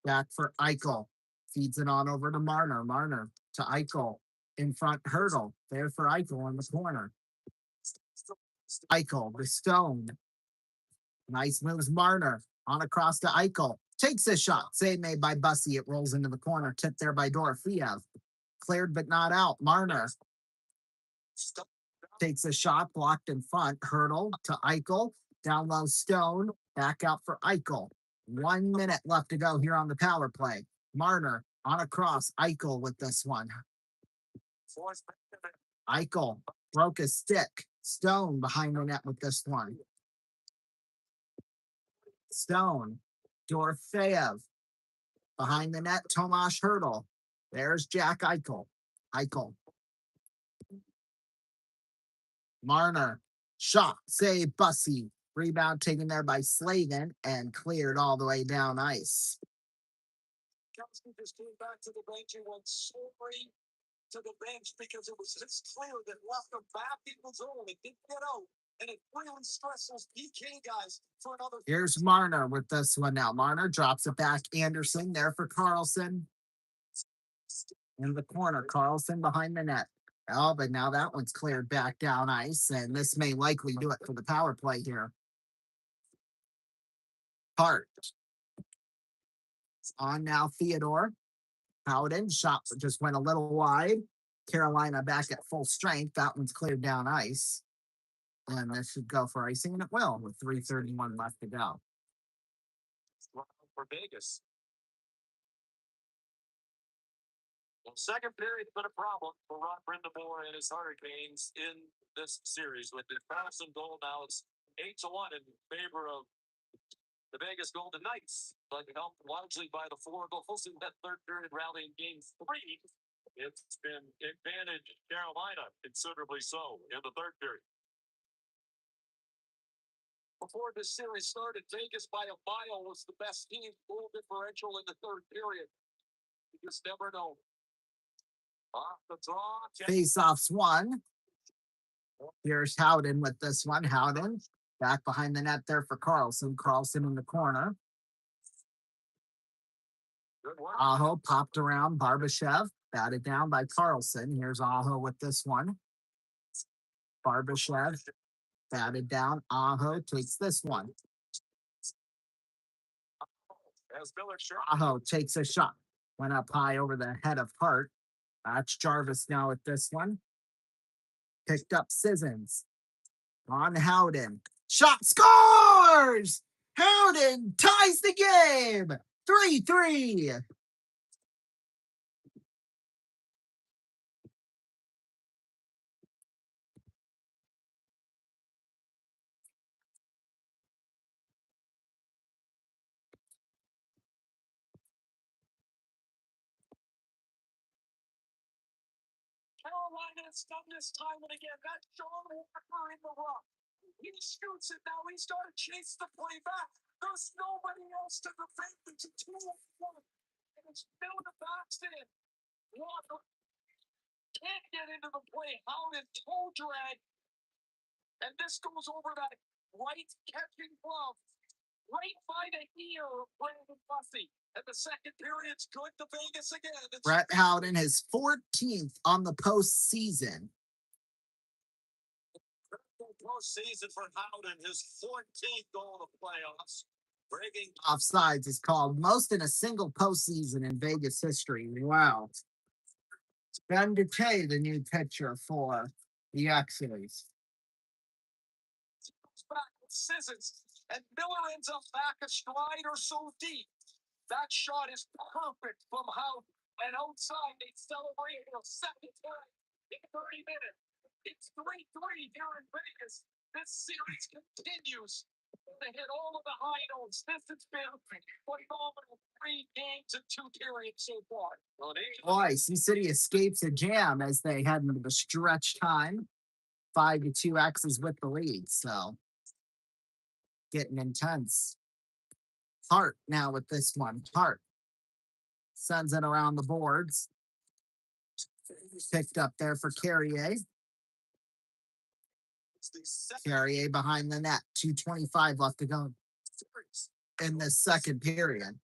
back for Eichel. Feeds it on over to Marner. Marner to Eichel. In front, Hurdle. There for Eichel in the corner. Eichel to Stone. Nice moves, Marner. On across to Eichel. Takes a shot. Save made by Bussy. It rolls into the corner. Tipped there by Dorofeev. Cleared but not out. Marner takes a shot. Blocked in front. Hurdle to Eichel. Down low, Stone. Back out for Eichel. 1 minute left to go here on the power play. Marner on a cross. Eichel with this one. Eichel broke his stick. Stone behind the net with this one. Stone. Dorofeev. Behind the net, Tomas Hurdle. There's Jack Eichel. Eichel. Marner. Shot. Save Bussy. Rebound taken there by Slavin and cleared all the way down ice. Kelsey just came back to the bench and went sorry to the bench because it was just clear that left him back in the zone. It didn't get out. And it really stresses those PK guys for another. Here's Marner with this one now. Marner drops it back. Anderson there for Carlson. In the corner, Carlson behind the net. Oh, but now that one's cleared back down ice, and this may likely do it for the power play here. Hart. On now, Theodore. Howden. Shot just went a little wide. Carolina back at full strength. That one's cleared down ice. And this should go for icing, and it will with 3:31 left to go. For Vegas. Well, second period's been a problem for Rod Brindamore and his Hurricanes in this series. With the Patterson goal now, it's 8-1 in favor of the Vegas Golden Knights, but helped largely by the 4-goals in that third period rally in Game 3. It's been advantage Carolina, considerably so, in the third period. Before this series started, Vegas by a mile was the best team goal differential in the third period. You just never know. Off the draw. Face-offs one. Here's Howden with this one. Howden back behind the net there for Carlson. Carlson in the corner. Good work. Aho popped around. Barbashev batted down by Carlson. Here's Aho with this one. Barbashev batted down. Aho takes this one. As Miller Aho takes a shot. Went up high over the head of Hart. That's Jarvis now with this one. Picked up Sissons. On Howden. Shot scores! Howden ties the game. 3-3. Carolina has done this time and again. That's Sean Walker in the rough. He shoots it now. He's got to chase the play back. There's nobody else to defend. It's a 2-on-1. And it's still the backstand. Walker can't get into the play. Howden toe drag. And this goes over that right catching glove. Right by the ear of Brandon Bussy. And the second period's good to Vegas again. Brett Howden, his 14th on the postseason. Postseason for Howden, his 14th goal of playoffs. Breaking Offsides is called, most in a single postseason in Vegas history. Wow. Ben DeKay, the new pitcher for the X's. back with Sissons, and Miller ends up back a stride or so deep. That shot is perfect from Howden. And outside, they celebrate for a second time in 30 minutes. It's 3-3 here in Vegas. This series continues to hit all of the high notes. This has been a phenomenal 3 games and 2 periods so far. Boy, Sioux City escapes a jam as they head into the stretch time. 5-2 X's with the lead, so getting intense. Hart now with this one. Hart Sends it around the boards. Picked up there for Carrier. Carrier behind the net. 2:25 left to go in the second period.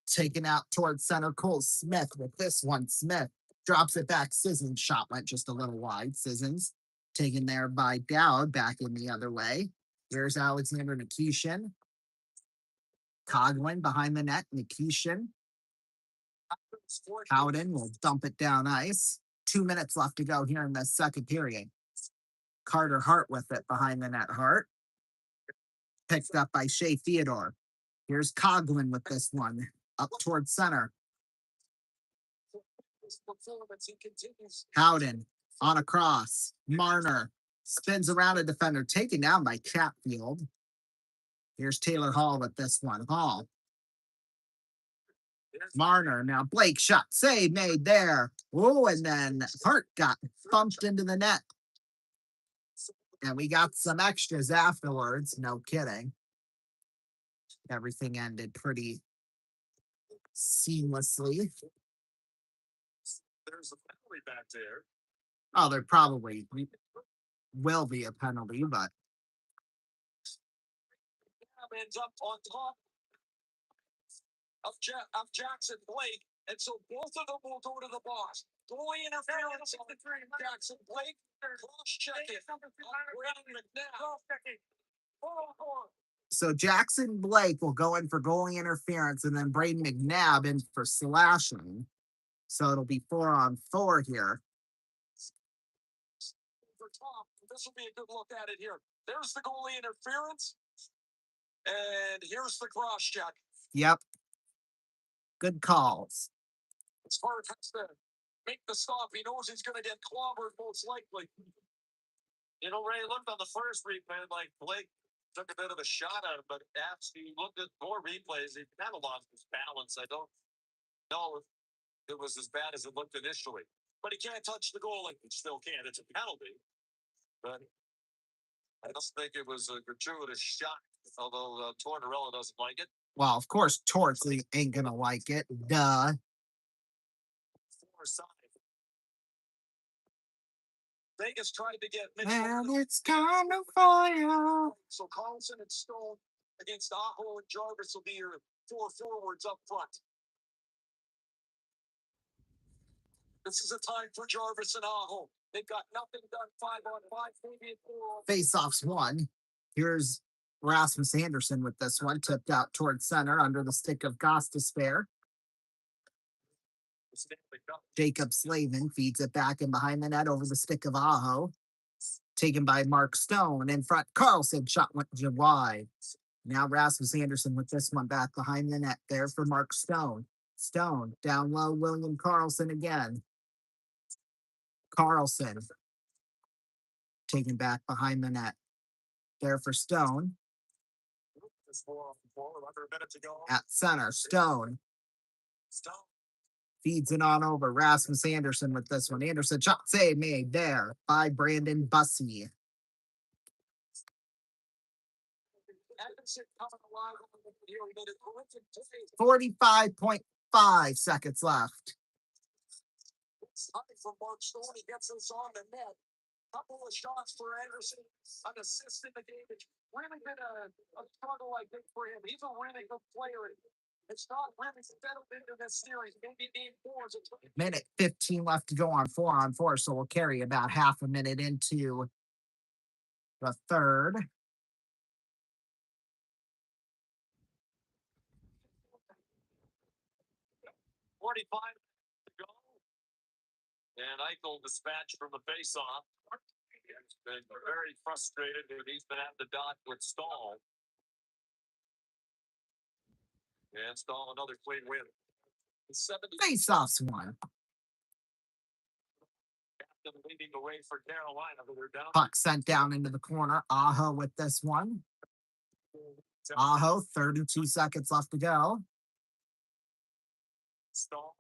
Taken out towards center. Cole Smith with this one. Smith drops it back. Sissons shot went just a little wide. Sissons taken there by Dowd. Back in the other way. Here's Alexander Nikishin. Coglin behind the net. Nikishin. Howden will dump it down ice. 2 minutes left to go here in the second period. Carter Hart with it behind the net. Hart. Picked up by Shea Theodore. Here's Coglin with this one. Up towards center. Howden on a cross. Marner spins around a defender. Taken down by Chatfield. Here's Taylor Hall with this one. Hall. Marner. Now Blake shot. Save made there. Oh, and then Hart got bumped into the net. And we got some extras afterwards. No kidding. Everything ended pretty seamlessly. There's a penalty back there. Oh, there probably will be a penalty, but Ends up on top of Jackson Blake, and so both of them will go to the box. Goalie interference on Jackson Blake. Cross check it. so Jackson Blake will go in for goalie interference, and then Braden McNabb in for slashing. So it'll be 4-on-4 here. For Tom, this will be a good look at it here. There's the goalie interference, and here's the cross check. Yep. Good calls. As far as has to make the stop, he knows he's going to get clobbered most likely. You know, Ray looked on the first replay like Blake took a bit of a shot at him, but after he looked at more replays, he kind of lost his balance. I don't know if it was as bad as it looked initially. But he can't touch the goalie. He still can't. It's a penalty. But I don't think it was a gratuitous shot, although Tortorella doesn't like it. Well, of course, Torts ain't gonna like it. Duh. Far side. Vegas tried to get And it's coming for you. So Carlson and Stone against Aho and Jarvis will be your 4 forwards up front. This is a time for Jarvis and Aho. They've got nothing done 5-on-5, maybe 4-on-4. Face-offs won. Here's Rasmus Anderson with this one. Tipped out towards center under the stick of Gostisbehere. Jacob Slavin feeds it back in behind the net over the stick of Aho. Taken by Mark Stone. In front, Carlson shot went wide. Now Rasmus Anderson with this one back behind the net there for Mark Stone. Stone down low, William Carlson again. Carlson taken back behind the net there for Stone. At center, Stone feeds it on over. Rasmus Anderson with this one. Anderson shot save made there by Brandon Bussey. 45.5 seconds left. From Mark Stone, he gets us on the net. Couple of shots for Anderson, an assist in the game. It's really been a struggle, I think, for him. He's a really good player. It's not really settled into this series. Maybe game 4 is a minute 15 left to go on 4-on-4, so we'll carry about half a minute into the third. to go. And Eichel dispatched from the face-off. He's been very frustrated that he's been at the dot with Stahl. And Stahl another clean win. Face-offs won. Captain leading the way for Carolina, but they're down. Puck sent down into the corner. Aho with this one. Aho, 32 seconds left to go. Stahl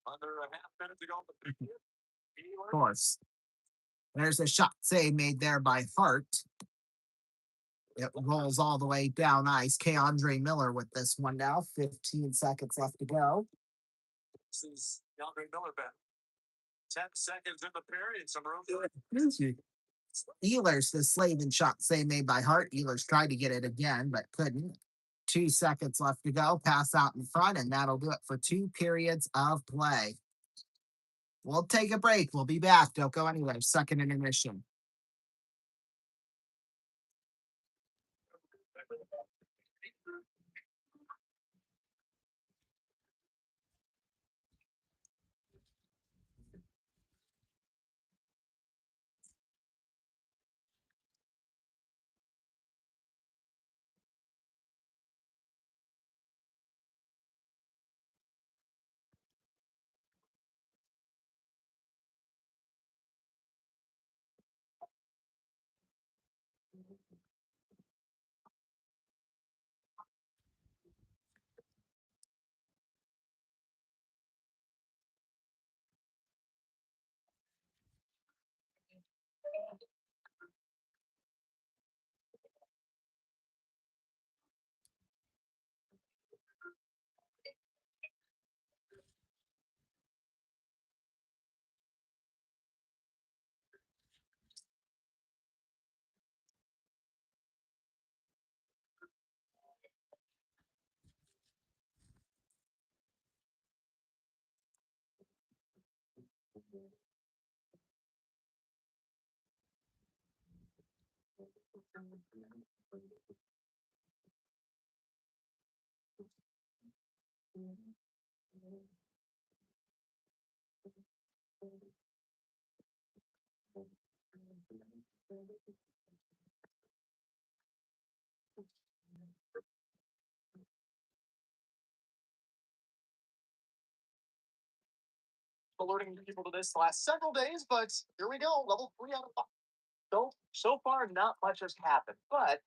under a half minute to go. Of course. There's a shot save made there by Hart. It rolls all the way down ice. Andre Miller with this one now. 15 seconds left to go. This is DeAndre Miller back. 10 seconds in the period. Some room. Ehlers, the Slavin shot save made by Hart. Ehlers tried to get it again, but couldn't. 2 seconds left to go. Pass out in front, and that'll do it for 2 periods of play. We'll take a break. We'll be back. Don't go anywhere. Second intermission. Alerting people to this the last several days, but here we go. Level 3 out of 5. So far, not much has happened, but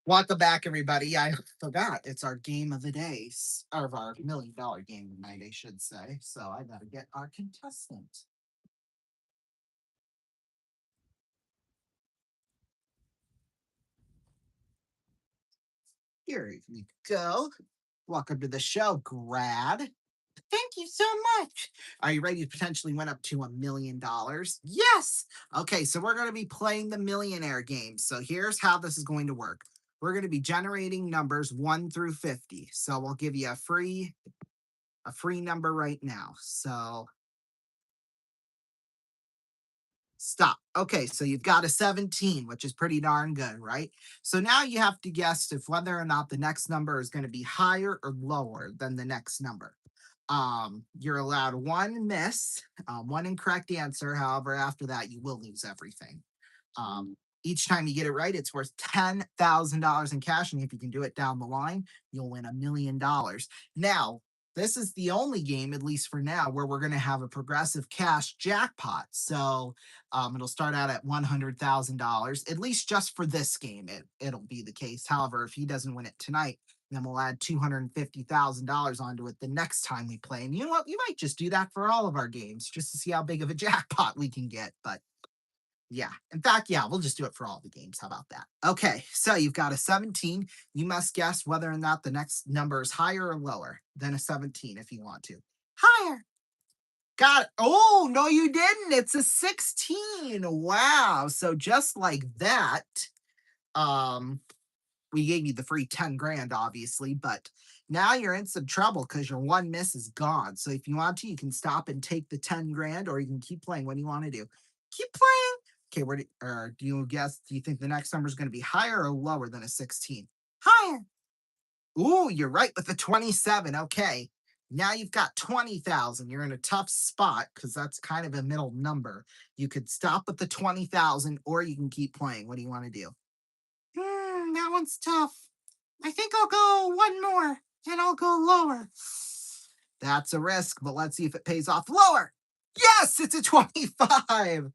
Welcome back, everybody. I forgot it's our game of the day, or our $1,000,000 game of the night, I should say. So I got to get our contestant. Here we go. Welcome to the show, Grad. Thank you so much. Are you ready to potentially win up to $1 million? Yes. Okay, so we're going to be playing the millionaire game. So here's how this is going to work. We're going to be generating numbers 1 through 50. So we'll give you a free number right now. So stop. Okay, so you've got a 17, which is pretty darn good, right? So now you have to guess if whether or not the next number is going to be higher or lower than the next number. You're allowed one miss, one incorrect answer. However, after that, you will lose everything. Each time you get it right, it's worth $10,000 in cash. And if you can do it down the line, you'll win $1 million. Now, this is the only game, at least for now, where we're going to have a progressive cash jackpot. So it'll start out at $100,000, at least just for this game. It'll be the case. However, if he doesn't win it tonight, then we'll add $250,000 onto it the next time we play. And you know what? We might just do that for all of our games just to see how big of a jackpot we can get. But yeah, in fact, yeah, we'll just do it for all the games. How about that? Okay, so you've got a 17. You must guess whether or not the next number is higher or lower than a 17 if you want to. Higher. Got it. Oh, no, you didn't. It's a 16. Wow. So just like that, um, we gave you the free 10 grand, obviously, but now you're in some trouble because your one miss is gone. So if you want to, you can stop and take the 10 grand, or you can keep playing. What do you want to do? Keep playing. Okay, do you guess? Do you think the next number is going to be higher or lower than a 16? Higher. Ooh, you're right with the 27. Okay. Now you've got 20,000. You're in a tough spot because that's kind of a middle number. You could stop at the 20,000 or you can keep playing. What do you want to do? That one's tough. I think I'll go one more and I'll go lower. That's a risk, but let's see if it pays off. Lower. Yes, it's a 25.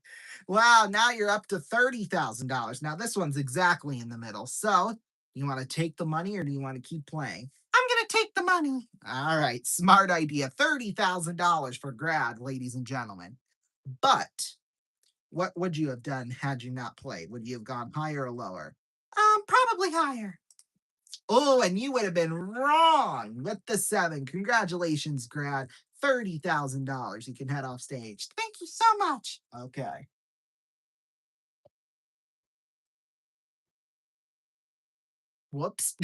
Wow, now you're up to $30,000. Now this one's exactly in the middle. So, you want to take the money or do you want to keep playing? I'm going to take the money. All right, smart idea. $30,000 for grad, ladies and gentlemen. But what would you have done had you not played? Would you have gone higher or lower? Probably higher. Oh, and you would have been wrong with the 7. Congratulations, grad. $30,000. You can head off stage. Thank you so much. Okay. Whoops.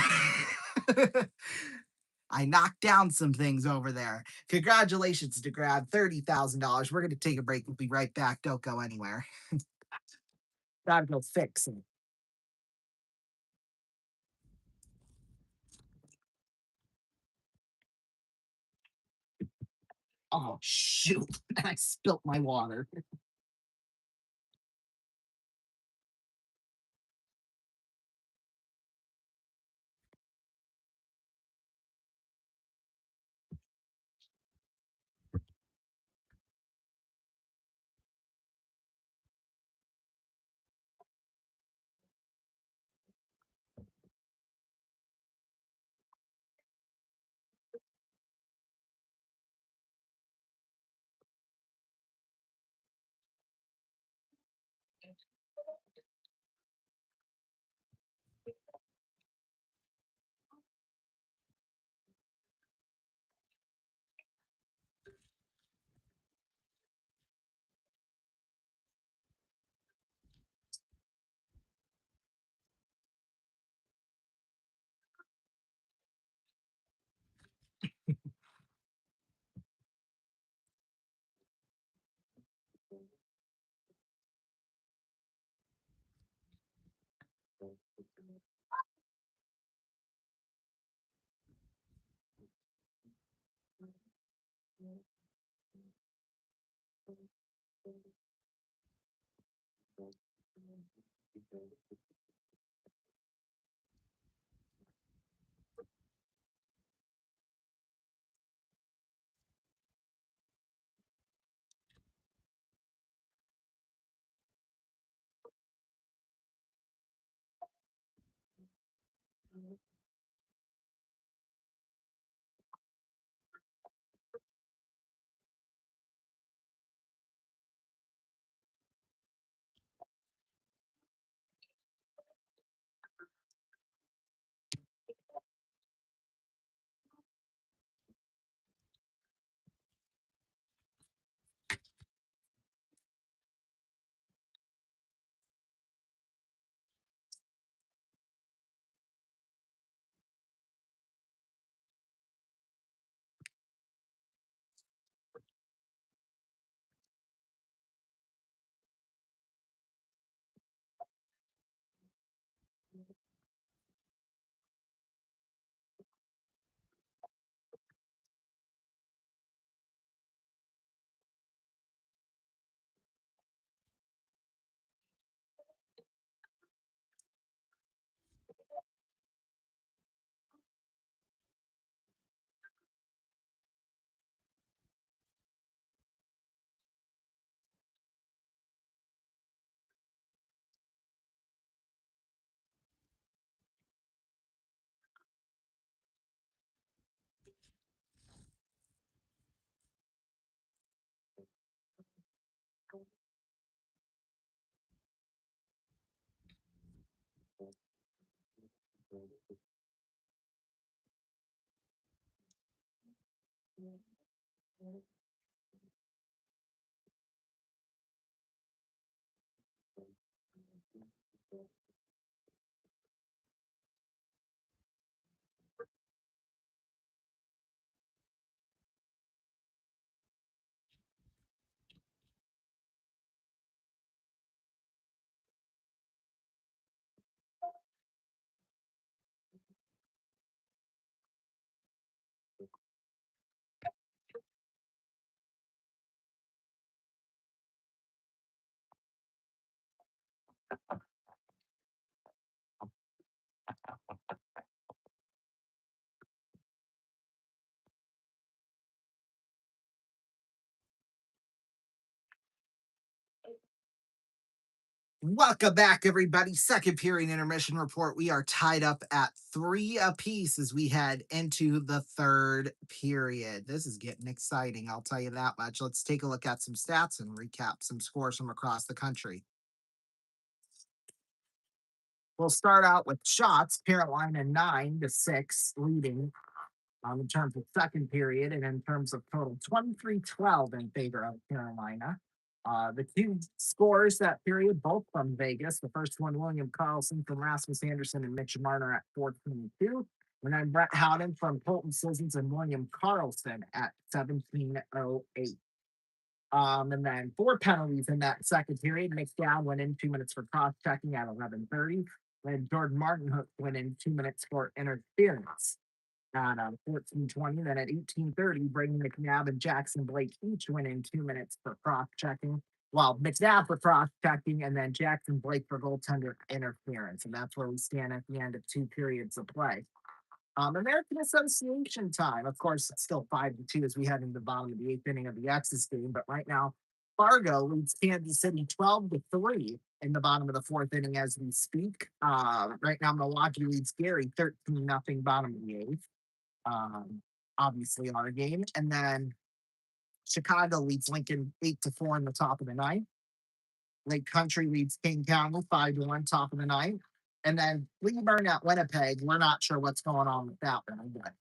I knocked down some things over there. Congratulations to grad. $30,000. We're going to take a break. We'll be right back. Don't go anywhere. Gotta go fix it. Oh, shoot. I spilt my water. Welcome back, everybody. Second period intermission report. We are tied up at 3 apiece as we head into the third period. This is getting exciting, I'll tell you that much. Let's take a look at some stats and recap some scores from across the country. We'll start out with shots. Carolina 9-6 leading in terms of second period, and in terms of total 23-12 in favor of Carolina. The two scores that period, both from Vegas. The first one, William Carlson from Rasmus Anderson and Mitch Marner at 4:22. And then Brett Howden from Colton Sissons and William Carlson at 17:08. And then 4 penalties in that second period. McDowell went in 2 minutes for cross-checking at 11:30. Then Jordan Martinhook went in 2 minutes for interference at 14:20. Then at 18:30, Braden McNabb and Jackson Blake each went in 2 minutes for cross-checking. Well, McNabb for cross-checking and then Jackson Blake for goaltender interference. And that's where we stand at the end of 2 periods of play. American Association time. Of course, it's still 5-2 as we head into the bottom of the 8th inning of the X's game. But right now, Fargo leads Kansas City 12-3 in the bottom of the 4th inning as we speak. Right now, Milwaukee leads Gary 13-0 bottom of the 8th. Obviously our game. And then Chicago leads Lincoln 8-4 in the top of the 9th. Lake Country leads King County 5-1 top of the 9th. And then Leeburn at Winnipeg, we're not sure what's going on with that one. But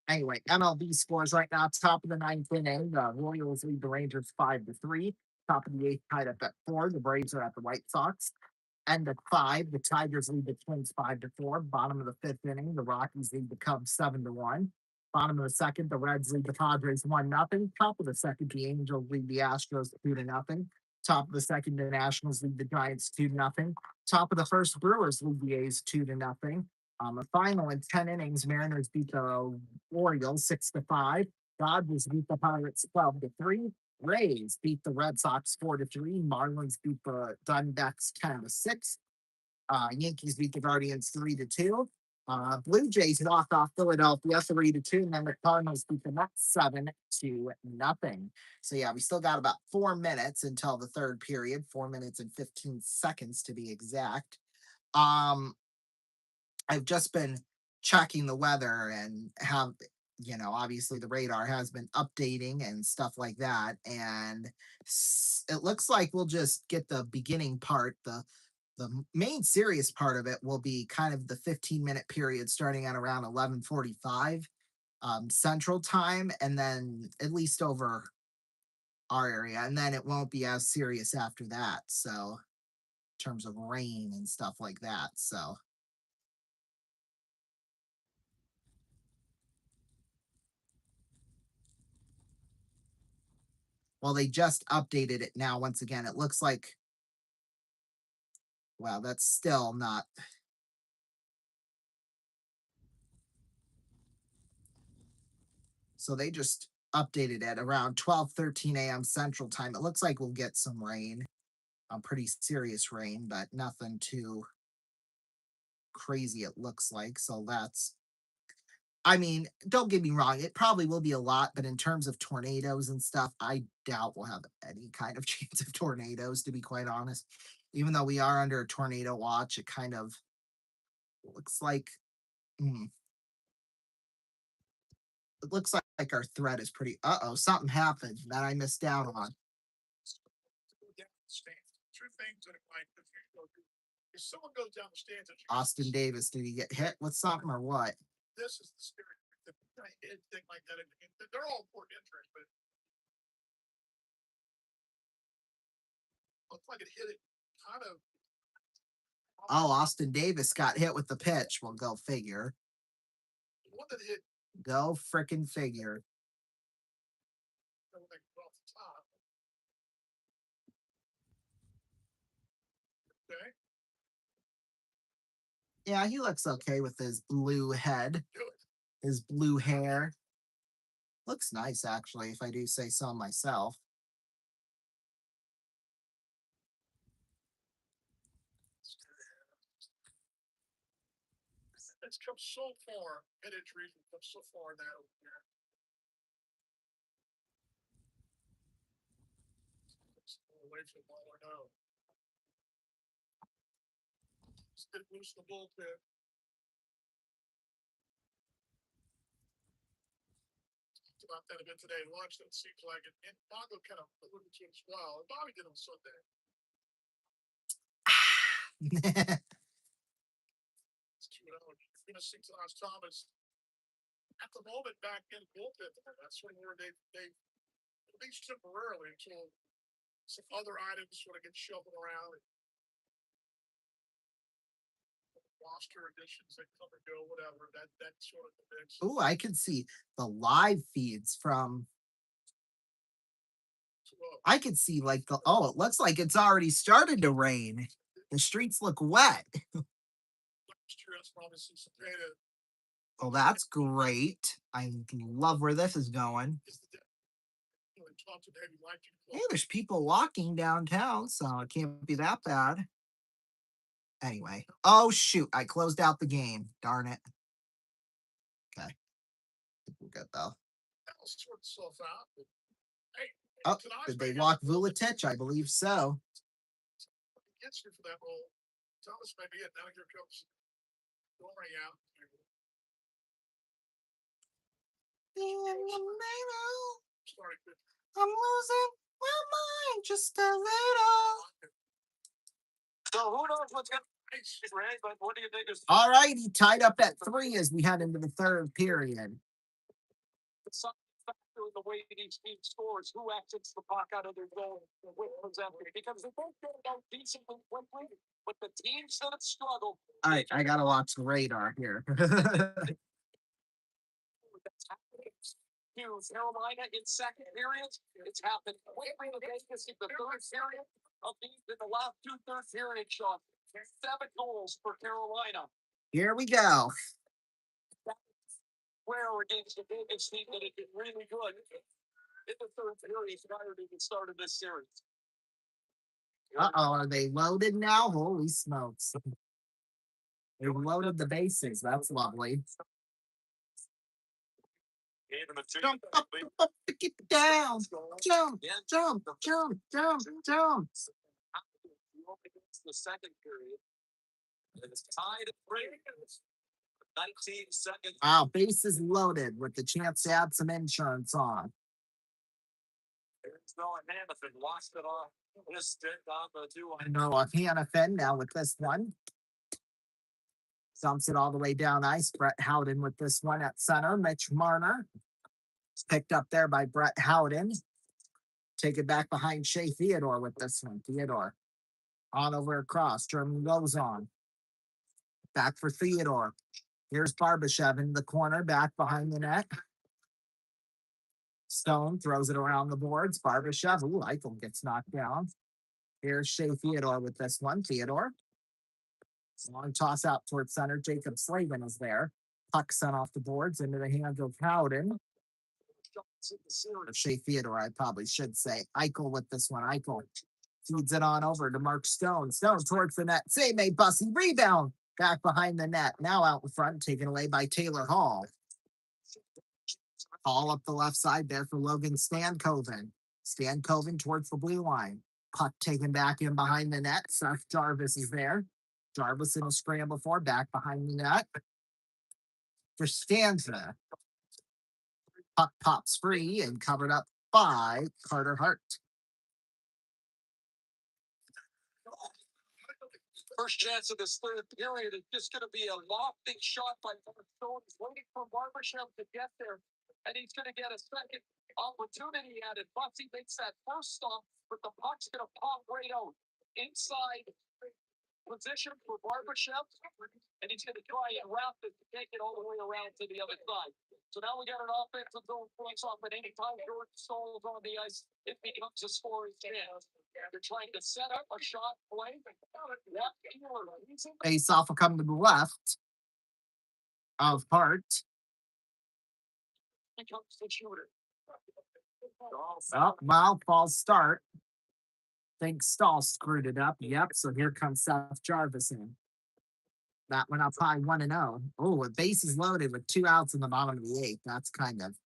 anyway, MLB scores right now, top of the 9th inning. The Royals lead the Rangers 5-3. Top of the 8th tied up at 4. The Braves are at the White Sox. End of 5, the Tigers lead the Twins 5-4. Bottom of the 5th inning, the Rockies lead the Cubs 7-1. Bottom of the 2nd, the Reds lead the Padres 1-0. Top of the 2nd, the Angels lead the Astros 2-0. Top of the 2nd, the Nationals lead the Giants 2-0. Top of the 1st, Brewers lead the A's 2-0. The final in 10 innings, Mariners beat the Orioles 6-5. Dodgers beat the Pirates 12-3. Rays beat the Red Sox 4-3. Marlins beat the Diamondbacks 10-6. Yankees beat the Guardians 3-2. Blue Jays knocked off Philadelphia 3-2, and then the Cardinals beat the Mets 7-0. So yeah, we still got about 4 minutes until the third period, 4 minutes and 15 seconds to be exact. I've just been checking the weather and have, obviously the radar has been updating and stuff like that. And it looks like we'll just get the beginning part. The main serious part of it will be kind of the 15-minute period starting at around 11:45 Central Time, and then at least over our area. And then it won't be as serious after that. So in terms of rain and stuff like that. So well, they just updated it now. Once again, it looks like, well, that's still not. So they just updated it around 12:13 a.m. Central Time. It looks like we'll get some rain, pretty serious rain, but nothing too crazy, it looks like. So that's, I mean, don't get me wrong, it probably will be a lot, but in terms of tornadoes and stuff, I doubt we'll have any kind of chance of tornadoes, to be quite honest. Even though we are under a tornado watch, it kind of looks like, it looks like our threat is pretty, something happened that I missed out on. If someone goes down the stands, Austin Davis, did he get hit with something or what? this is the scary thing. Anything like that. They're all important injuries, but looks like it hit it kind of. Oh, Austin Davis got hit with the pitch. Well, go figure. The one that hit Go frickin' figure. everything off the top. Okay. Yeah, he looks okay with his blue head, Good. his blue hair. Looks nice, actually, if I do say so myself. It's come so far. Head injuries have come so far now. It's away from all I know. Just get loose the bullpen. About that a bit today. Lunch, that seems like it. And Bobby kind of alluded to it as well. And Bobby did on Sunday. It's 2-0. You're going to see Tomas Thomas at the moment back in bullpen. That's where they at least temporarily until some other items sort of get shuffled around. Roster additions that come and go, whatever. That sort of the mix. Ooh, I could see the live feeds from. I could see like the. Oh, it looks like it's already started to rain. The streets look wet. Oh, that's great. I love where this is going. Hey, there's people walking downtown, so it can't be that bad. Anyway. Oh, shoot. I closed out the game. Darn it. Okay. I think we're good, though. Oh, did they walk Vuletich? I believe so. Gets you for that role. Thomas may be it. Now here comes Rory out. I'm losing my mind just a little. So who knows what's going to happen, but what do you think is all right, he tied up at 3 as we head into the third period. the way these teams scores, who exits the puck out of their goal with empty? Because they both get out decently quickly, but the teams that have struggled. All right, I gotta watch the radar here. To Carolina in second period, it's happened quickly in Vegas in the third period of the last 2 third period shots. 7 goals for Carolina. Here we go. Where against the Vegas team that had been really good in the third period prior to the start of this series. Uh-oh, are they loaded now? Holy smokes. They've loaded the bases. That's lovely. Jump up, keep it down. Jump, jump, jump, jump, jump. The second period. It's tied at 3. 19 seconds. Wow, bases loaded with the chance to add some insurance on. There's no Hannafin lost it off. This stick on the 2. I know of Hannafin now with this one. Dumps it all the way down ice. Brett Howden with this one at center. Mitch Marner. It's picked up there by Brett Howden. Take it back behind Shea Theodore with this one. Theodore. On over across. German goes on. Back for Theodore. Here's Barbashev in the corner, back behind the net. Stone throws it around the boards. Barbashev. Ooh, Eichel gets knocked down. Here's Shea Theodore with this one. Theodore. Long toss out towards center. Jacob Slavin is there. Puck sent off the boards into the hands of Howden. Or Shea Theodore, I probably should say. Eichel with this one. Eichel feeds it on over to Mark Stone. Stone towards the net. Save made Bussy. Rebound. Back behind the net. Now out in front. Taken away by Taylor Hall. Hall up the left side there for Logan Stankoven. Stankoven towards the blue line. Puck taken back in behind the net. Seth Jarvis is there. Jarvis in a scramble for back behind the net. For Stanza. Puck pops free and covered up by Carter Hart. First chance of this third period is just going to be a lofting shot by Stone. He's waiting for Barbashev to get there, and he's going to get a second opportunity at it. Bussy makes that first stop, but the puck's going to pop right out inside position for Barbashev, and he's going to try and wrap it to take it all the way around to the other side. So now we got an offensive zone face off, but anytime Jordan Stall's on the ice, it becomes a scoring chance. They're trying to set up a shot play. Face off will come to the left of Hart. Becomes the shooter. Oh, well, false start. Think Stahl screwed it up. Yep, so here comes Seth Jarvis in. That went up high 1-0. Oh, a base is loaded with 2 outs in the bottom of the 8th. That's kind of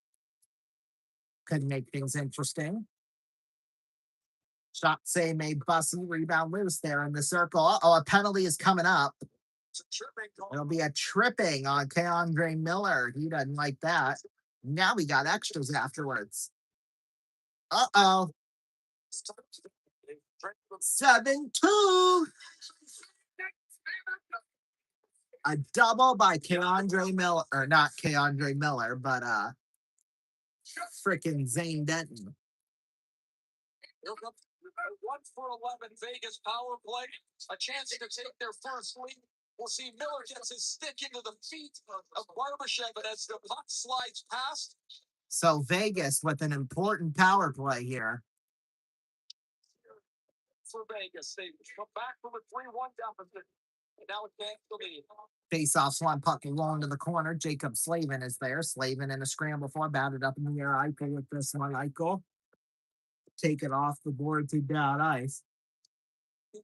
could make things interesting. Shot save made Bussy, rebound loose there in the circle. Uh-oh, a penalty is coming up. It'll be a tripping on Keandre Miller. He doesn't like that. Now we got extras afterwards. Uh-oh. 7-2. A double by Keandre Miller, or not Keandre Miller, but freaking Zane Denton. 1-for-11 Vegas power play. A chance to take their first lead. We'll see Miller gets his stick into the feet of Barbashev, but as the puck slides past. So Vegas with an important power play here. For Vegas, they come back from a 3-1 deficit. And now it's back to lead. Face-off swan puck along to the corner. Jacob Slavin is there. Slavin in a scramble for, batted up in the air. Eichel with this one. Eichel take it off the board to down ice.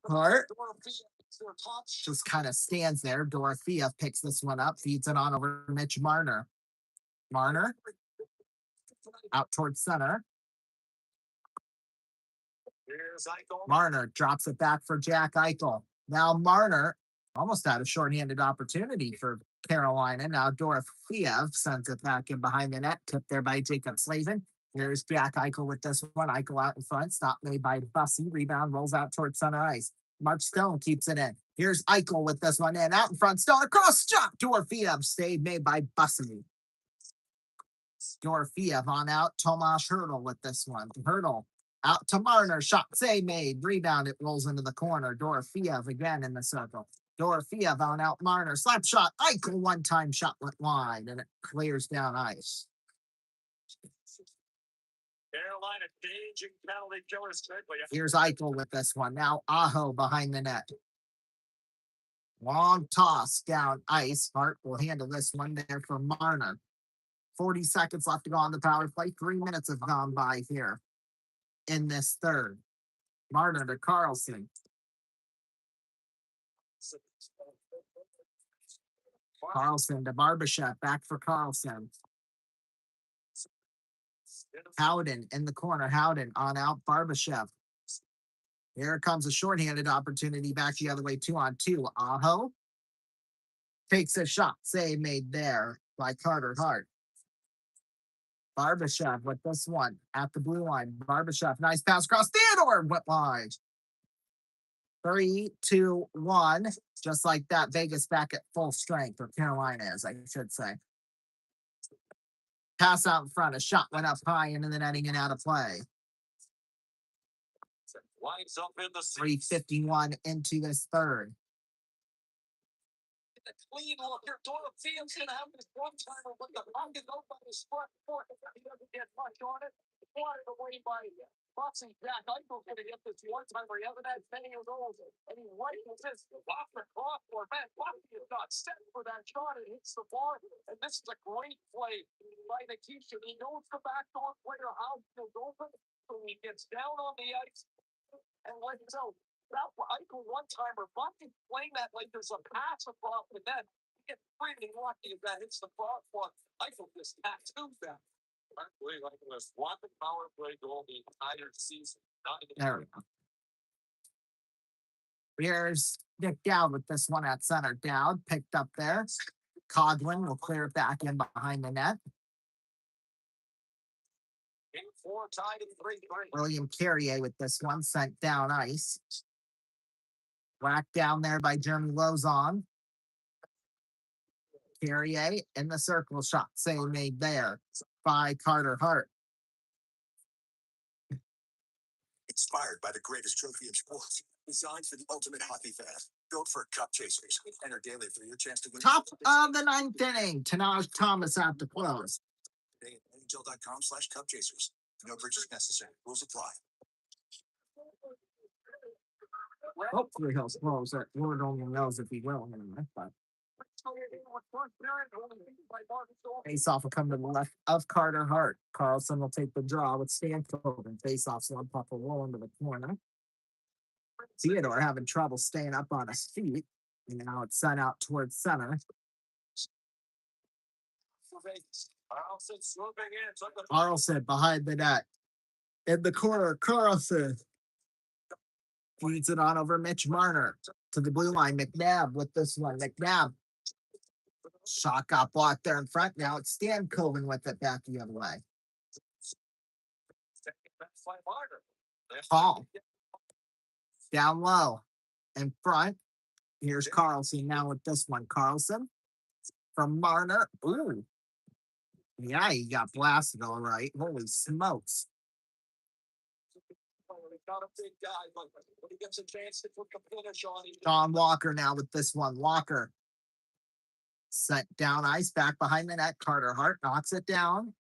Hart just kind of stands there. Dorothea picks this one up, feeds it on over Mitch Marner. Marner out towards center. Marner drops it back for Jack Eichel. Now Marner almost had a shorthanded opportunity for Carolina. Now Dorofeev sends it back in behind the net, tipped there by Jacob Slavin. Here's Jack Eichel with this one. Eichel out in front, stop made by Bussy. Rebound rolls out towards center ice. Mark Stone keeps it in. Here's Eichel with this one in. Out in front, Stone across, stop. Dorofeev stayed made by Bussy. Dorofeev on out. Tomas Hertl with this one. Hertl out to Marner. Shot save made. Rebound. It rolls into the corner. Dorofeev again in the circle. Dorofeev on out. Marner. Slap shot. Eichel one-time shot went wide, and it clears down ice. Carolina changing penalty killers quickly. Here's Eichel with this one. Now Aho behind the net. Long toss down ice. Hart will handle this one there for Marner. 40 seconds left to go on the power play. 3 minutes have gone by here in this third. Marner to Carlson. Carlson to Barbashev. Back for Carlson. Howden in the corner. Howden on out. Barbashev. Here comes a shorthanded opportunity back the other way. 2-on-2. Aho takes a shot. Save made there by Carter Hart. Barbashev with this one at the blue line. Barbashev, nice pass across. Theodore went wide. 3, 2, 1. Just like that, Vegas back at full strength, or Carolina is, I should say. Pass out in front. A shot went up high into the netting and out of play. Lines up in the 3:51 into this third. a clean look here. Dorotheev's going to have this one-timer, but the puck is out by his front foot. He doesn't get much on it. Wanted away by Bussy. Jack Eichel's going to get this one-timer. He hasn't had many of those. And he rifles this off the crossbar. Man, Bussy is not set for that shot. It hits the bar. And this is a great play by Nikisha. He knows the backdoor player how he's open. So he gets down on the ice and lets it out. That Eichel one-timer, Bussy playing that like there's a pass across the net. He gets pretty lucky if that hits the cross one. Eichel just tattoos that. I believe Eichel has won the power play goal the entire season. There we go. Here's Nick Dowd with this one at center. Dowd picked up there. Coghlan will clear it back in behind the net. Game 4 tied in 3-3. William Carrier with this one sent down ice. Whacked down there by Jeremy Lozon. Carrier in the circle shot. Save made there by Carter Hart. Inspired by the greatest trophy in sports, designed for the ultimate hockey fan, built for cup chasers. Enter daily for your chance to win. Top of the ninth inning. Tanaj Thomas out to close. Today at NHL.com/cup chasers. No purchase necessary. Rules apply. Hopefully he'll close it. Lord only knows if he will. But face off will come to the left of Carter Hart. Carlson will take the draw with Stanford, and face off so puck will roll into the corner. Theodore having trouble staying up on his feet. And now it's sent out towards center. Carlson behind the net. In the corner, Carlson feeds it on over Mitch Marner to the blue line. McNabb with this one. McNabb. Shot got blocked there in front. Now it's Stan Coven with it back the other way. Hall. Down low. In front. Here's Carlson now with this one. Carlson from Marner. Ooh. Yeah, he got blasted all right. Holy smokes. Not a big guy, but when he gets a chance to put the finish on him. John Walker now with this one. Walker set down ice back behind the net. Carter Hart knocks it down.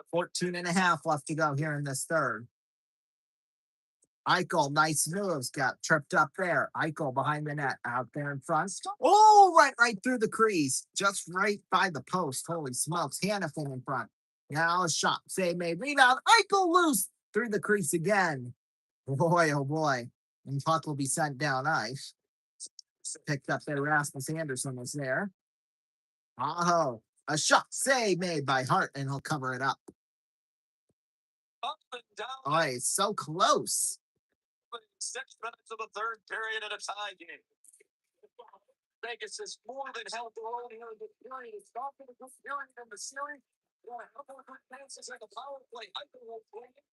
14 and a half left to go here in this third. Eichel, nice moves, got tripped up there. Eichel behind the net, out there in front. Oh, right through the crease, just right by the post. Holy smokes, Hannafin in front. Now a shot, save made, rebound. Eichel loose through the crease again. Boy, oh boy. And puck will be sent down ice. Picked up there, Rasmus Anderson was there. Oh, a shot, save made by Hart, and he'll cover it up. Up and down. Oh, it's so close. 6 minutes of the third period at a tie game. Vegas is more than held their own here in the period. It's not been a good period in the series. There are a couple of good chances at the power play. I think we'll play it.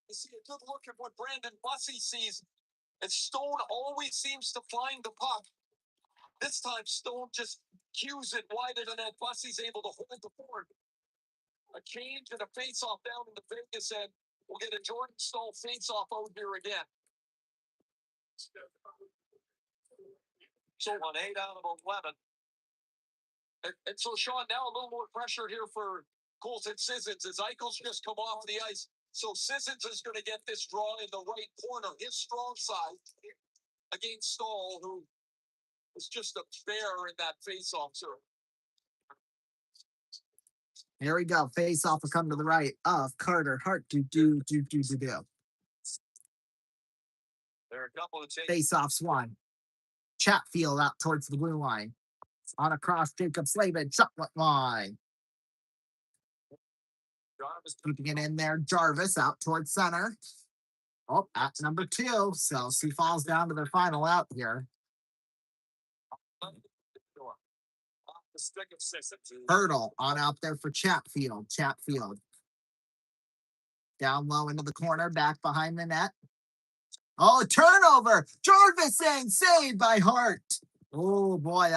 You see a good look at what Brandon Bussey sees. And Stone always seems to find the puck. This time Stone just cues it wider than that. Bussey's able to hold the board. A change and a face-off down in the Vegas end. We'll get a Jordan Staal face-off out here again. So on 8 out of 11. And so, Sean, now a little more pressure here for Colton Sissons as Eichel's just come off the ice. So Sissons is going to get this draw in the right corner, his strong side, against Staal, who was just a bear in that face-off, sir. Here we go. Face off will come to the right of Carter Hart. Do. There are a couple of Face offs one. Chatfield out towards the blue line. On across Jacob Slavin. Shot line. Keeping it in there. Jarvis out towards center. Oh, that's number 2. So he falls down to their final out here. Hurdle on out there for Chatfield. Chatfield. Down low into the corner, back behind the net. Oh, turnover. Jarvis saying saved by Hart. Oh boy,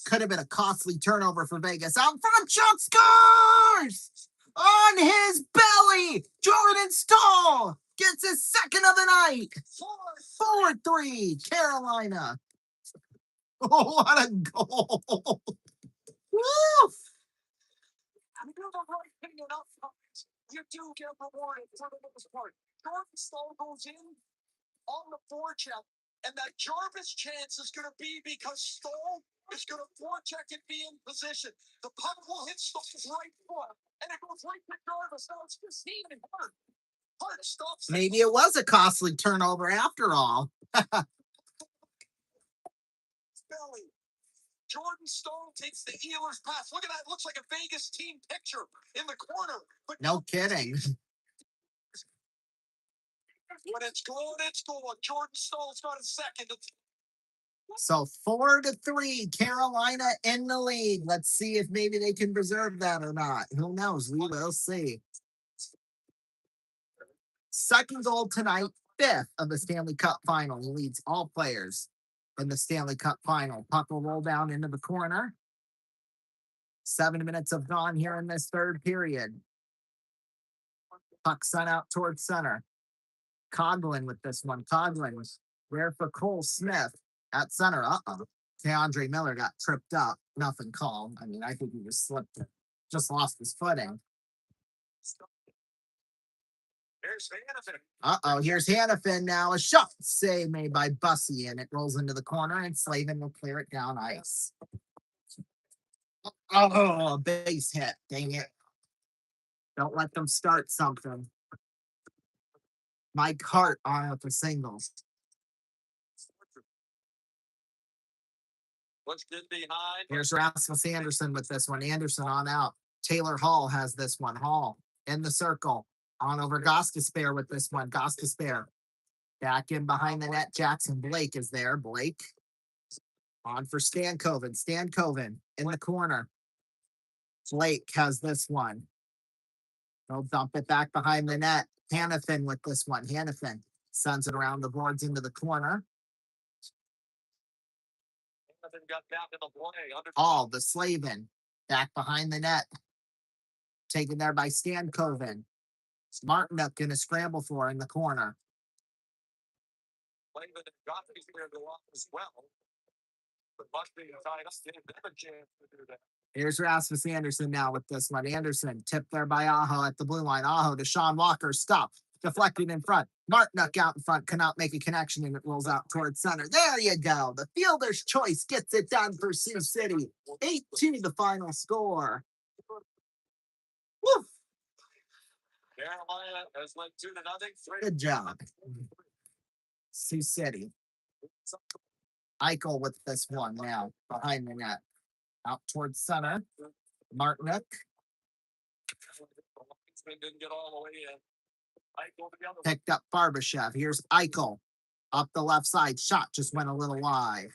could have been a costly turnover for Vegas. Out front, shot scores! On his belly, Jordan Staal gets his second of the night. 4-3, Carolina. Oh, what a goal. Woo! You do the right thing enough times, you do get rewarded for the most part. Jordan Staal goes in on the forecheck, and that Jarvis chance is going to be because Staal is going to forecheck and be in position. The puck will hit Staal's right foot, and it goes right to Jarvis. Now it's just he and Hart. Hart stops. Maybe it was a costly turnover after all. Belly. Jordan Staal takes the Ehlers pass. Look at that. It looks like a Vegas team picture in the corner. But no kidding. When it's going, it's going. Jordan Stahl's got a second. So 4-3, Carolina in the lead. Let's see if maybe they can preserve that or not. Who knows? We will see. Second goal tonight, fifth of the Stanley Cup final. He leads all players in the Stanley Cup final. Puck will roll down into the corner. 7 minutes have gone here in this third period. Puck sent out towards center. Coughlin with this one. Coughlin there for Cole Smith at center. Andre Miller got tripped up. Nothing called. I mean, I think he just slipped it. Just lost his footing. Here's Hannafin. Here's Hannafin now. A shot save made by Bussy, and it rolls into the corner, and Slavin will clear it down ice. A base hit. Dang it. Don't let them start something. Mike Hart on with the singles. Let's get behind. Here's Rasmus Anderson with this one. Anderson on out. Taylor Hall has this one. Hall in the circle. On over Gostisbehere with this one. Gostisbehere. Back in behind the net. Jackson Blake is there. Blake. On for Stankoven. Stankoven in the corner. Blake has this one. They'll dump it back behind the net. Hannafin with this one. Hannafin sends it around the boards into the corner. Got back in the play. All the Slavin back behind the net. Taken there by Stankoven. Martinuk in a scramble for in the corner. Slavin and Gostisbehere go off as well. But must be tied up. Didn't have a chance to do that. Here's Rasmus Anderson now with this one. Anderson tipped there by Aho at the blue line. Aho to Sean Walker. Stop. Deflected in front. Martinuk out in front. Cannot make a connection, and it rolls out towards center. There you go. The fielder's choice gets it done for Sioux City. 8-2 the final score. Woof. Carolina has led 2-0. Good job. Sioux City. Eichel with this one now behind the net. Out towards center. Martinuk. Didn't get all the way in. Picked up Barbashev. Here's Eichel. Up the left side. Shot just went a little wide.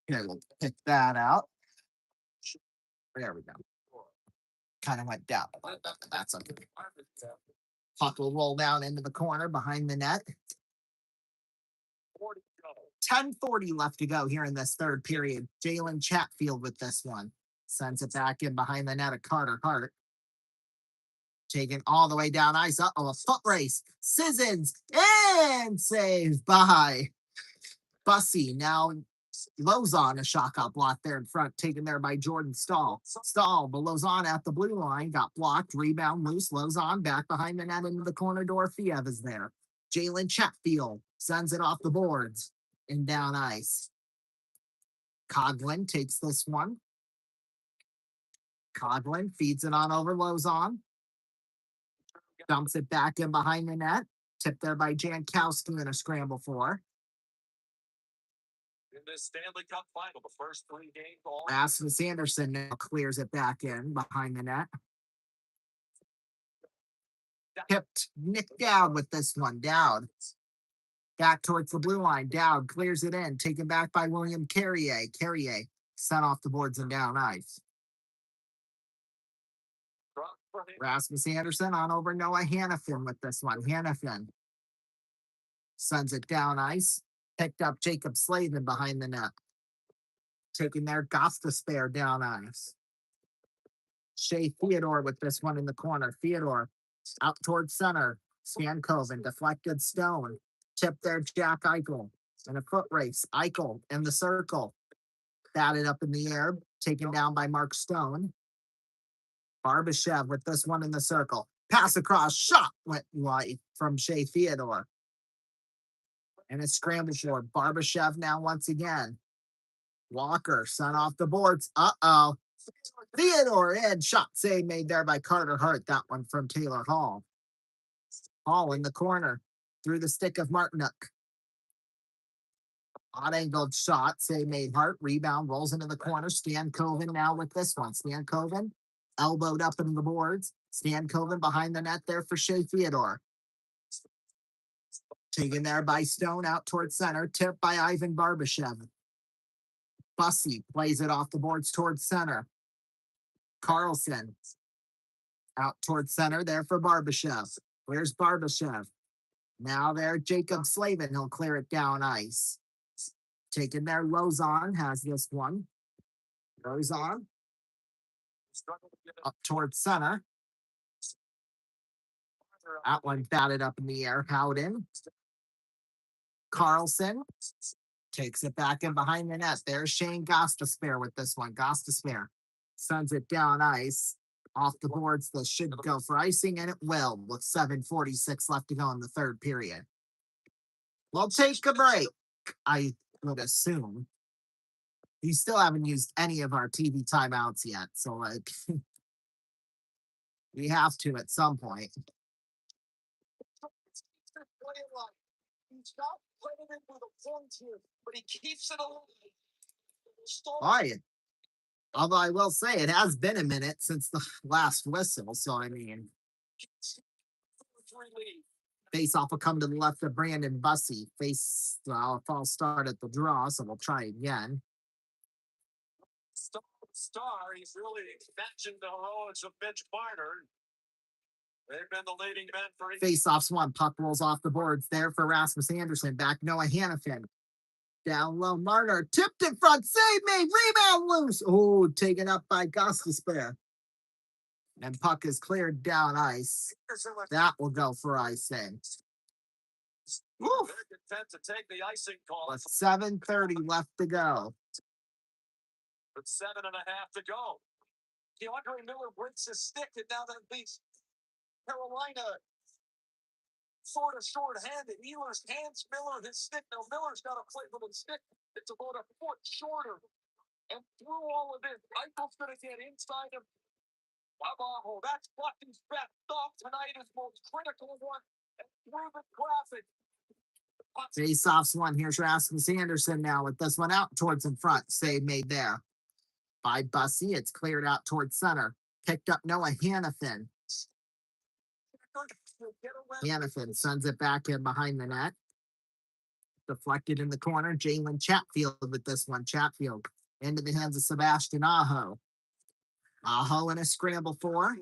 Okay, we'll pick that out. There we go. Kind of went down. That's okay. Puck will roll down into the corner behind the net. 10:40 left to go here in this third period. Jalen Chatfield with this one. Sends it back in behind the net of Carter Hart. Taken all the way down ice. A foot race. Sissons and saved by Bussy. Now Lozon, a shotgun block there in front, taken there by Jordan Stahl. Stahl, but Lozon at the blue line, got blocked, rebound loose. Lozon back behind the net into the corner. Dorofiev is there. Jalen Chatfield sends it off the boards and down ice. Coughlin takes this one. Coughlin feeds it on over Lozon. Dumps it back in behind the net. Tipped there by Jankowski in a scramble for. In this Stanley Cup final, the first 3 games. Rasmus Anderson now clears it back in behind the net. Tipped Nick Dowd with this one. Dowd. Back towards the blue line. Dowd clears it in. Taken back by William Carrier. Carrier sent off the boards and down ice. Rasmus Anderson on over Noah Hannafin with this one. Hannafin sends it down ice. Picked up Jacob Slavin behind the net. Taking their Gostisbehere down ice. Shea Theodore with this one in the corner. Theodore out towards center. Stankoven deflected Stone. Tipped there Jack Eichel. In a foot race. Eichel in the circle. Batted up in the air. Taken down by Mark Stone. Barbashev with this one in the circle. Pass across. Shot went wide from Shea Theodore. And a scramble for Barbashev now once again. Walker sent off the boards. Theodore in. Shot save made there by Carter Hart. That one from Taylor Hall. Hall in the corner. Through the stick of Martinuk. Odd-angled shot. Save made Hart. Rebound rolls into the corner. Stankoven now with this one. Stankoven elbowed up into the boards. Stankoven behind the net there for Shea Theodore. Taken there by Stone out towards center. Tipped by Ivan Barbashev. Bussy plays it off the boards towards center. Carlson Out towards center there for Barbashev. Where's Barbashev? Now there, Jacob Slavin. He'll clear it down ice. Taking there, Lozon has this one. Lozon up towards center. That one batted up in the air. Howden. Carlson takes it back in behind the net. There's Shane Gostisbehere with this one. Gostisbehere sends it down ice. Off the boards, this should go for icing, and it will with 7:46 left to go in the third period. We'll take a break, I would assume. We still haven't used any of our TV timeouts yet, so like we have to at some point. He's not putting it with a point here, but he keeps it alive. All right. Although I will say it has been a minute since the last whistle, so I mean, face off will come to the left of Brandon Bussey. False start at the draw, so we'll try again. Star, he's really matching the heroics of Mitch Barner. They've been the leading men for Face-offs one. Puck rolls off the boards there for Rasmus Anderson. Back Noah Hannafin. Down low, Marner. Tipped in front. Save made. Rebound loose. Oh, taken up by Gostisbehere. And puck is cleared down ice. That will go for icing. Woo. Content to take the icing call. With 7:30 left to go. With 7.5 to go. DeAndre Miller breaks his stick, and now that leaves Carolina sort of short-handed. Ehlers hands Miller his stick. Now Miller's got a play with his stick. It's about a foot shorter. And through all of this, Eichel's going to get inside of Wabajo. That's Bucky's best stop tonight, his most critical one. And through the traffic. Face-offs one. Here's Rasmus Anderson now with this one out towards in front. Save made there by Bussey. It's cleared out towards center. Picked up Noah Hannafin. Hannafin sends it back in behind the net. Deflected in the corner. Jalen Chatfield with this one. Chatfield into the hands of Sebastian Aho. Aho in a scramble for.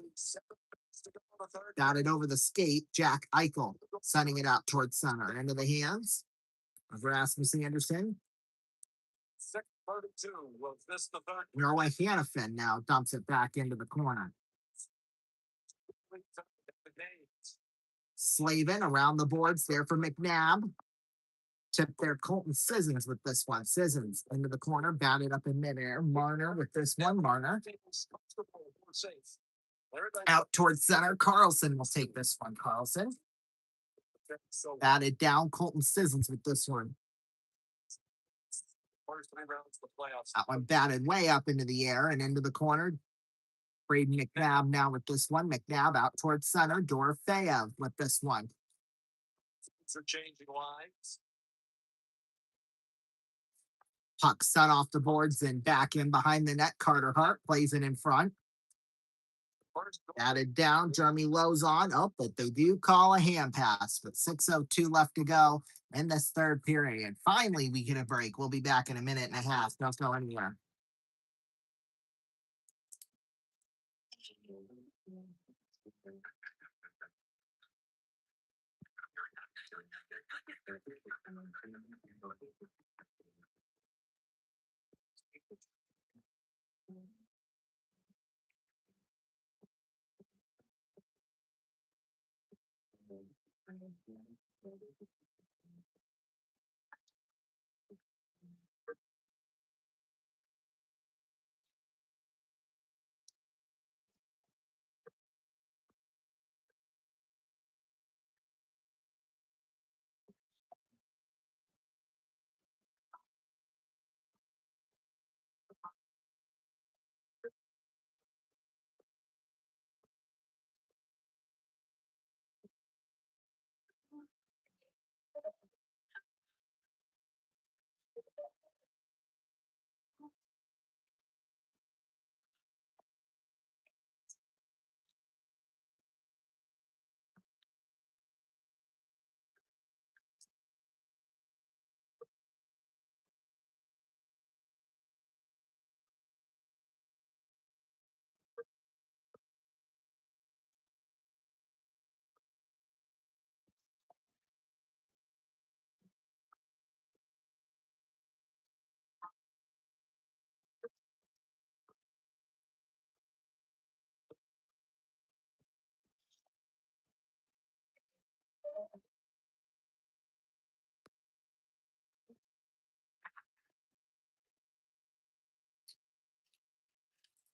Got it over the skate. Jack Eichel sending it out towards center. Into the hands of Rasmus Anderson. 6:32. Was this the third? Noah Hannafin now dumps it back into the corner. Slavin around the boards there for McNabb. Tipped there Colton Sissons with this one. Sissons into the corner, batted up in midair. Marner with this one. Marner out towards center. Carlson will take this one. Carlson batted down. Colton Sissons with this one. That one batted way up into the air and into the corner. Braden McNabb now with this one. McNabb out towards center. Dorofeyev with this one. Are changing lives. Puck set off the boards and back in behind the net. Carter Hart plays it in front. Batted down. Jeremy Lozon. Oh, but they do call a hand pass. But 6:02 left to go in this third period. Finally, we get a break. We'll be back in a minute and a half. Don't go anywhere.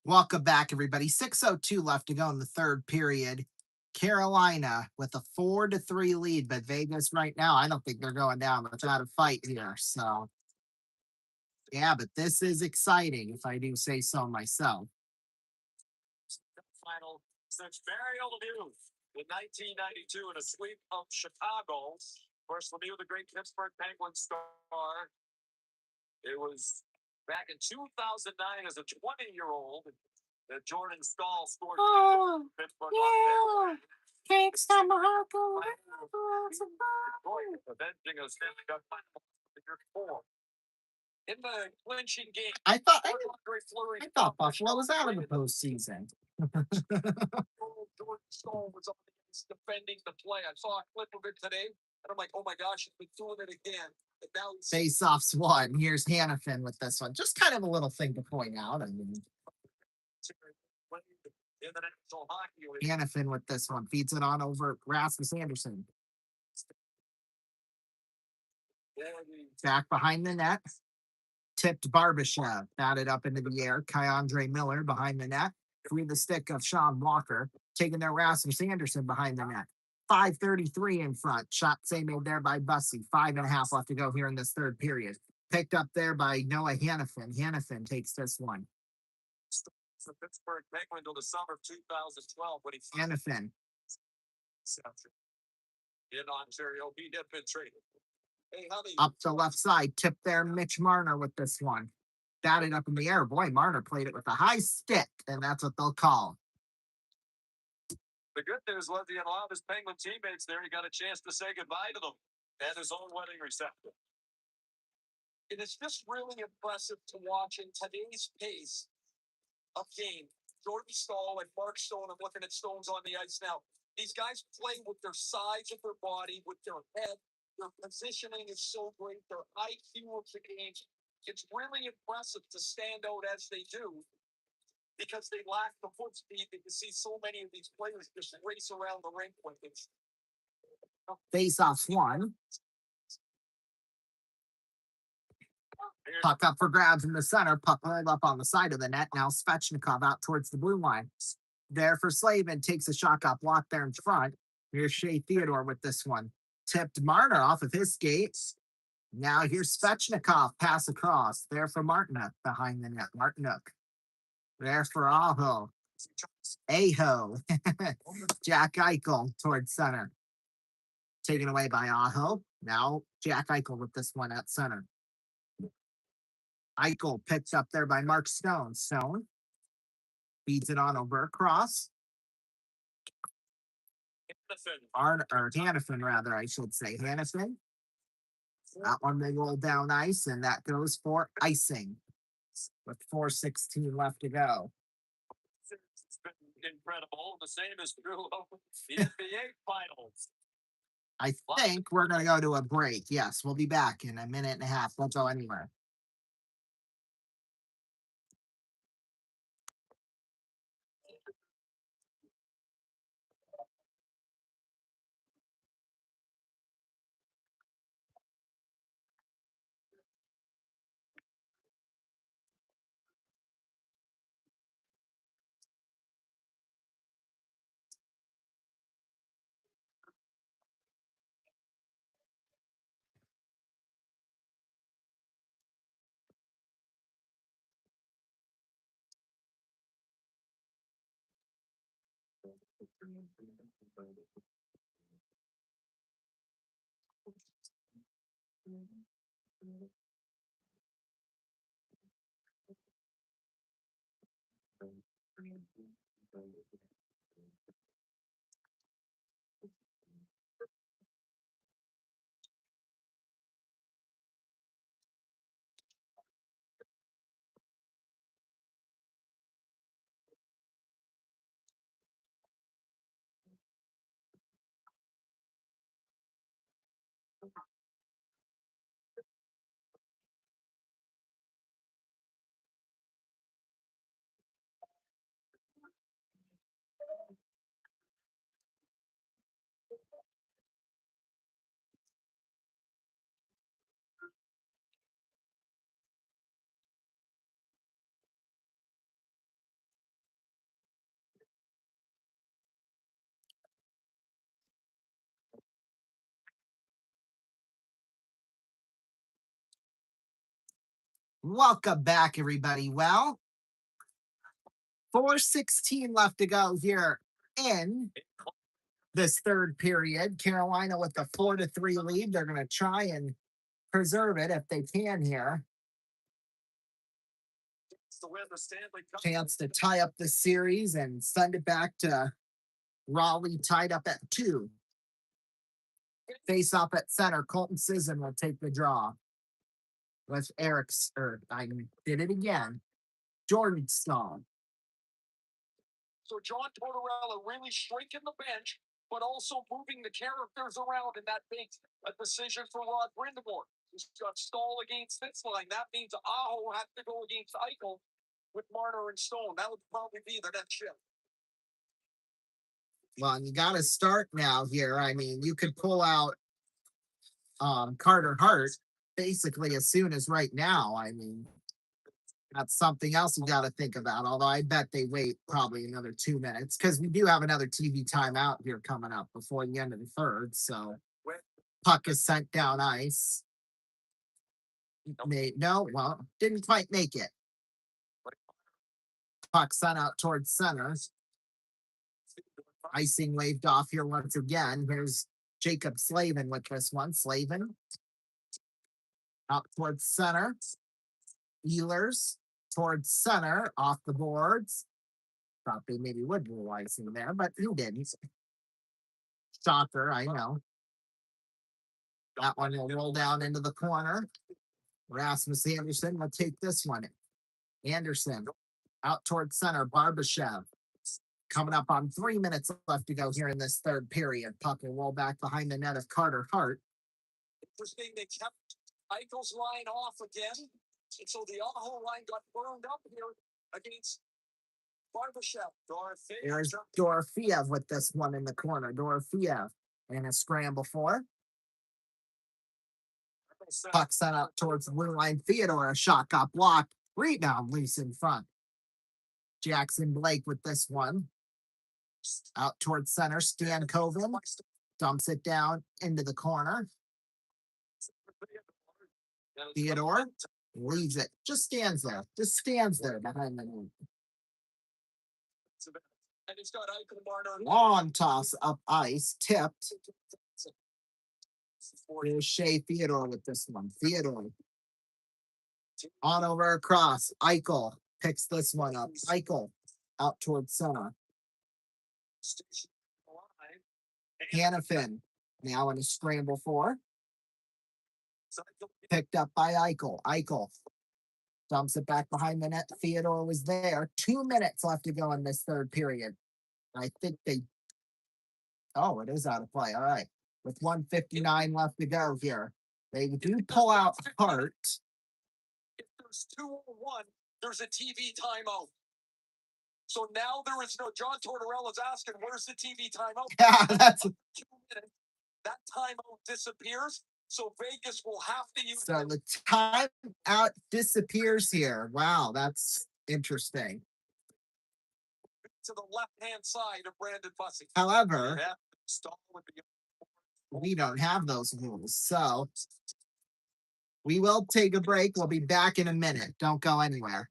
Welcome back, everybody. 6:02 left to go in the third period. Carolina with a 4-3 lead, but Vegas right now, I don't think they're going down without a fight here. So, yeah, but this is exciting, if I do say so myself. Final since Mario Lemieux in 1992 in a sweep of Chicago. Of course, Lemieux, the great Pittsburgh Penguins star. It was back in 2009 as a 20-year-old that Jordan Stahl scored. Oh, Pittsburgh yeah. Thanks, Tomahawk. avenging a Stanley Cup final the year before. In the clinching game, I thought Buffalo was out of the postseason. Jordan Stahl was on the ice defending the play. I saw a clip of it today, and I'm like, oh my gosh, he's been doing it again. And now he's Face-offs won. Here's Hannafin with this one. Just kind of a little thing to point out. I mean, in the National Hockey League. Hannafin with this one feeds it on over Rasmus Anderson. Back behind the net. Tipped Barbashev. Batted up into the air. Kai-Andre Miller behind the net. Through the stick of Sean Walker. Taking their Rasmus Anderson behind the net. 5:33 in front. Shot save made there by Bussey. 5.5 left to go here in this third period. Picked up there by Noah Hannafin. Hannafin takes this one. The Pittsburgh Penguin until the summer of 2012 when he Hannafin. In Ontario, he had been traded. Hey, honey. Up the left side, tipped there Mitch Marner with this one. Batted up in the air. Boy, Marner played it with a high stick, and that's what they'll call. The good news was he had a lot of his Penguin teammates there. He got a chance to say goodbye to them at his own wedding reception. It is just really impressive to watch in today's pace of game. Jordan Stahl and Mark Stone, I'm looking at Stones on the ice now. These guys play with their size of their body, with their head. Their positioning is so great. Their IQ of the game. It's really impressive to stand out as they do because they lack the foot speed that you see so many of these players just race around the rink with it. Face-offs one. Puck up for grabs in the center. Puck rolled up on the side of the net. Now Svechnikov out towards the blue line. There for Slavin. Takes a shot, got blocked there in front. Here's Shea Theodore with this one. Tipped Marner off of his skates. Now here's Svechnikov. Pass across. There for Martinuk behind the net. Martinuk. There for Aho. Jack Eichel towards center. Taken away by Aho. Now Jack Eichel with this one at center. Eichel picked up there by Mark Stone. Stone feeds it on over across. Hannafin, rather, I should say. Hannafin. That one they roll down ice, and that goes for icing with 4:16 left to go. It's been incredible. The same is true of the NBA Finals. I think we're going to go to a break. Yes, we'll be back in a minute and a half. Don't go anywhere. Welcome back, everybody. Well, 4:16 left to go here in this third period. Carolina with a 4-3 lead. They're going to try and preserve it if they can here. To win the Stanley Cup. Chance to tie up the series and send it back to Raleigh, tied up at 2. Face off at center. Colton Sisson will take the draw. With Eric's, or I did it again. Jordan Stone. So John Tortorella really shrinking the bench, but also moving the characters around, and that makes a decision for Rod Brindamore. He's got Stahl against this line. That means Aho has to go against Eichel with Marner and Stone. That would probably be the next shift. Well, you got to start now here. I mean, you could pull out Carter Hart basically as soon as right now. I mean, that's something else you got to think about. Although I bet they wait probably another 2 minutes because we do have another TV timeout here coming up before the end of the third. So puck is sent down ice. Didn't quite make it. Puck sent out towards center. Icing waved off here once again. Here's Jacob Slavin with this one. Slavin out towards center. Ehlers towards center, off the boards. Thought they maybe would rule icing there, but he didn't. Shocker, I know. That one will roll down into the corner. Rasmus Anderson will take this one. Anderson out towards center. Barbashev coming up on 3 minutes left to go here in this third period. Puck will roll back behind the net of Carter Hart. Interesting, they kept Eichel's line off again. And so the Aho line got burned up here against Barbashev. There's Dorofeev with this one in the corner. Dorofeev and a scramble for. Puck sent out towards the blue line. Theodore, a shot got blocked. Rebound loose in front. Jackson Blake with this one. Out towards center. Stan Coven dumps it down into the corner. Theodore leaves it. Just stands there. Just stands there behind the net. And he's got Eichel, Marner. Long toss up ice. Tipped. Here's Shea Theodore with this one. Theodore. On over across. Eichel picks this one up. Eichel out towards center. Hannafin now in a scramble for. Picked up by Eichel. Eichel dumps it back behind the net. Theodore was there. 2 minutes left to go in this third period. I think they. Oh, it is out of play. All right. With 1:59 left to go here. They do pull out Hart. If there's 2-1, there's a TV timeout. So now there is no. John Tortorella's asking, where's the TV timeout? Yeah, that's. 2 minutes. That timeout disappears. So Vegas will have to use. So the timeout disappears here. Wow, that's interesting. To the left-hand side of Brandon Bussey. However, Yeah, Stahl would be. We don't have those rules. So we will take a break. We'll be back in a minute. Don't go anywhere.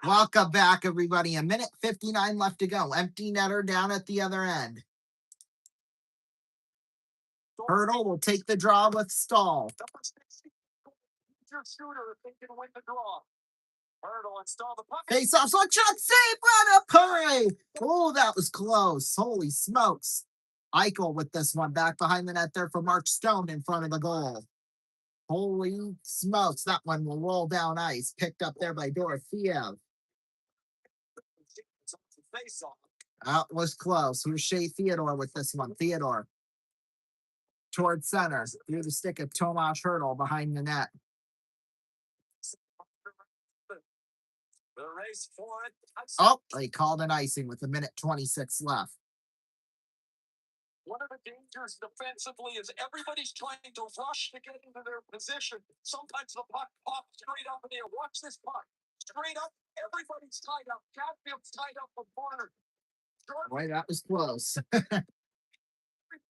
Welcome back, everybody. 1:59 left to go. Empty netter down at the other end. Hurdle will take the draw with Stahl. Your shooter if they can win the draw. Hurdle install the puck. Face off, so shot save, run up hurry. Oh, that was close. Holy smokes. Eichel with this one back behind the net there for Mark Stone in front of the goal. Holy smokes, that one will roll down ice. Picked up there by Dorofeev. Face off. That was close. Here's Shea Theodore with this one. Theodore towards center. Through the stick of Tomas Hurdle behind the net. The race for it. Oh, they called an icing with 1:26 left. One of the dangers defensively is everybody's trying to rush to get into their position. Sometimes the puck pops straight up in the air. Watch this puck. Straight up. Everybody's tied up. Catfield's tied up with Warner. Boy, that was close. Everything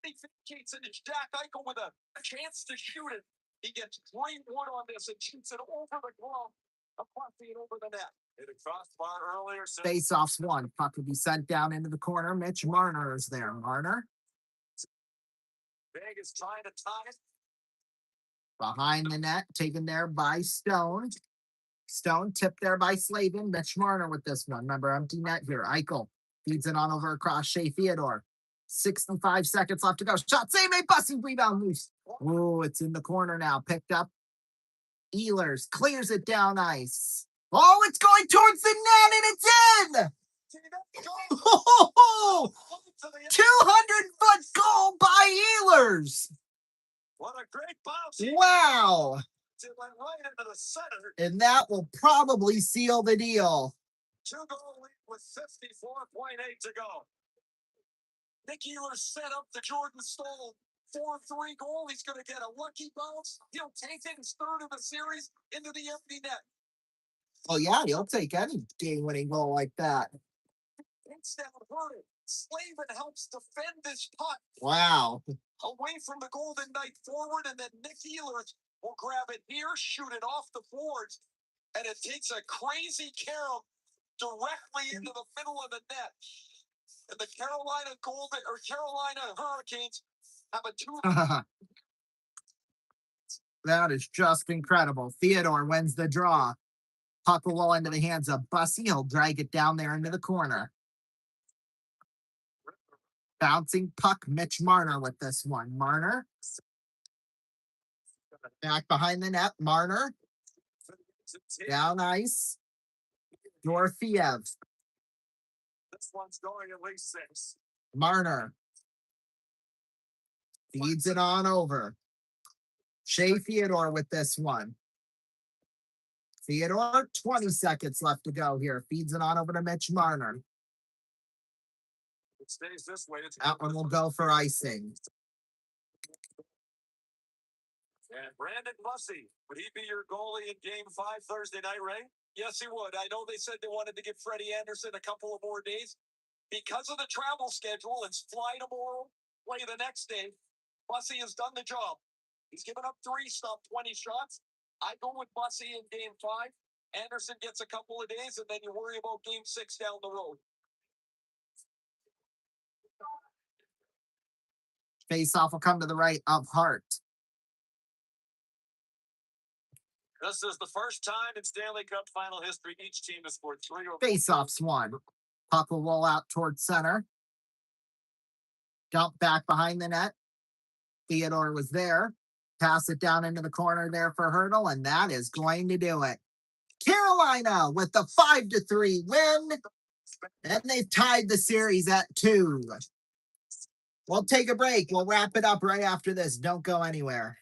vindicates it. It's Jack Eichel with a chance to shoot it. He gets great wood on this and shoots it over the glove. A puck being over the net. Hit a crossbar earlier. Face-offs one. Puck will be sent down into the corner. Mitch Marner is there. Marner Vegas trying to tie it. behind the net, taken there by Stone. Stone tipped there by Slavin. Mitch Marner with this one. Remember, empty net here. Eichel feeds it on over across Shea Theodore. 65 seconds left to go. Shot save, a busting rebound loose. Oh, it's in the corner now. Picked up. Ehlers clears it down ice. Oh, it's going towards the net and it's in. Oh, 200-foot goal by Ehlers. What a great bounce. Wow. It went right into the center. And that will probably seal the deal. 2-goal lead with 54.8 to go. Nick Ehlers set up the Jordan Stoll 4-3 goal. He's going to get a lucky bounce. He'll take it his third of the series into the empty net. Oh, yeah, he'll take any game-winning goal like that. Takes down Hurdle. Slavin helps defend this puck Wow. away from the Golden Knight forward, and then Nick Ehlers will grab it here, shoot it off the boards, and it takes a crazy carom directly into the middle of the net. And the Carolina Hurricanes have a 2. That is just incredible. Theodore wins the draw. Puck will roll into the hands of Bussy. He'll drag it down there into the corner. Bouncing puck, Mitch Marner with this one. Marner. Back behind the net. Marner. Down ice. Dorofeev. This one's going at least 6. Marner. Feeds it on over. Shea Theodore with this one. Theodore, 20 seconds left to go here. Feeds it on over to Mitch Marner. It stays this way. That one will go for icing. And Brandon Bussey, would he be your goalie in Game 5 Thursday night, Ray? Yes, he would. I know they said they wanted to give Freddie Anderson a couple of more days. Because of the travel schedule, it's fly tomorrow, play the next day. Bussey has done the job. He's given up 3, stopped 20 shots. I go with Bussey in Game 5. Anderson gets a couple of days, and then you worry about Game 6 down the road. Face-off will come to the right of Hart. This is the first time in Stanley Cup final history each team has scored 3 or 4. Face-offs one. Puck will roll out towards center. Dump back behind the net. Theodore was there. Pass it down into the corner there for Hurdle, and that is going to do it. Carolina with the 5-3 win. And they've tied the series at 2. We'll take a break. We'll wrap it up right after this. Don't go anywhere.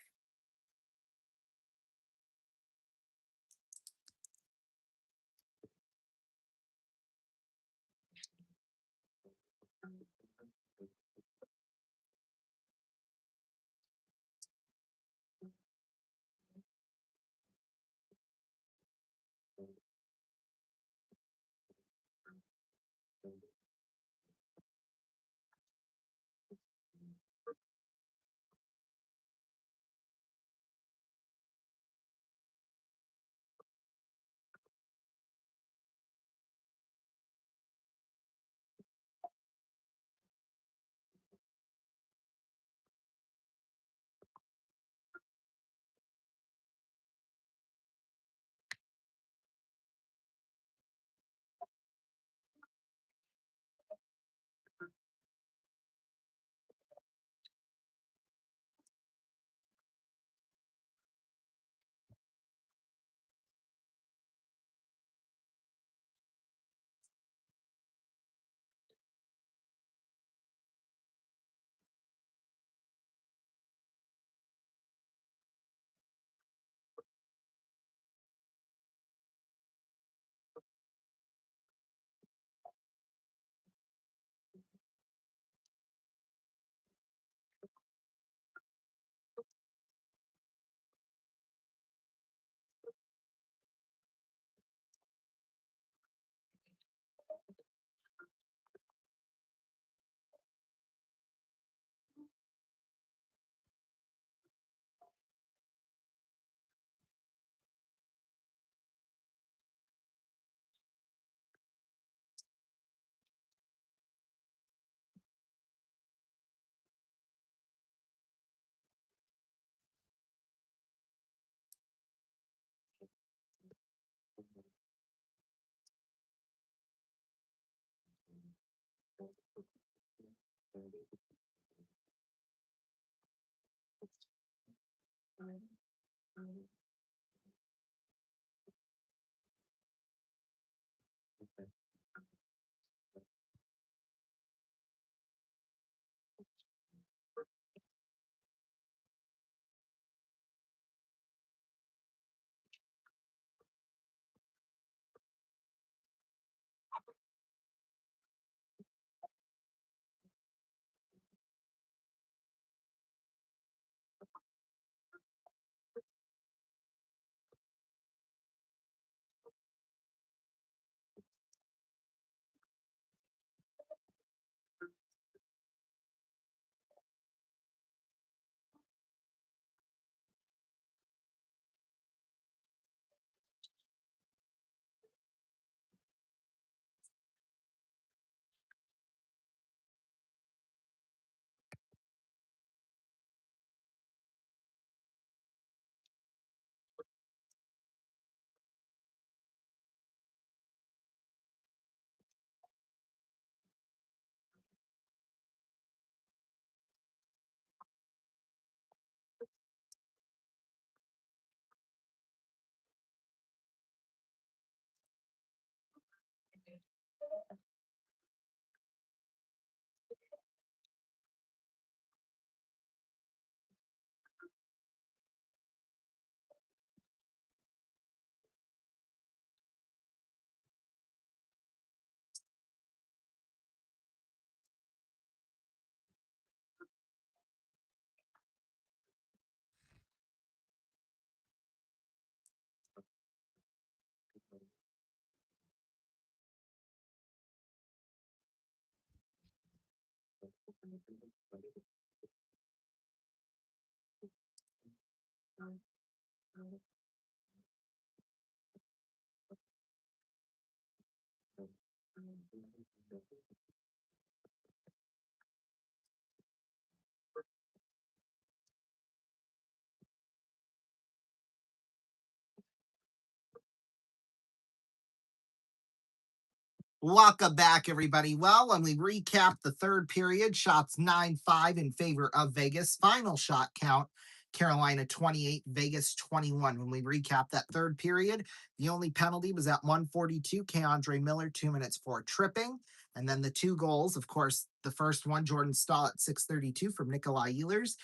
Welcome back, everybody. Well, when we recap the third period, shots 9-5 in favor of Vegas. Final shot count, Carolina 28, Vegas 21. When we recap that third period, the only penalty was at 142, Keandre Miller, 2 minutes for tripping. And then the two goals, of course, the first one, Jordan Stahl at 6:32 from Nikolai Ehlers.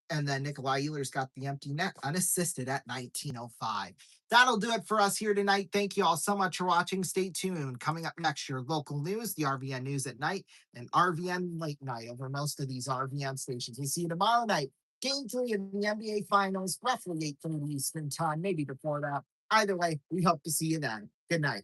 And then Nikolai Ehlers got the empty net unassisted at 19:05. That'll do it for us here tonight. Thank you all so much for watching. Stay tuned. Coming up next, your local news, the RVN News at Night, and RVN Late Night over most of these RVN stations. We see you tomorrow night. Game 3 of the NBA Finals, roughly 8:30 Eastern Time, maybe before that. Either way, we hope to see you then. Good night.